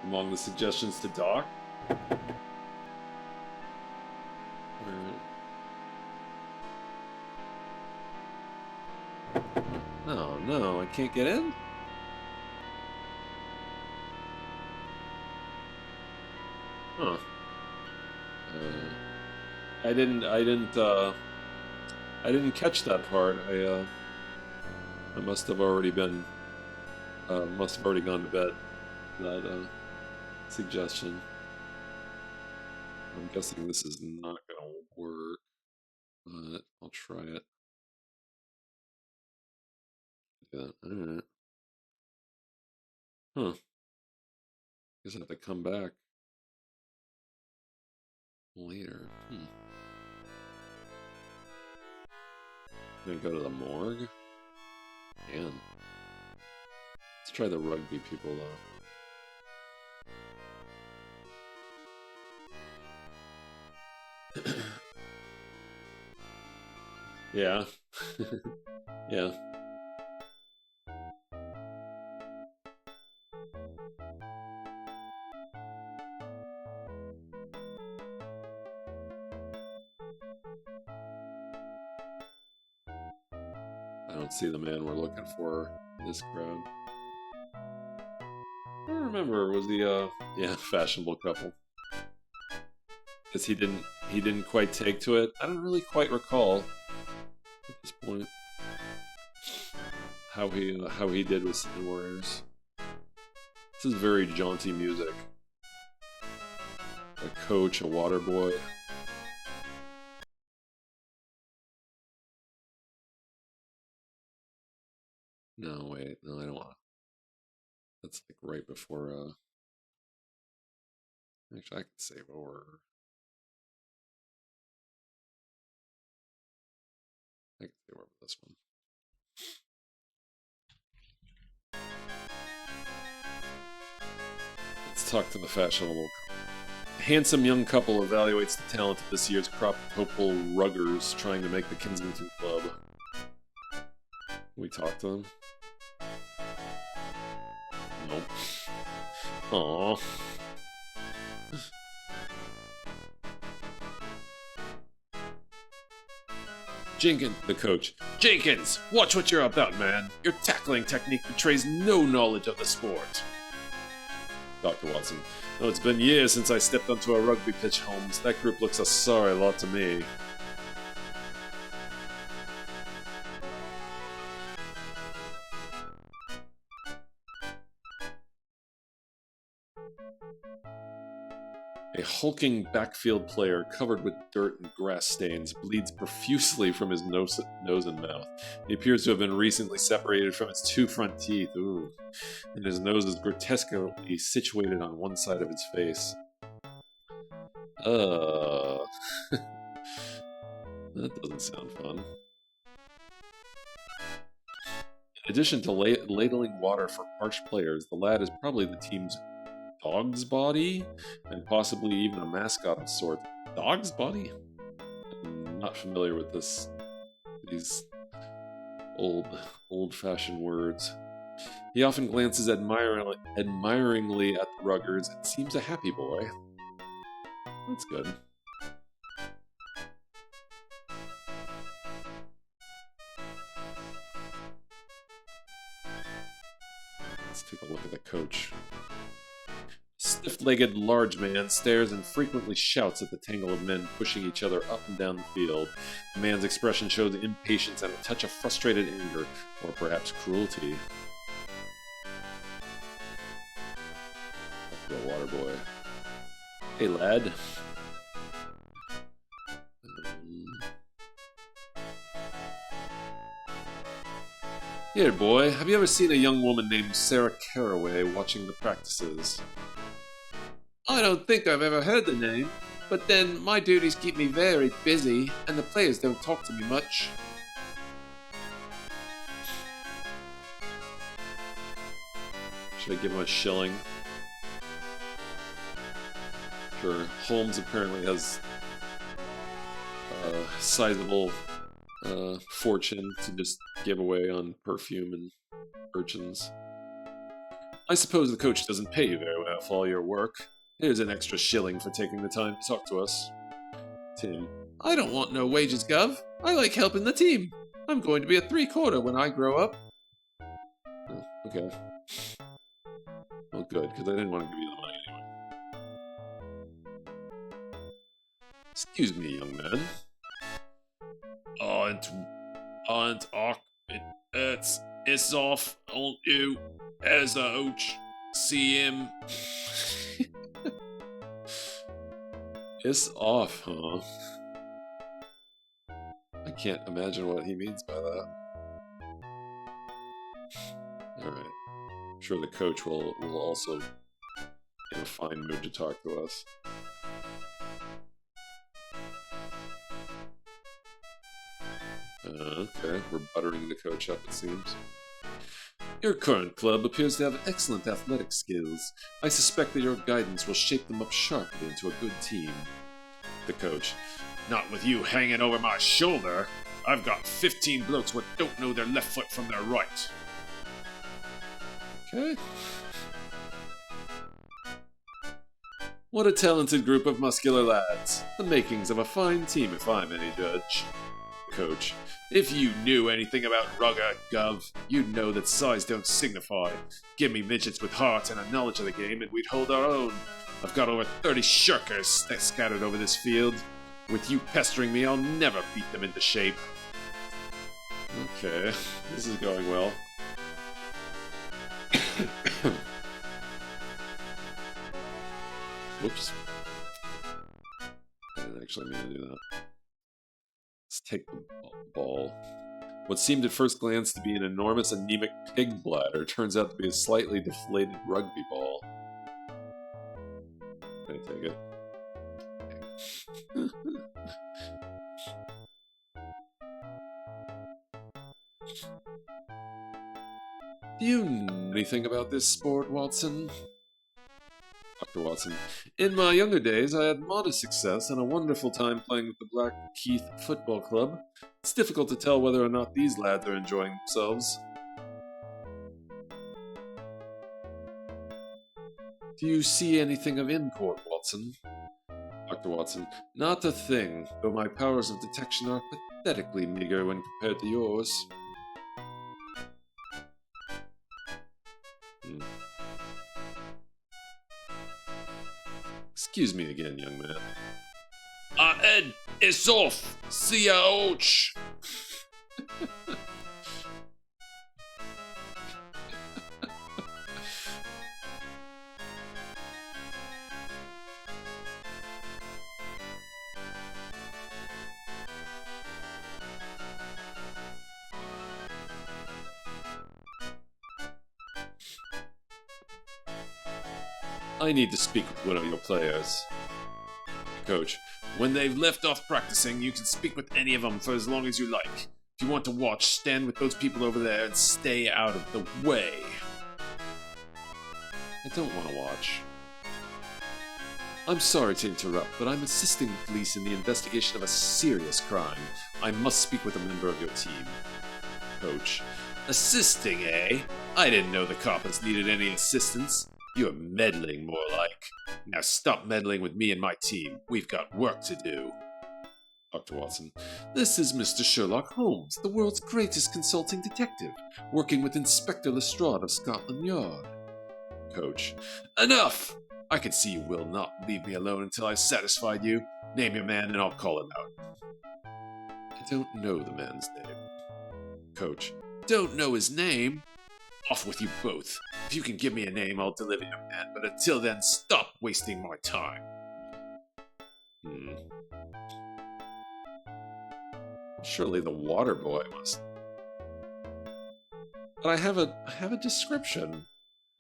Among the suggestions to Doc? Oh no, I can't get in? Huh. I didn't catch that part. I must have already been, must have already gone to bed. That, suggestion. I'm guessing this is not gonna work, but I'll try it. Yeah, alright. Huh. Guess I have to come back later. Gonna go to the morgue? Man. Let's try the rugby people though. Yeah. Yeah. I don't see the man we're looking for in this crowd. I don't remember, was the yeah, fashionable couple. Because he didn't quite take to it. I don't really quite recall at this point how he did with Sand Warriors. This is very jaunty music. A coach, a water boy. No, wait, no, I don't want to. That's like right before actually I can save over. I can save over this one. Let's talk to the fashionable. Handsome young couple evaluates the talent of this year's crop of hopeful ruggers trying to make the Kensington Club. We talk to them? Nope. Aww. Jenkins, the coach. Jenkins, watch what you're about, man. Your tackling technique betrays no knowledge of the sport. Dr. Watson. Oh, it's been years since I stepped onto a rugby pitch, Holmes. That group looks a sorry lot to me. A hulking backfield player covered with dirt and grass stains bleeds profusely from his nose and mouth. He appears to have been recently separated from his two front teeth. Ooh. And his nose is grotesquely situated on one side of his face. That doesn't sound fun. In addition to ladling water for parched players, the lad is probably the team's dog's body, and possibly even a mascot of sorts. Dog's body? I'm not familiar with these Old-fashioned words. He often glances admiringly at the Ruggers and seems a happy boy. That's good. Let's take a look at the coach. Stiff-legged large man stares and frequently shouts at the tangle of men pushing each other up and down the field. The man's expression shows impatience and a touch of frustrated anger, or perhaps cruelty. The water boy. Hey, lad. Here, boy, have you ever seen a young woman named Sarah Caraway watching the practices? I don't think I've ever heard the name, but then my duties keep me very busy, and the players don't talk to me much. Should I give him a shilling? Sure, Holmes apparently has a sizable fortune to just give away on perfume and urchins. I suppose the coach doesn't pay you very well for all your work. Here's an extra shilling for taking the time to talk to us. Tim. I don't want no wages, Gov. I like helping the team. I'm going to be a 3/4 when I grow up. Oh, okay. Well, good, because I didn't want to give you the money anyway. Excuse me, young man. It's off on you as a ouch. See him. It's off, huh? I can't imagine what he means by that. Alright. I'm sure the coach will also in a fine mood to talk to us. Okay, we're buttering the coach up, it seems. Your current club appears to have excellent athletic skills. I suspect that your guidance will shape them up sharply into a good team. The coach. Not with you hanging over my shoulder. I've got 15 blokes what don't know their left foot from their right. Okay. What a talented group of muscular lads. The makings of a fine team if I'm any judge. Coach. If you knew anything about rugger, Gov, you'd know that size don't signify. Give me midgets with heart and a knowledge of the game and we'd hold our own. I've got over 30 shirkers scattered over this field. With you pestering me, I'll never beat them into shape. Okay, this is going well. Whoops. I didn't actually mean to do that. Let's take the ball. What seemed at first glance to be an enormous anemic pig bladder turns out to be a slightly deflated rugby ball. Can I take it? Do you know anything about this sport, Watson? Dr. Watson. In my younger days, I had modest success and a wonderful time playing with the Blackheath Football Club. It's difficult to tell whether or not these lads are enjoying themselves. Do you see anything of import, Watson? Dr. Watson. Not a thing, though my powers of detection are pathetically meager when compared to yours. Excuse me again, young man. Ed, it's off! See ya, ouch! I need to speak with one of your players. Coach, when they've left off practicing, you can speak with any of them for as long as you like. If you want to watch, stand with those people over there and stay out of the way. I don't want to watch. I'm sorry to interrupt, but I'm assisting the police in the investigation of a serious crime. I must speak with a member of your team. Coach. Assisting, eh? I didn't know the coppers needed any assistance. You're meddling, more like. Now stop meddling with me and my team. We've got work to do. Dr. Watson. This is Mr. Sherlock Holmes, the world's greatest consulting detective, working with Inspector Lestrade of Scotland Yard. Coach. Enough! I can see you will not leave me alone until I've satisfied you. Name your man and I'll call him out. I don't know the man's name. Coach. Don't know his name? Off with you both. If you can give me a name, I'll deliver your man, but until then, stop wasting my time. Surely the water boy must. But I have a description.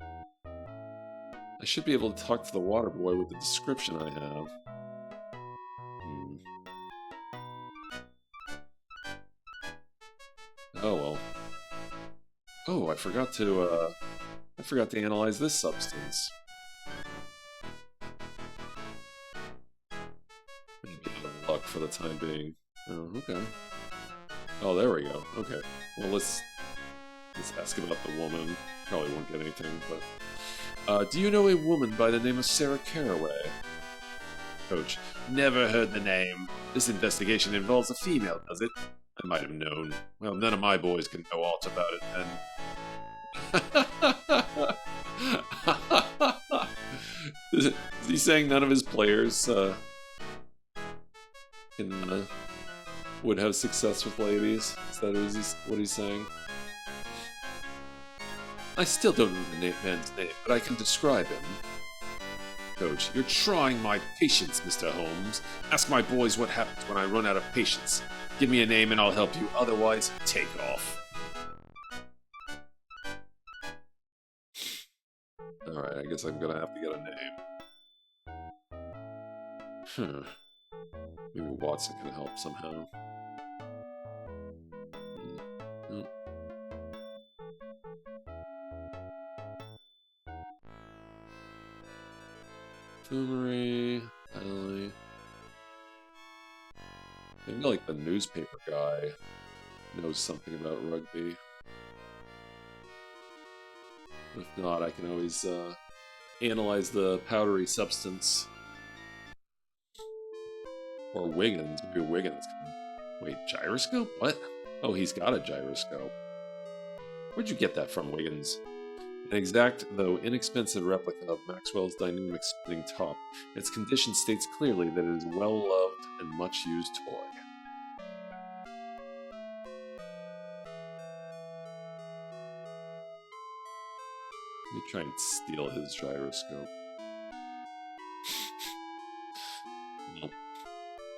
I should be able to talk to the water boy with the description I have. Oh well. Oh, I forgot to analyze this substance. Maybe out of luck for the time being. Oh, okay. Oh, there we go. Okay. Well, let's ask about the woman. Probably won't get anything, but do you know a woman by the name of Sarah Caraway? Coach. Never heard the name. This investigation involves a female, does it? I might have known. Well, none of my boys can know aught about it, then. Is he saying none of his players would have success with ladies? Is that what he's saying? I still don't know the man's name, but I can describe him. Coach, you're trying my patience, Mr. Holmes. Ask my boys what happens when I run out of patience. Give me a name and I'll help you, otherwise, take off. Alright, I guess I'm gonna have to get a name. Maybe Watson can help somehow. Fumery, Ellie. Maybe like the newspaper guy knows something about rugby. If not, I can always analyze the powdery substance. Or Wiggins. Maybe Wiggins can... Wait, gyroscope? What? Oh, he's got a gyroscope. Where'd you get that from, Wiggins? An exact, though inexpensive replica of Maxwell's dynamic spinning top. Its condition states clearly that it is a well-loved and much-used toy. Let me try and steal his gyroscope. Nope.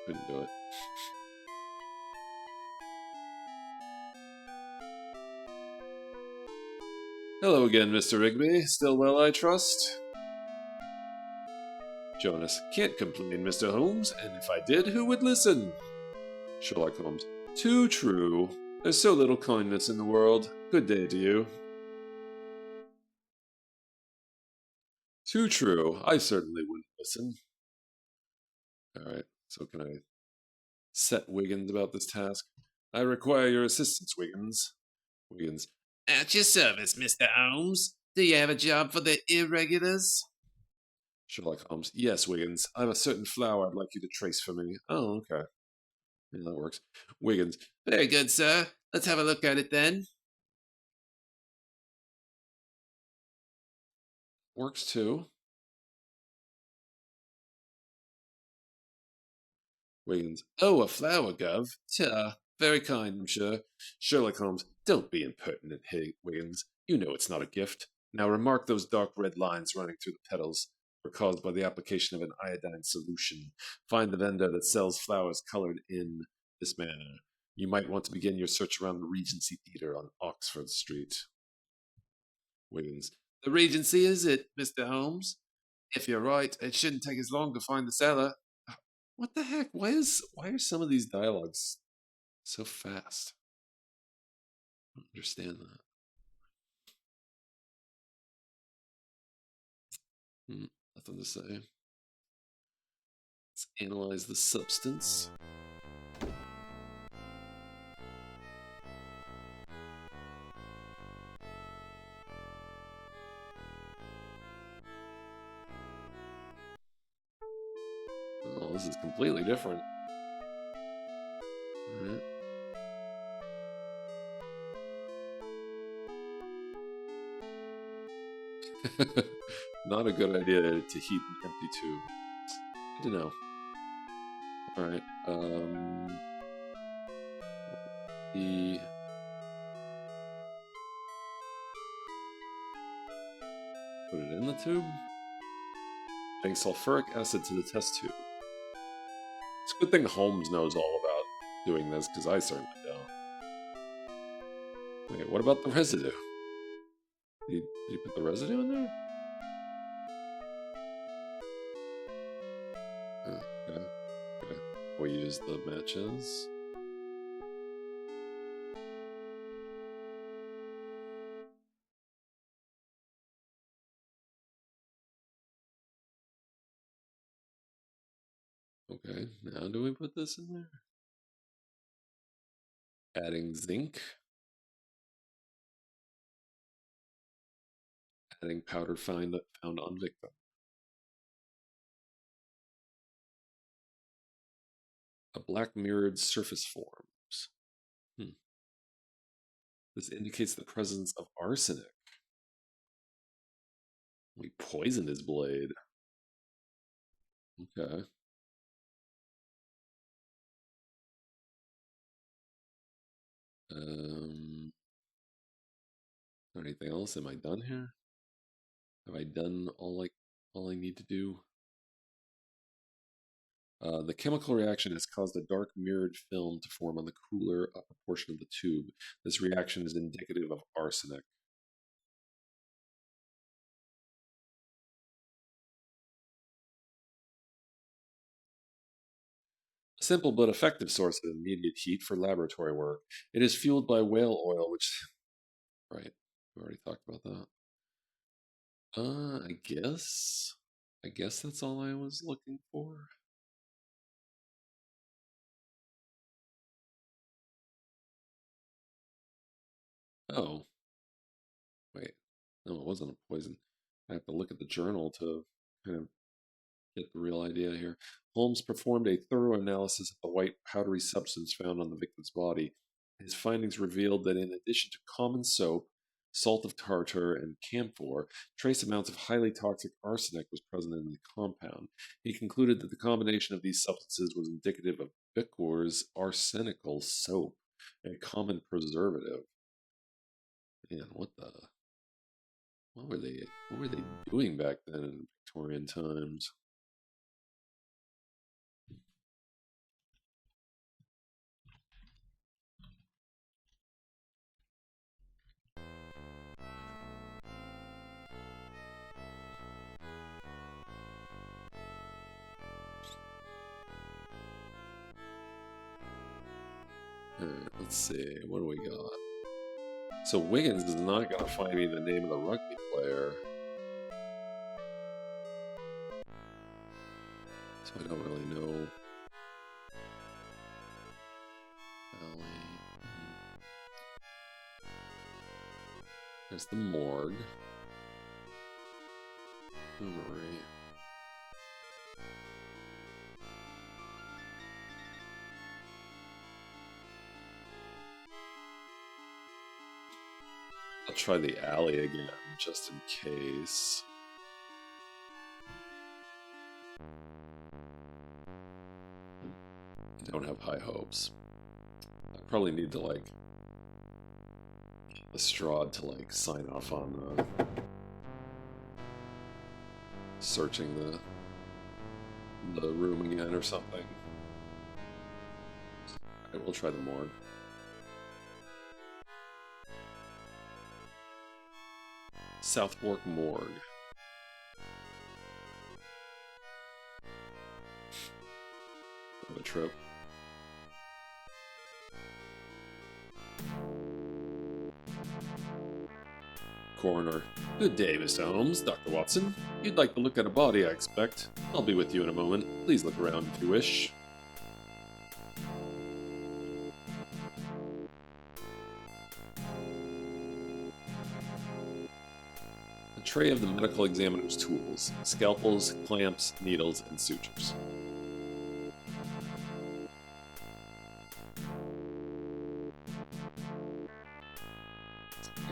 Couldn't do it. Hello again, Mr. Rigby. Still well, I trust? Jonas. Can't complain, Mr. Holmes, and if I did, who would listen? Sherlock Holmes. Too true. There's so little kindness in the world. Good day to you. Too true. I certainly wouldn't listen. Alright, so can I set Wiggins about this task? I require your assistance, Wiggins. Wiggins. At your service, Mr. Holmes. Do you have a job for the irregulars? Sherlock Holmes. Yes, Wiggins. I have a certain flower I'd like you to trace for me. Oh, okay. Yeah, that works. Wiggins. Very good, sir. Let's have a look at it then. Works too. Wiggins. Oh, a flower, Gov. Ta. Very kind, I'm sure. Sherlock Holmes. Don't be impertinent, Wiggins. You know it's not a gift. Now remark those dark red lines running through the petals. Were caused by the application of an iodine solution. Find the vendor that sells flowers colored in this manner. You might want to begin your search around the Regency Theatre on Oxford Street. Wiggins. The Regency is it, Mr. Holmes? If you're right, it shouldn't take as long to find the seller. What the heck? Why are some of these dialogues so fast? I don't understand that. Nothing to say. Let's analyze the substance. completely different. Alright. Not a good idea to heat an empty tube. Good to know. Alright, the... Put it in the tube. Adding sulfuric acid to the test tube. It's a good thing Holmes knows all about doing this, because I certainly don't. Wait, what about the residue? Did you put the residue in there? Okay. Okay. We use the matches. Okay, now do we put this in there? Adding zinc. Adding powder found on victim. A black mirrored surface forms. This indicates the presence of arsenic. We poisoned his blade. Okay. Anything else? Am I done here? Have I done all I need to do? The chemical reaction has caused a dark mirrored film to form on the cooler upper portion of the tube. This reaction is indicative of arsenic. A simple but effective source of immediate heat for laboratory work. It is fueled by whale oil, which... Right, we already talked about that. I guess that's all I was looking for. Oh. Wait. No, it wasn't a poison. I have to look at the journal to kind of get the real idea here. Holmes performed a thorough analysis of the white powdery substance found on the victim's body. His findings revealed that in addition to common soap, salt of tartar, and camphor, trace amounts of highly toxic arsenic was present in the compound. He concluded that the combination of these substances was indicative of Bicor's arsenical soap, a common preservative. Man, what were they doing back then in Victorian times? Alright, let's see, what do we got? So Wiggins is not going to find me the name of the rugby player. So I don't really know. There's the morgue. Marie. I'll try the alley again, just in case. I don't have high hopes. I probably need to, like, Lestrade to, like, sign off on searching the room again or something. Alright, we'll try the morgue. Southwark Morgue. What a trip. Coroner. Good day, Mr. Holmes. Dr. Watson. You'd like to look at a body, I expect. I'll be with you in a moment. Please look around if you wish. A tray of the medical examiner's tools. Scalpels, clamps, needles, and sutures.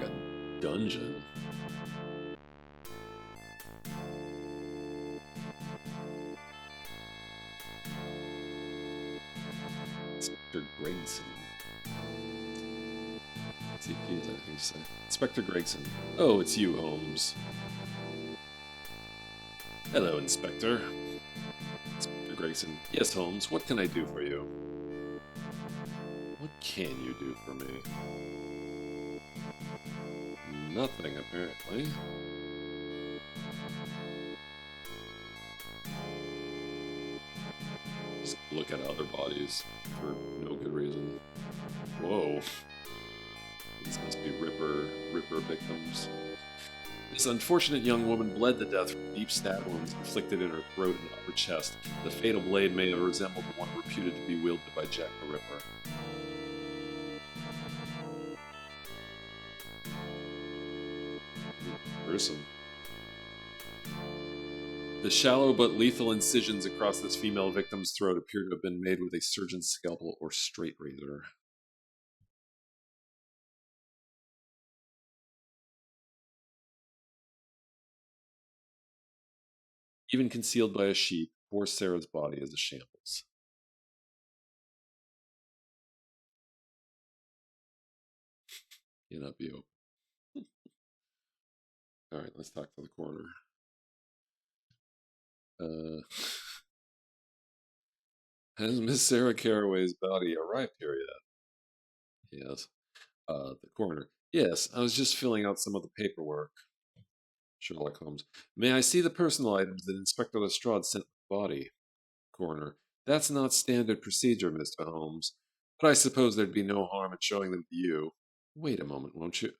a dungeon. Inspector Gregson. Let's see if he has anything to say. Inspector Gregson. Oh, it's you, Holmes. Hello, Inspector. Inspector Gregson. Yes, Holmes, what can I do for you? What can you do for me? Nothing, apparently. Just look at other bodies for no good reason. Whoa. These must be Ripper victims. This unfortunate young woman bled to death from deep stab wounds inflicted in her throat and upper chest. The fatal blade may have resembled the one reputed to be wielded by Jack the Ripper. Gruesome. The shallow but lethal incisions across this female victim's throat appear to have been made with a surgeon's scalpel or straight razor. Even concealed by a sheet, poor Sarah's body is a shambles. Cannot be open. Alright, let's talk to the coroner. Has Miss Sarah Carraway's body arrived here yet? Yes. The coroner. Yes, I was just filling out some of the paperwork. Sherlock Holmes. May I see the personal items that Inspector Lestrade sent with the body? Coroner. That's not standard procedure, Mr. Holmes. But I suppose there'd be no harm in showing them to you. Wait a moment, won't you?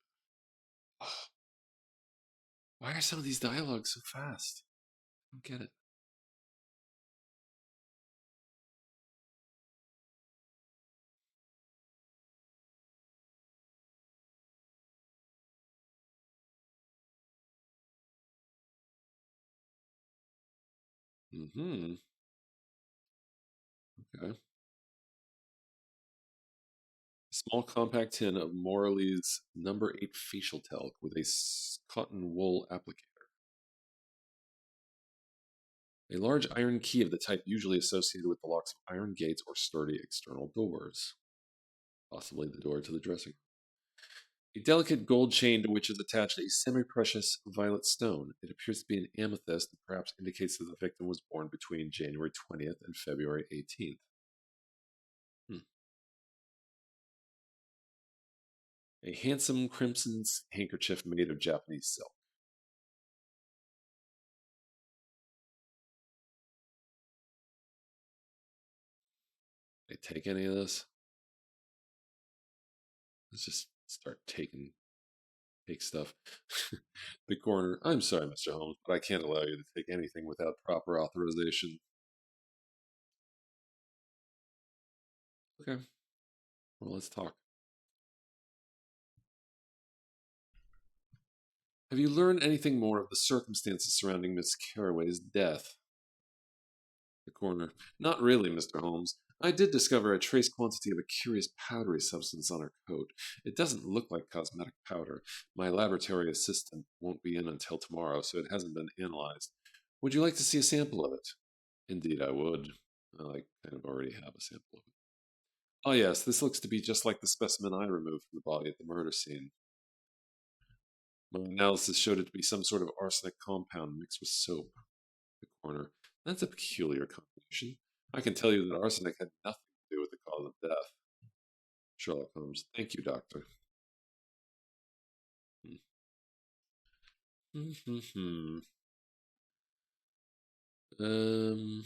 Why are some of these dialogues so fast? I don't get it. Mm-hmm. Okay. Small compact tin of Morley's number 8 facial talc with a cotton wool applicator. A large iron key of the type usually associated with the locks of iron gates or sturdy external doors. Possibly the door to the dressing room. A delicate gold chain to which is attached a semi-precious violet stone. It appears to be an amethyst and perhaps indicates that the victim was born between January 20th and February 18th. A handsome crimson handkerchief made of Japanese silk. They take any of this? Let's just start take stuff. The coroner. I'm sorry, Mr. Holmes, but I can't allow you to take anything without proper authorization. Okay. Well, let's talk. Have you learned anything more of the circumstances surrounding Miss Carraway's death? The coroner. Not really, Mr. Holmes. I did discover a trace quantity of a curious powdery substance on her coat. It doesn't look like cosmetic powder. My laboratory assistant won't be in until tomorrow, so it hasn't been analyzed. Would you like to see a sample of it? Indeed, I would. I kind of already have a sample of it. Oh yes, this looks to be just like the specimen I removed from the body at the murder scene. My analysis showed it to be some sort of arsenic compound mixed with soap. The coroner. That's a peculiar combination. I can tell you that arsenic had nothing to do with the cause of death. Sherlock Holmes. Thank you, Doctor. Um.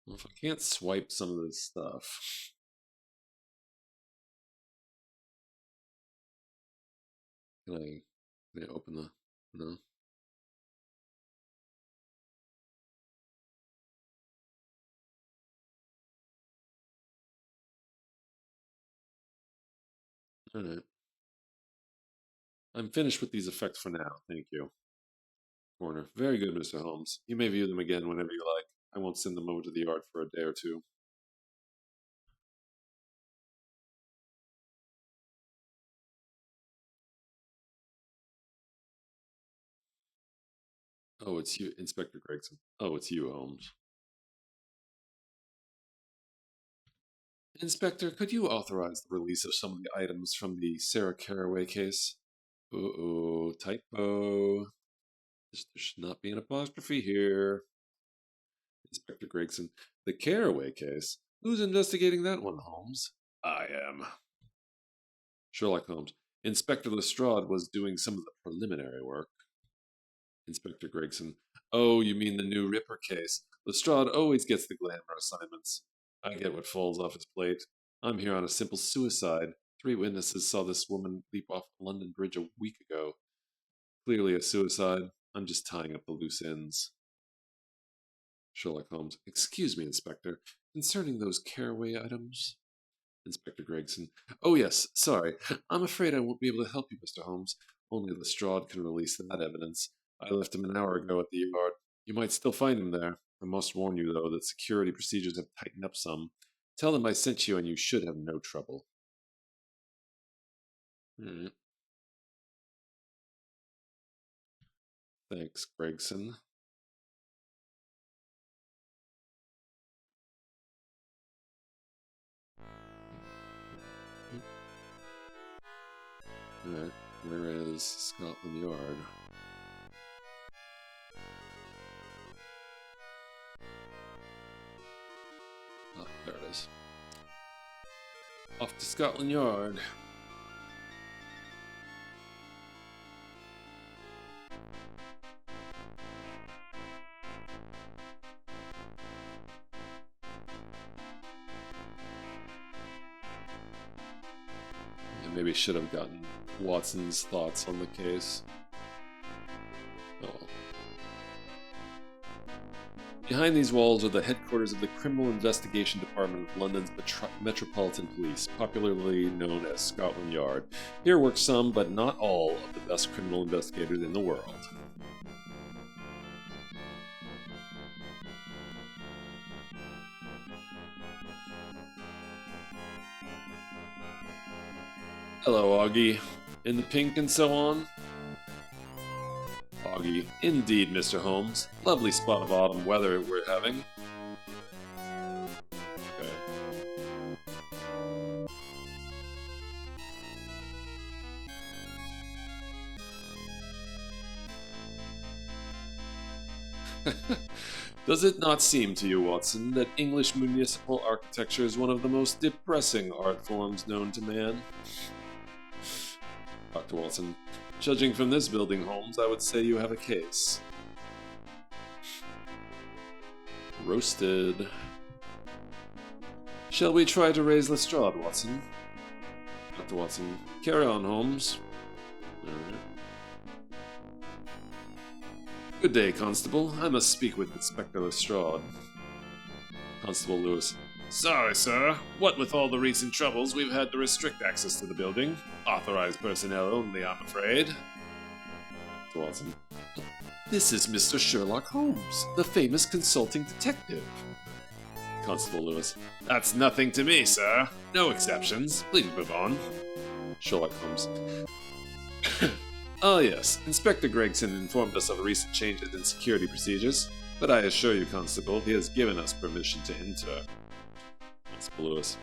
Well, if I can't swipe some of this stuff, can I open the? No. All right. I'm finished with these effects for now. Thank you. Corner. Very good, Mr. Holmes. You may view them again whenever you like. I won't send them over to the art for a day or two. Oh, it's you, Inspector Gregson. Oh, it's you, Holmes. Inspector, could you authorize the release of some of the items from the Sarah Caraway case? Uh-oh, typo. There should not be an apostrophe here. Inspector Gregson, the Caraway case? Who's investigating that one, Holmes? I am. Sherlock Holmes, Inspector Lestrade was doing some of the preliminary work. Inspector Gregson, oh, you mean the new Ripper case. Lestrade always gets the glamour assignments. I get what falls off his plate. I'm here on a simple suicide. 3 witnesses saw this woman leap off London Bridge a week ago. Clearly a suicide. I'm just tying up the loose ends. Sherlock Holmes, excuse me, Inspector. Concerning those Caraway items? Inspector Gregson, oh yes, sorry. I'm afraid I won't be able to help you, Mr. Holmes. Only Lestrade can release that evidence. I left him an hour ago at the yard. You might still find him there. I must warn you, though, that security procedures have tightened up some. Tell them I sent you and you should have no trouble. Thanks, Gregson. Alright, where is Scotland Yard? Ah, there it is. Off to Scotland Yard. Maybe should have gotten Watson's thoughts on the case. Oh well. Behind these walls are the headquarters of the Criminal Investigation Department of London's Metropolitan Police, popularly known as Scotland Yard. Here work some, but not all, of the best criminal investigators in the world. Hello, Augie. In the pink and so on? Augie, indeed, Mr. Holmes. Lovely spot of autumn weather we're having. Okay. Does it not seem to you, Watson, that English municipal architecture is one of the most depressing art forms known to man? Dr. Watson, judging from this building, Holmes, I would say you have a case. Roasted. Shall we try to raise Lestrade, Watson? Dr. Watson, carry on, Holmes. All right. Good day, Constable. I must speak with Inspector Lestrade. Constable Lewis. Sorry, sir. What with all the recent troubles, we've had to restrict access to the building. Authorized personnel only, I'm afraid. Watson. This is Mr. Sherlock Holmes, the famous consulting detective. Constable Lewis. That's nothing to me, sir. No exceptions. Please move on. Sherlock Holmes. Ah, yes. Inspector Gregson informed us of recent changes in security procedures, but I assure you, Constable, he has given us permission to enter. Constable Lewis.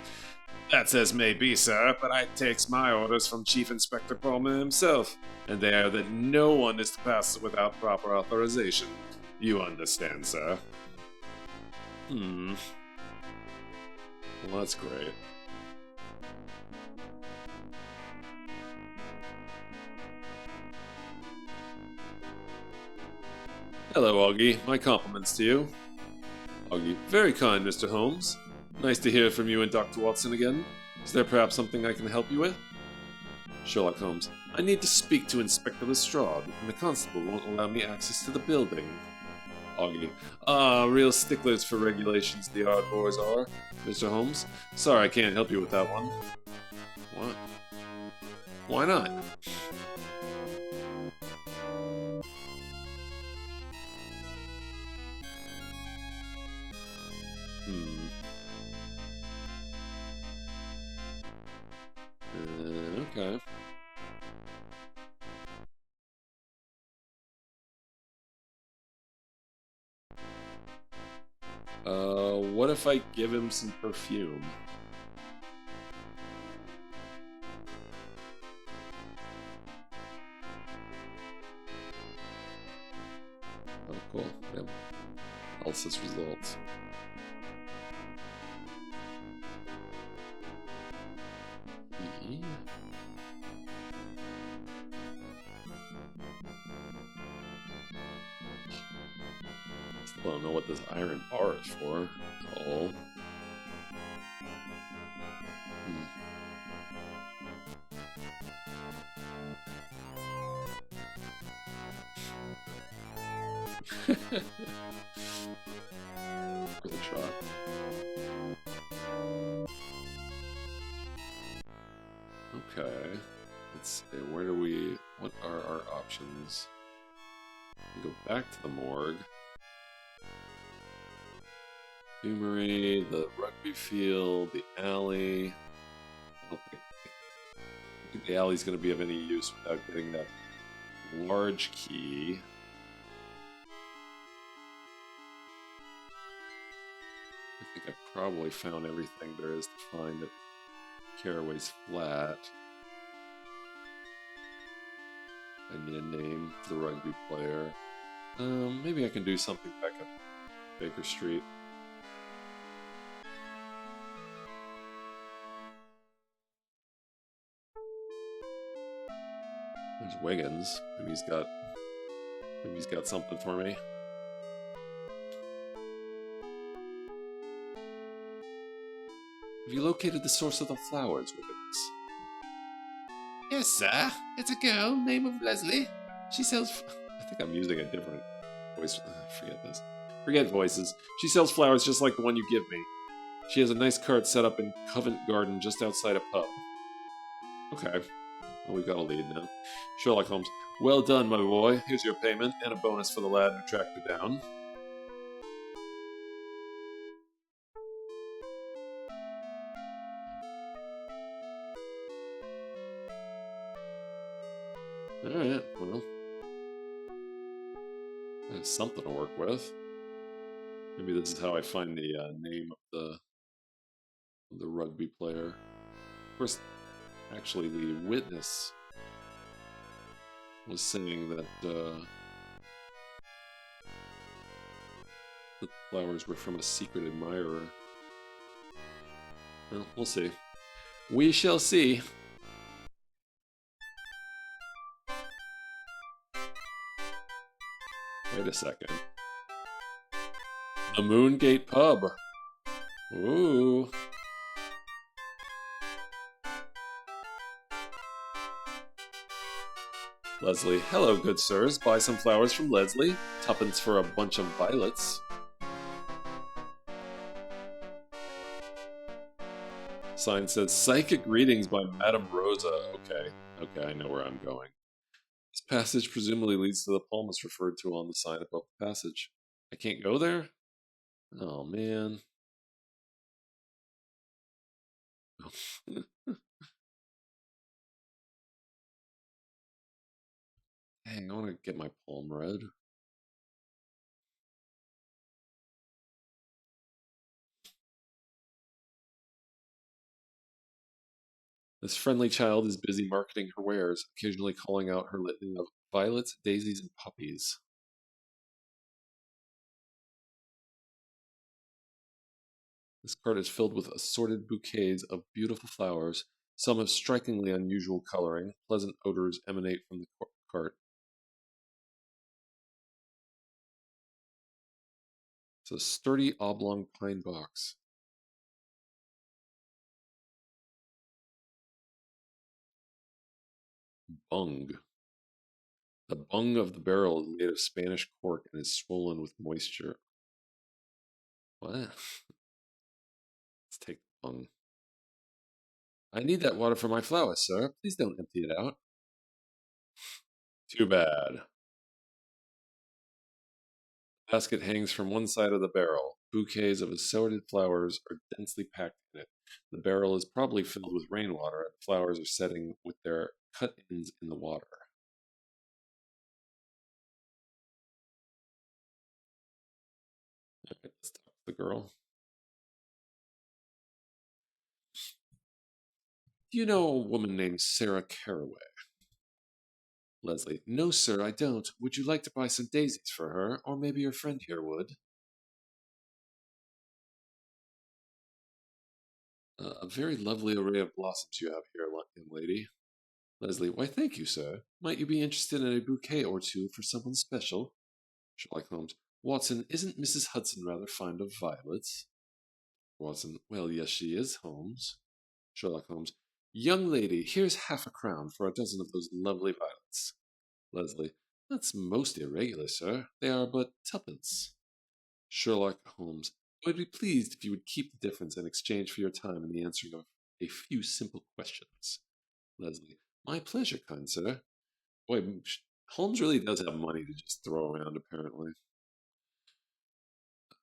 That's as may be, sir, but I takes my orders from Chief Inspector Palmer himself, and they are that no one is to pass without proper authorization. You understand, sir? Well, that's great. Hello, Augie. My compliments to you. Augie. Very kind, Mr. Holmes. Nice to hear from you and Dr. Watson again. Is there perhaps something I can help you with? Sherlock Holmes. I need to speak to Inspector Lestrade, and the constable won't allow me access to the building. Augie. Ah, real sticklers for regulations the Yard boys are, Mr. Holmes. Sorry I can't help you with that one. What? Why not? Okay. What if I give him some perfume? Oh, cool. Yep. Elsa's results. Yeah. Still don't know what this iron bar is for at all. Worth a shot. Okay. Let's see. Where do we... What are our options? We go back to the morgue. Fumery, the rugby field, the alley. I don't think the alley's going to be of any use without getting that large key. I think I probably found everything there is to find at Caraway's flat. I need a name for the rugby player. Maybe I can do something back at Baker Street. There's Wiggins. Maybe he's got something for me. Have you located the source of the flowers, Wiggins? Yes, sir. It's a girl, name of Leslie. She sells... I think I'm using a different voice. Forget this. Forget voices. She sells flowers just like the one you give me. She has a nice cart set up in Covent Garden just outside a pub. Okay. Well, we've got a lead now. Sherlock Holmes. Well done, my boy. Here's your payment, and a bonus for the lad who tracked her down. Alright, well. That's something to work with. Maybe this is how I find the name of the rugby player. Of course, actually, the witness was saying that the flowers were from a secret admirer. Well, we'll see. We shall see. Wait a second. The Moongate Pub. Ooh. Leslie. Hello, good sirs. Buy some flowers from Leslie. Tuppence for a bunch of violets. Sign says, Psychic Readings by Madame Rosa. Okay, I know where I'm going. This passage presumably leads to the palms referred to on the sign above the passage. I can't go there? Oh, man. Dang, I want to get my palm read. This friendly child is busy marketing her wares, occasionally calling out her litany of violets, daisies, and poppies. This cart is filled with assorted bouquets of beautiful flowers, some of strikingly unusual coloring. Pleasant odors emanate from the cart. It's a sturdy oblong pine box. Bung. The bung of the barrel is made of Spanish cork and is swollen with moisture. What? Let's take the bung. I need that water for my flowers, sir. Please don't empty it out. Too bad. The basket hangs from one side of the barrel. Bouquets of assorted flowers are densely packed in it. The barrel is probably filled with rainwater, and the flowers are setting with their cut ends in the water. Okay, let's talk to the girl. Do you know a woman named Sarah Caraway? Leslie. No, sir, I don't. Would you like to buy some daisies for her? Or maybe your friend here would. A very lovely array of blossoms you have here, young lady. Leslie. Why, thank you, sir. Might you be interested in a bouquet or two for someone special? Sherlock Holmes. Watson, isn't Mrs. Hudson rather fond of violets? Watson. Well, yes, she is, Holmes. Sherlock Holmes. Young lady, here's half a crown for a dozen of those lovely violets. Leslie. That's most irregular, sir. They are but twopence. Sherlock Holmes. I would be pleased if you would keep the difference in exchange for your time in the answering of a few simple questions. Leslie. My pleasure, kind sir. Boy, Holmes really does have money to just throw around, apparently.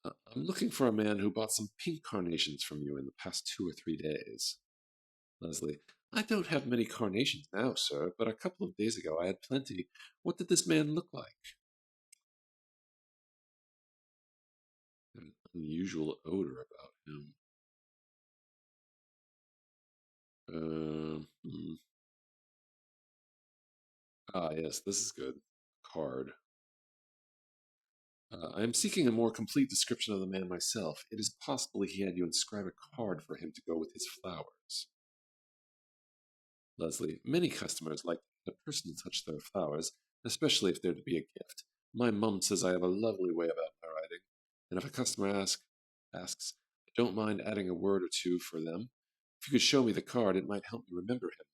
I'm looking for a man who bought some pink carnations from you in the past 2 or 3 days. Leslie. I don't have many carnations now, sir, but a couple of days ago I had plenty. What did this man look like? An unusual odor about him. Ah, yes, this is good. Card. I am seeking a more complete description of the man myself. It is possible he had you inscribe a card for him to go with his flowers. Leslie. Many customers like a person to touch their flowers, especially if they're to be a gift. My mum says I have a lovely way about my writing, and if a customer asks, I don't mind adding a word or two for them. If you could show me the card, it might help me remember him.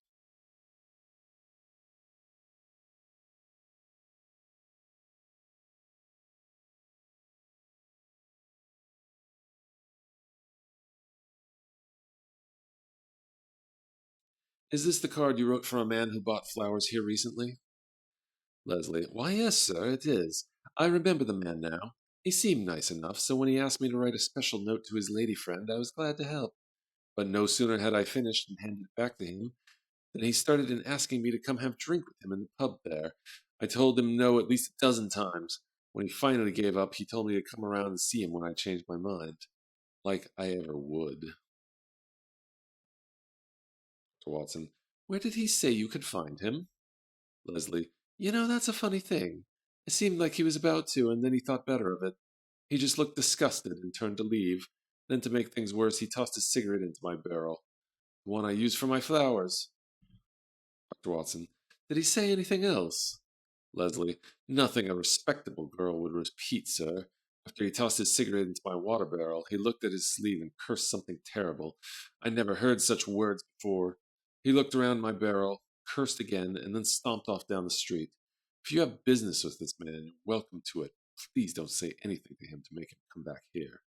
Is this the card you wrote for a man who bought flowers here recently? Leslie. Why, yes, sir, it is. I remember the man now. He seemed nice enough, so when he asked me to write a special note to his lady friend, I was glad to help. But no sooner had I finished and handed it back to him than he started in asking me to come have a drink with him in the pub there. I told him no at least a dozen times. When he finally gave up, he told me to come around and see him when I changed my mind. Like I ever would. To Watson. Where did he say you could find him? Leslie. You know, that's a funny thing. It seemed like he was about to, and then he thought better of it. He just looked disgusted and turned to leave. Then, to make things worse, he tossed his cigarette into my barrel. The one I used for my flowers. Dr. Watson. Did he say anything else? Leslie. Nothing a respectable girl would repeat, sir. After he tossed his cigarette into my water barrel, he looked at his sleeve and cursed something terrible. I never heard such words before. He looked around my barrel, cursed again, and then stomped off down the street. If you have business with this man, you're welcome to it. Please don't say anything to him to make him come back here.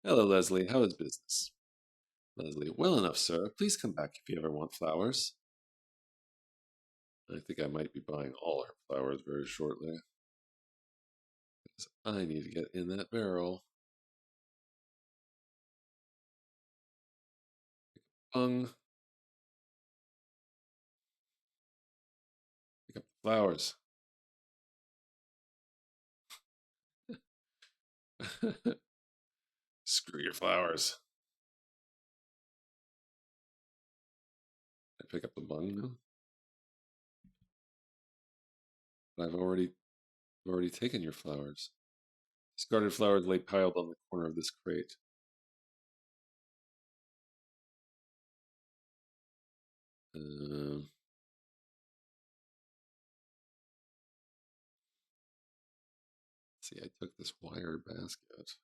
Hello, Leslie. How is business? Leslie. Well enough, sir. Please come back if you ever want flowers. I think I might be buying all her flowers very shortly. Because I need to get in that barrel. Pick up the flowers. Screw your flowers. I pick up the bung now. But I've already taken your flowers. Discarded flowers lay piled on the corner of this crate. See, I took this wire basket.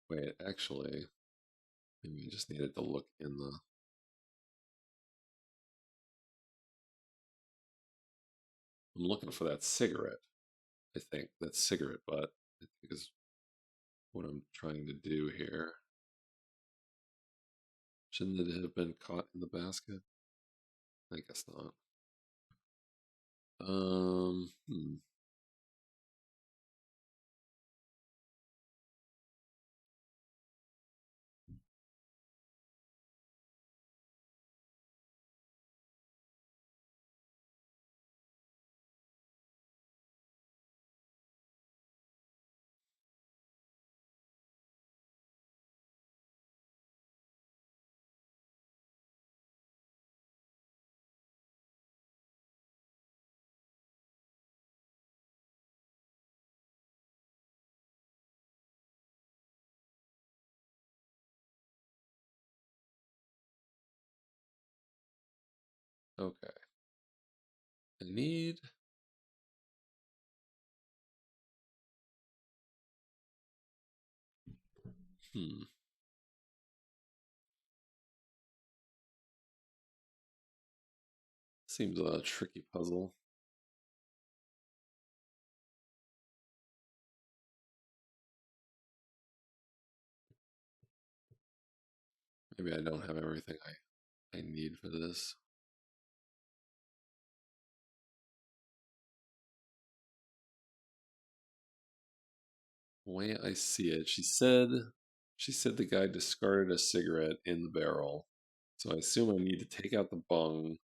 Wait, actually, maybe I just needed to look in the... I'm looking for that cigarette. I think that cigarette butt, I think, is what I'm trying to do here. Shouldn't it have been caught in the basket? I guess not. Okay. I need... Seems a tricky puzzle. Maybe I don't have everything I need for this. The way I see it, she said the guy discarded a cigarette in the barrel. So I assume I need to take out the bung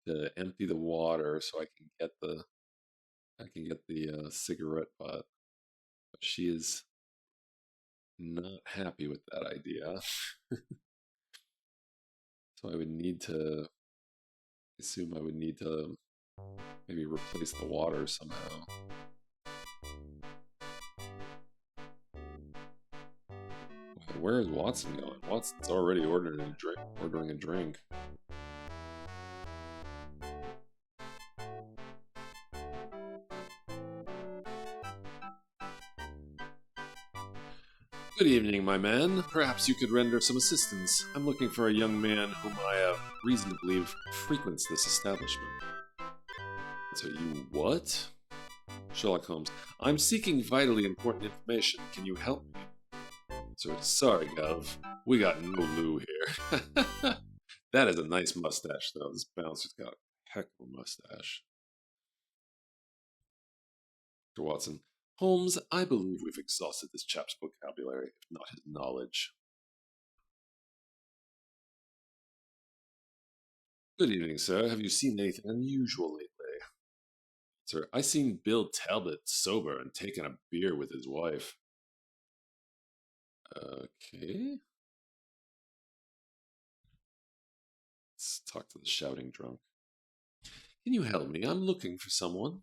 to empty the water so I can get the cigarette butt. But she is not happy with that idea. So I would need to assume I would need to maybe replace the water somehow. Where is Watson going? Watson's already ordering a drink. Good evening, my man. Perhaps you could render some assistance. I'm looking for a young man whom I have reason to believe frequents this establishment. So you what? Sherlock Holmes. I'm seeking vitally important information. Can you help me? Sir, sorry, Gov. We got no Lou here. That is a nice mustache, though. This bouncer's got a heck of a mustache. Dr. Watson. Holmes, I believe we've exhausted this chap's vocabulary, if not his knowledge. Good evening, sir. Have you seen anything unusual lately? Sir, I seen Bill Talbot sober and taking a beer with his wife. Okay. Let's talk to the shouting drunk. Can you help me? I'm looking for someone.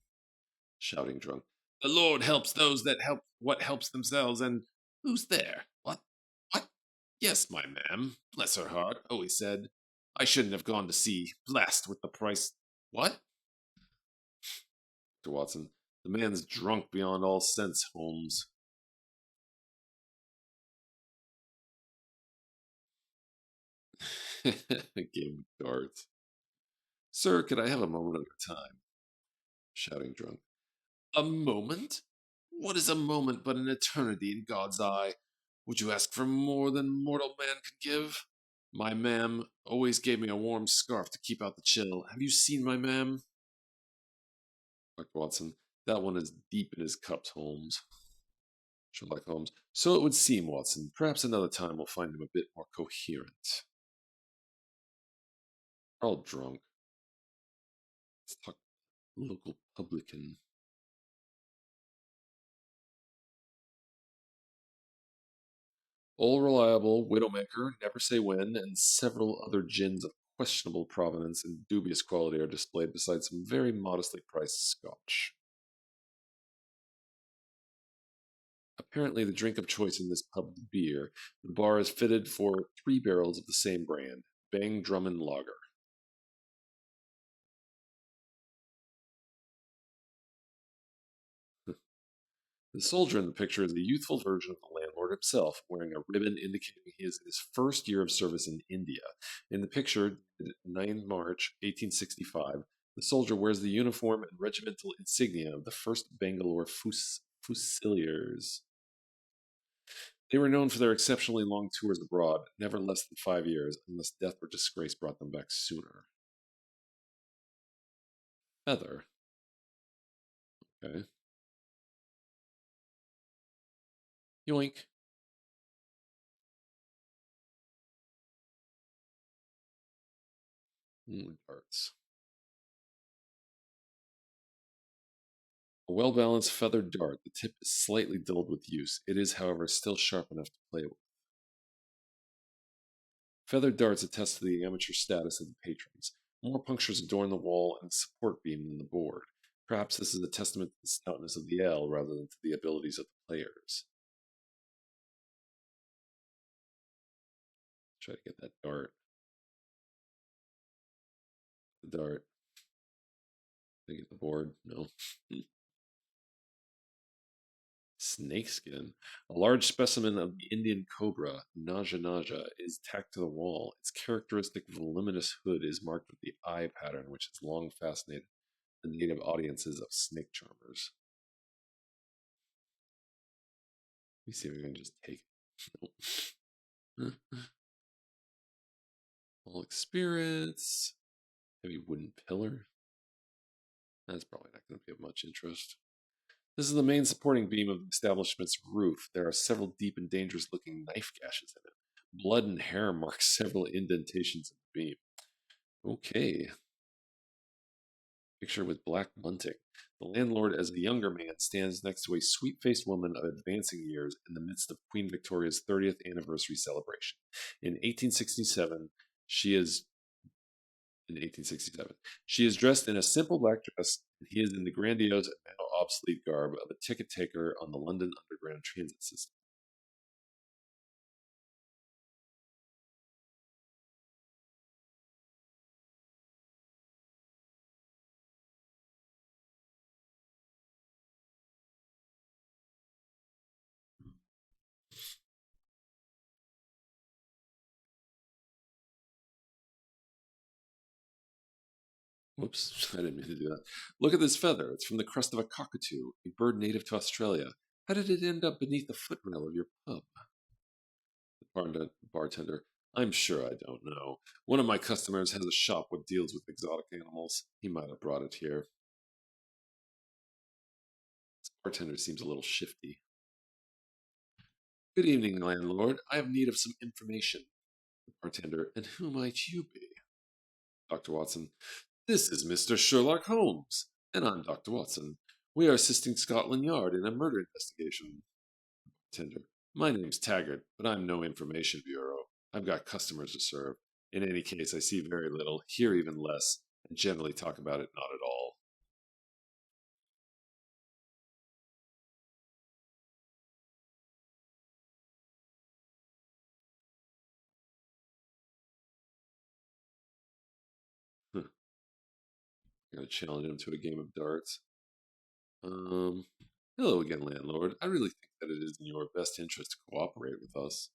Shouting drunk. The Lord helps those that help what helps themselves, and who's there? What? What? Yes, my ma'am. Bless her heart, always said. I shouldn't have gone to sea. Blast with the price. What? Dr. Watson. The man's drunk beyond all sense, Holmes. Game of darts. Sir, could I have a moment of your time? Shouting drunk. A moment? What is a moment but an eternity in God's eye? Would you ask for more than mortal man could give? My ma'am always gave me a warm scarf to keep out the chill. Have you seen my ma'am? Dr. Watson. That one is deep in his cups, Holmes. Sherlock Holmes. So it would seem, Watson. Perhaps another time we'll find him a bit more coherent. All drunk. Let's talk local publican. All reliable, widowmaker, never say when, and several other gins of questionable provenance and dubious quality are displayed beside some very modestly priced scotch. Apparently the drink of choice in this pub is beer. The bar is fitted for 3 barrels of the same brand, Bang Drummond Lager. The soldier in the picture is a youthful version of the landlord himself, wearing a ribbon indicating he is in his first year of service in India. In the picture, 9 March 1865, the soldier wears the uniform and regimental insignia of the 1st Bangalore Fusiliers. They were known for their exceptionally long tours abroad, never less than 5 years, unless death or disgrace brought them back sooner. Feather. Okay. Yoink. Darts. A well-balanced feathered dart, the tip is slightly dulled with use. It is, however, still sharp enough to play with. Feathered darts attest to the amateur status of the patrons. More punctures adorn the wall and the support beam than the board. Perhaps this is a testament to the stoutness of the ale rather than to the abilities of the players. Try to get that dart. the dart. Did I get the board? No. Snakeskin. A large specimen of the Indian cobra, Naja Naja, is tacked to the wall. Its characteristic voluminous hood is marked with the eye pattern, which has long fascinated the native audiences of snake charmers. Let me see if we can just take it. All spirits. Heavy wooden pillar. That's probably not going to be of much interest. This is the main supporting beam of the establishment's roof. There are several deep and dangerous looking knife gashes in it. Blood and hair mark several indentations in the beam. Okay. Picture with black bunting. The landlord, as a younger man, stands next to a sweet-faced woman of advancing years in the midst of Queen Victoria's 30th anniversary celebration. In 1867, she is dressed in a simple black dress, and he is in the grandiose and now obsolete garb of a ticket taker on the London Underground transit system. Whoops, I didn't mean to do that. Look at this feather. It's from the crest of a cockatoo, a bird native to Australia. How did it end up beneath the footrail of your pub? The bartender. I'm sure I don't know. One of my customers has a shop that deals with exotic animals. He might have brought it here. This bartender seems a little shifty. Good evening, landlord. I have need of some information. The bartender. And who might you be? Dr. Watson. This is Mr. Sherlock Holmes, and I'm Dr. Watson. We are assisting Scotland Yard in a murder investigation. Tender. My name's Taggart, but I'm no information bureau. I've got customers to serve. In any case, I see very little, hear even less, and generally talk about it not at all. I'm going to challenge him to a game of darts. Hello again, landlord. I really think that it is in your best interest to cooperate with us.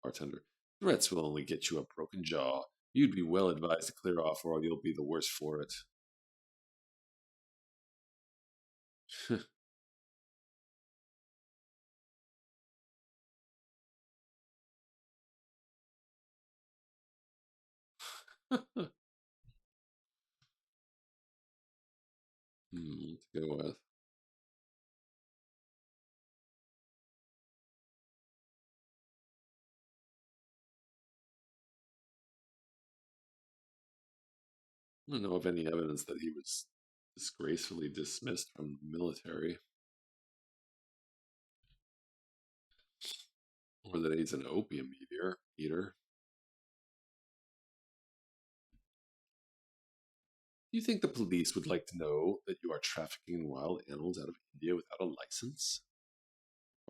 Bartender. Threats will only get you a broken jaw. You'd be well advised to clear off, or you'll be the worse for it. Let's go with. I don't know of any evidence that he was disgracefully dismissed from the military, or that he's an opium eater. Do you think the police would like to know that you are trafficking wild animals out of India without a license?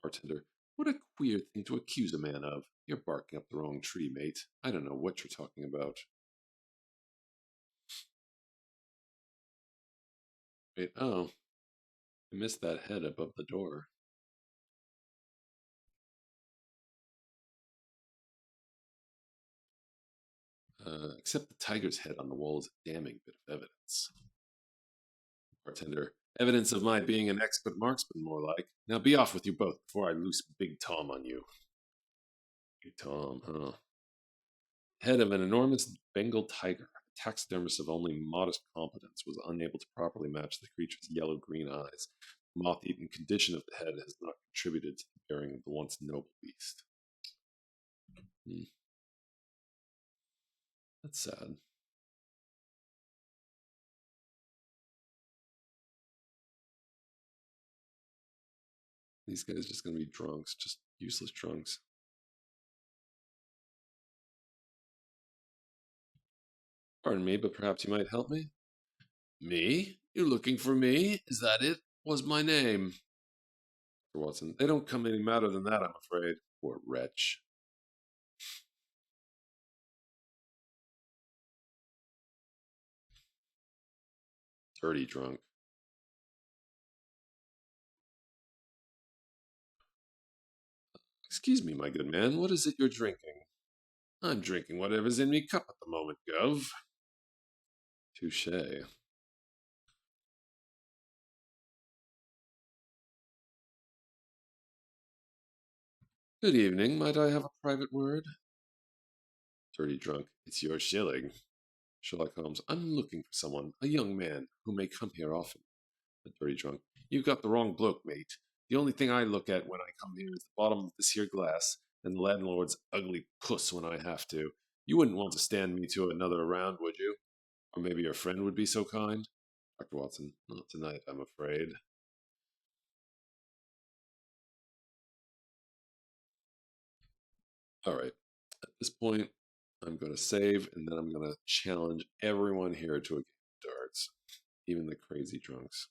Bartender. What a queer thing to accuse a man of. You're barking up the wrong tree, mate. I don't know what you're talking about. Wait, oh. I missed that head above the door. Except the tiger's head on the wall is a damning bit of evidence. Bartender. Evidence of my being an expert marksman, more like. Now be off with you both before I loose Big Tom on you. Big Tom, huh? Head of an enormous Bengal tiger. A taxidermist of only modest competence was unable to properly match the creature's yellow-green eyes. The moth-eaten condition of the head has not contributed to the bearing of the once noble beast. That's sad. These guys are just going to be drunks, just useless drunks. Pardon me, but perhaps you might help me? Me? You're looking for me? Is that it? What's my name? Dr. Watson. They don't come any madder than that, I'm afraid. Poor wretch. Dirty drunk. Excuse me, my good man, what is it you're drinking? I'm drinking whatever's in me cup at the moment, Gov. Touche. Good evening, might I have a private word? Dirty drunk. It's your shilling. Sherlock Holmes. I'm looking for someone, a young man, who may come here often. The dirty drunk. You've got the wrong bloke, mate. The only thing I look at when I come here is the bottom of this here glass, and the landlord's ugly puss when I have to. You wouldn't want to stand me to another round, would you? Or maybe your friend would be so kind? Dr. Watson. Not tonight, I'm afraid. Alright. At this point, I'm going to save, and then I'm going to challenge everyone here to a game of darts. Even the crazy drunks.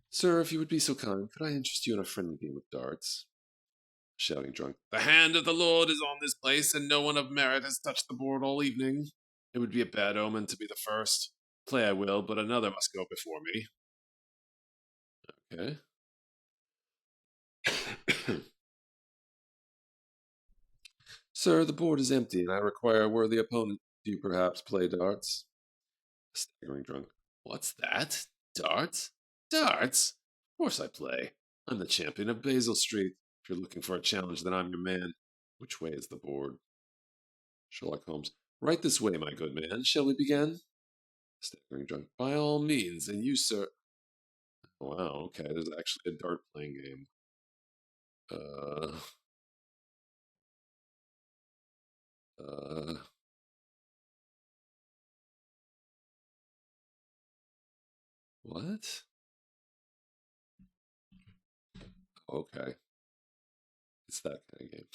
Sir, if you would be so kind, could I interest you in a friendly game of darts? Shouting drunk. The hand of the Lord is on this place, and no one of merit has touched the board all evening. It would be a bad omen to be the first. Play I will, but another must go before me. Okay. Sir, the board is empty, and I require a worthy opponent. Do you perhaps play darts? Staggering drunk. What's that? Darts? Darts? Of course I play. I'm the champion of Basil Street. If you're looking for a challenge, then I'm your man. Which way is the board? Sherlock Holmes. Right this way, my good man. Shall we begin? Staggering drunk. By all means, and you, sir. Wow, okay, there's actually a dart playing game. Uh. What? Okay. It's that kind of game.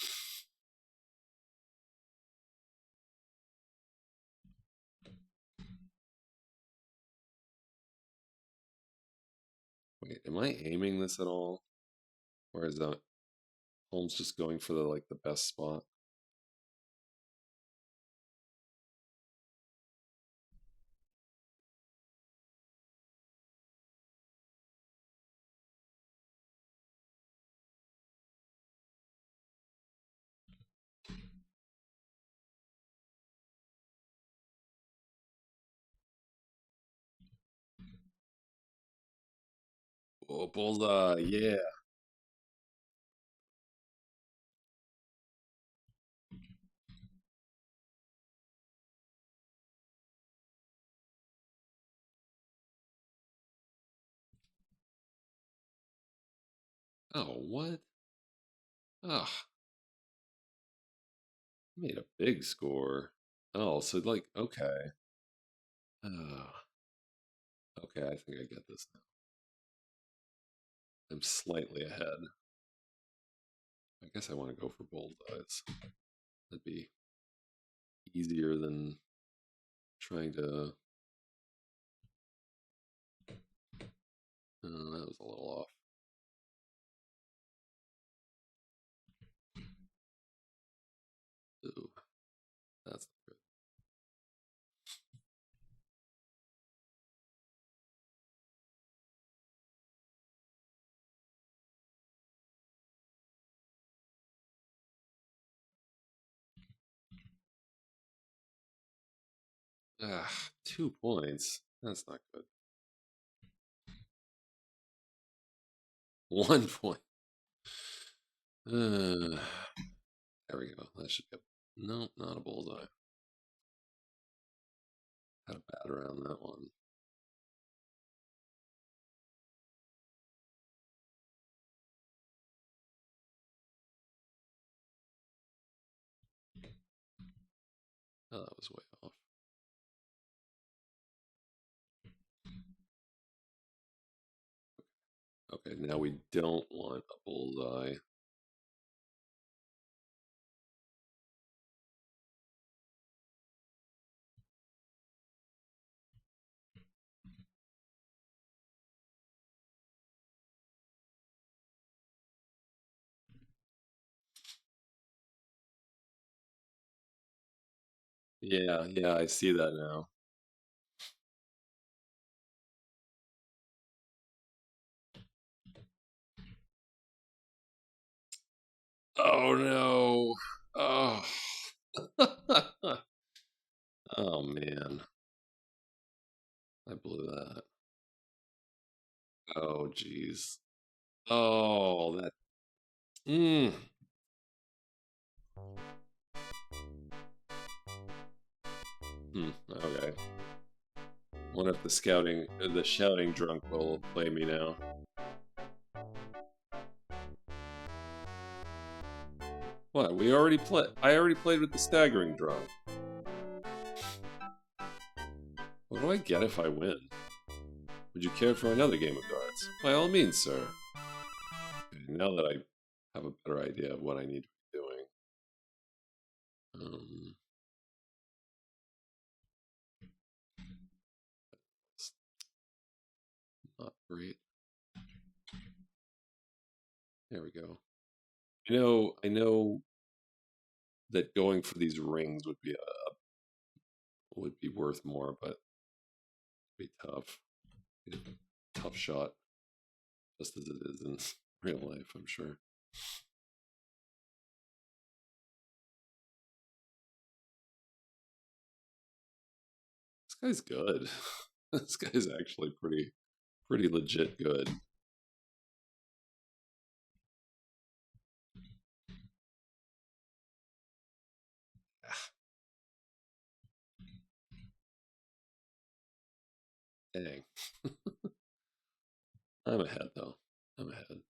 Wait, am I aiming this at all? Or is that Holmes just going for the best spot? Oh, bullseye, yeah. Oh, what? Ah, made a big score. Oh, so okay. Ah, okay, I think I get this now. I'm slightly ahead. I guess I want to go for bullseyes. That'd be easier than trying to. Oh, that was a little off. Ooh, that's not good. Ah, 2 points. That's not good. 1 point. There we go. That should get. Nope, not a bullseye. Had a bat around that one. Oh, that was way off. Okay, now we don't want a bullseye. Yeah, yeah, I see that now. Oh no. Oh. Oh man. I blew that. Oh jeez. Oh, that. Mm. Okay. Wonder if the shouting drunk will play me now. What? We already played. I already played with the staggering drunk. What do I get if I win? Would you care for another game of darts? By all means, sir. Okay, now that I have a better idea of what I need to be doing. It's not great. There we go. I know that going for these rings would be worth more, but it'd be tough. Tough shot, just as it is in real life, I'm sure. This guy's good. This guy's actually pretty legit good. Dang. I'm ahead though. I'm ahead.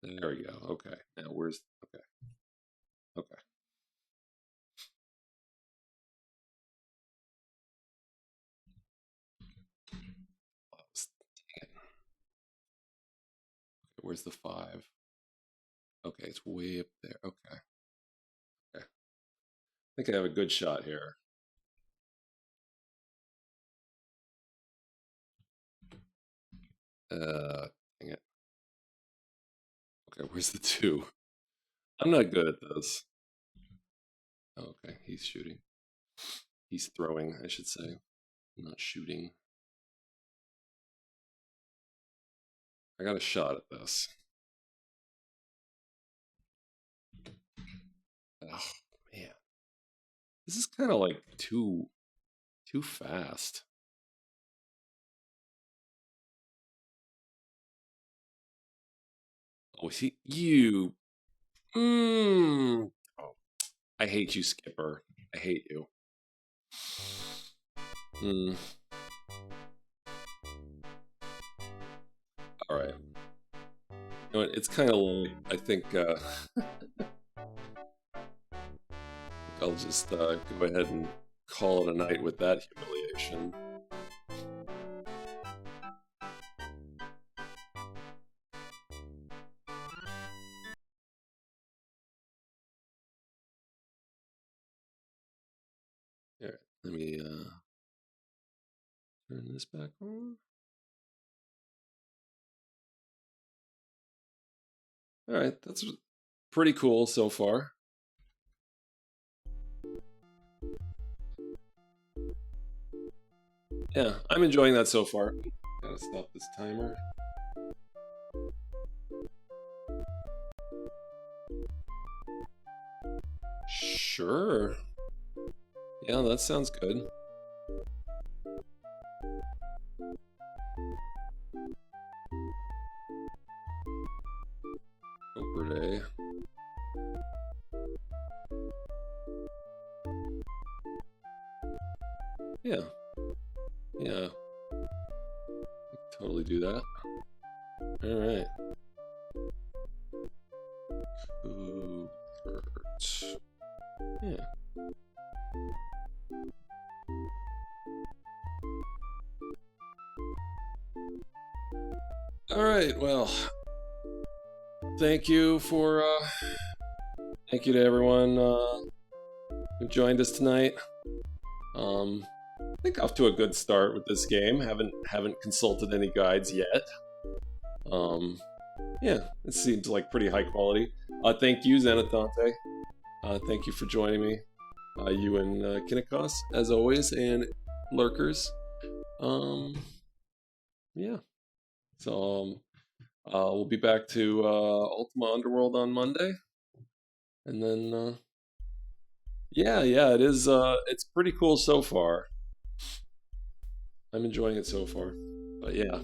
There we go. Okay. Now where's okay. Okay. Oh, dang it. Okay, where's the 5? Okay, it's way up there. Okay. Okay. I think I have a good shot here. Dang it. Okay, where's the 2? I'm not good at this. Oh, okay, he's shooting. He's throwing, I should say. I'm not shooting. I got a shot at this. Oh man. This is kind of like too fast. Oh, you. Oh, I hate you, Skipper. I hate you. Mm. All right. You know what, it's kind of late. I think I'll just go ahead and call it a night with that humiliation. All right, let me turn this back on. All right, that's pretty cool so far. Yeah, I'm enjoying that so far. Gotta stop this timer. Sure. Yeah, that sounds good. Cooper Day. Yeah. Yeah. I can totally do that. Alright. Coopert. Yeah. Alright, well. Thank you to everyone who joined us tonight. I think off to a good start with this game. Haven't consulted any guides yet. Yeah, it seems like pretty high quality. Thank you, Xanathante. Thank you for joining me. You and Kinnikos, as always, and lurkers. Yeah. So we'll be back to Ultima Underworld on Monday, and then yeah, it is. It's pretty cool so far. I'm enjoying it so far, but yeah.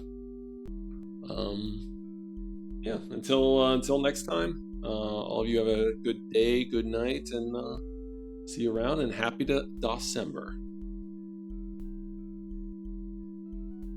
Yeah. Until next time. All of you have a good day, good night, and see you around. And happy to December.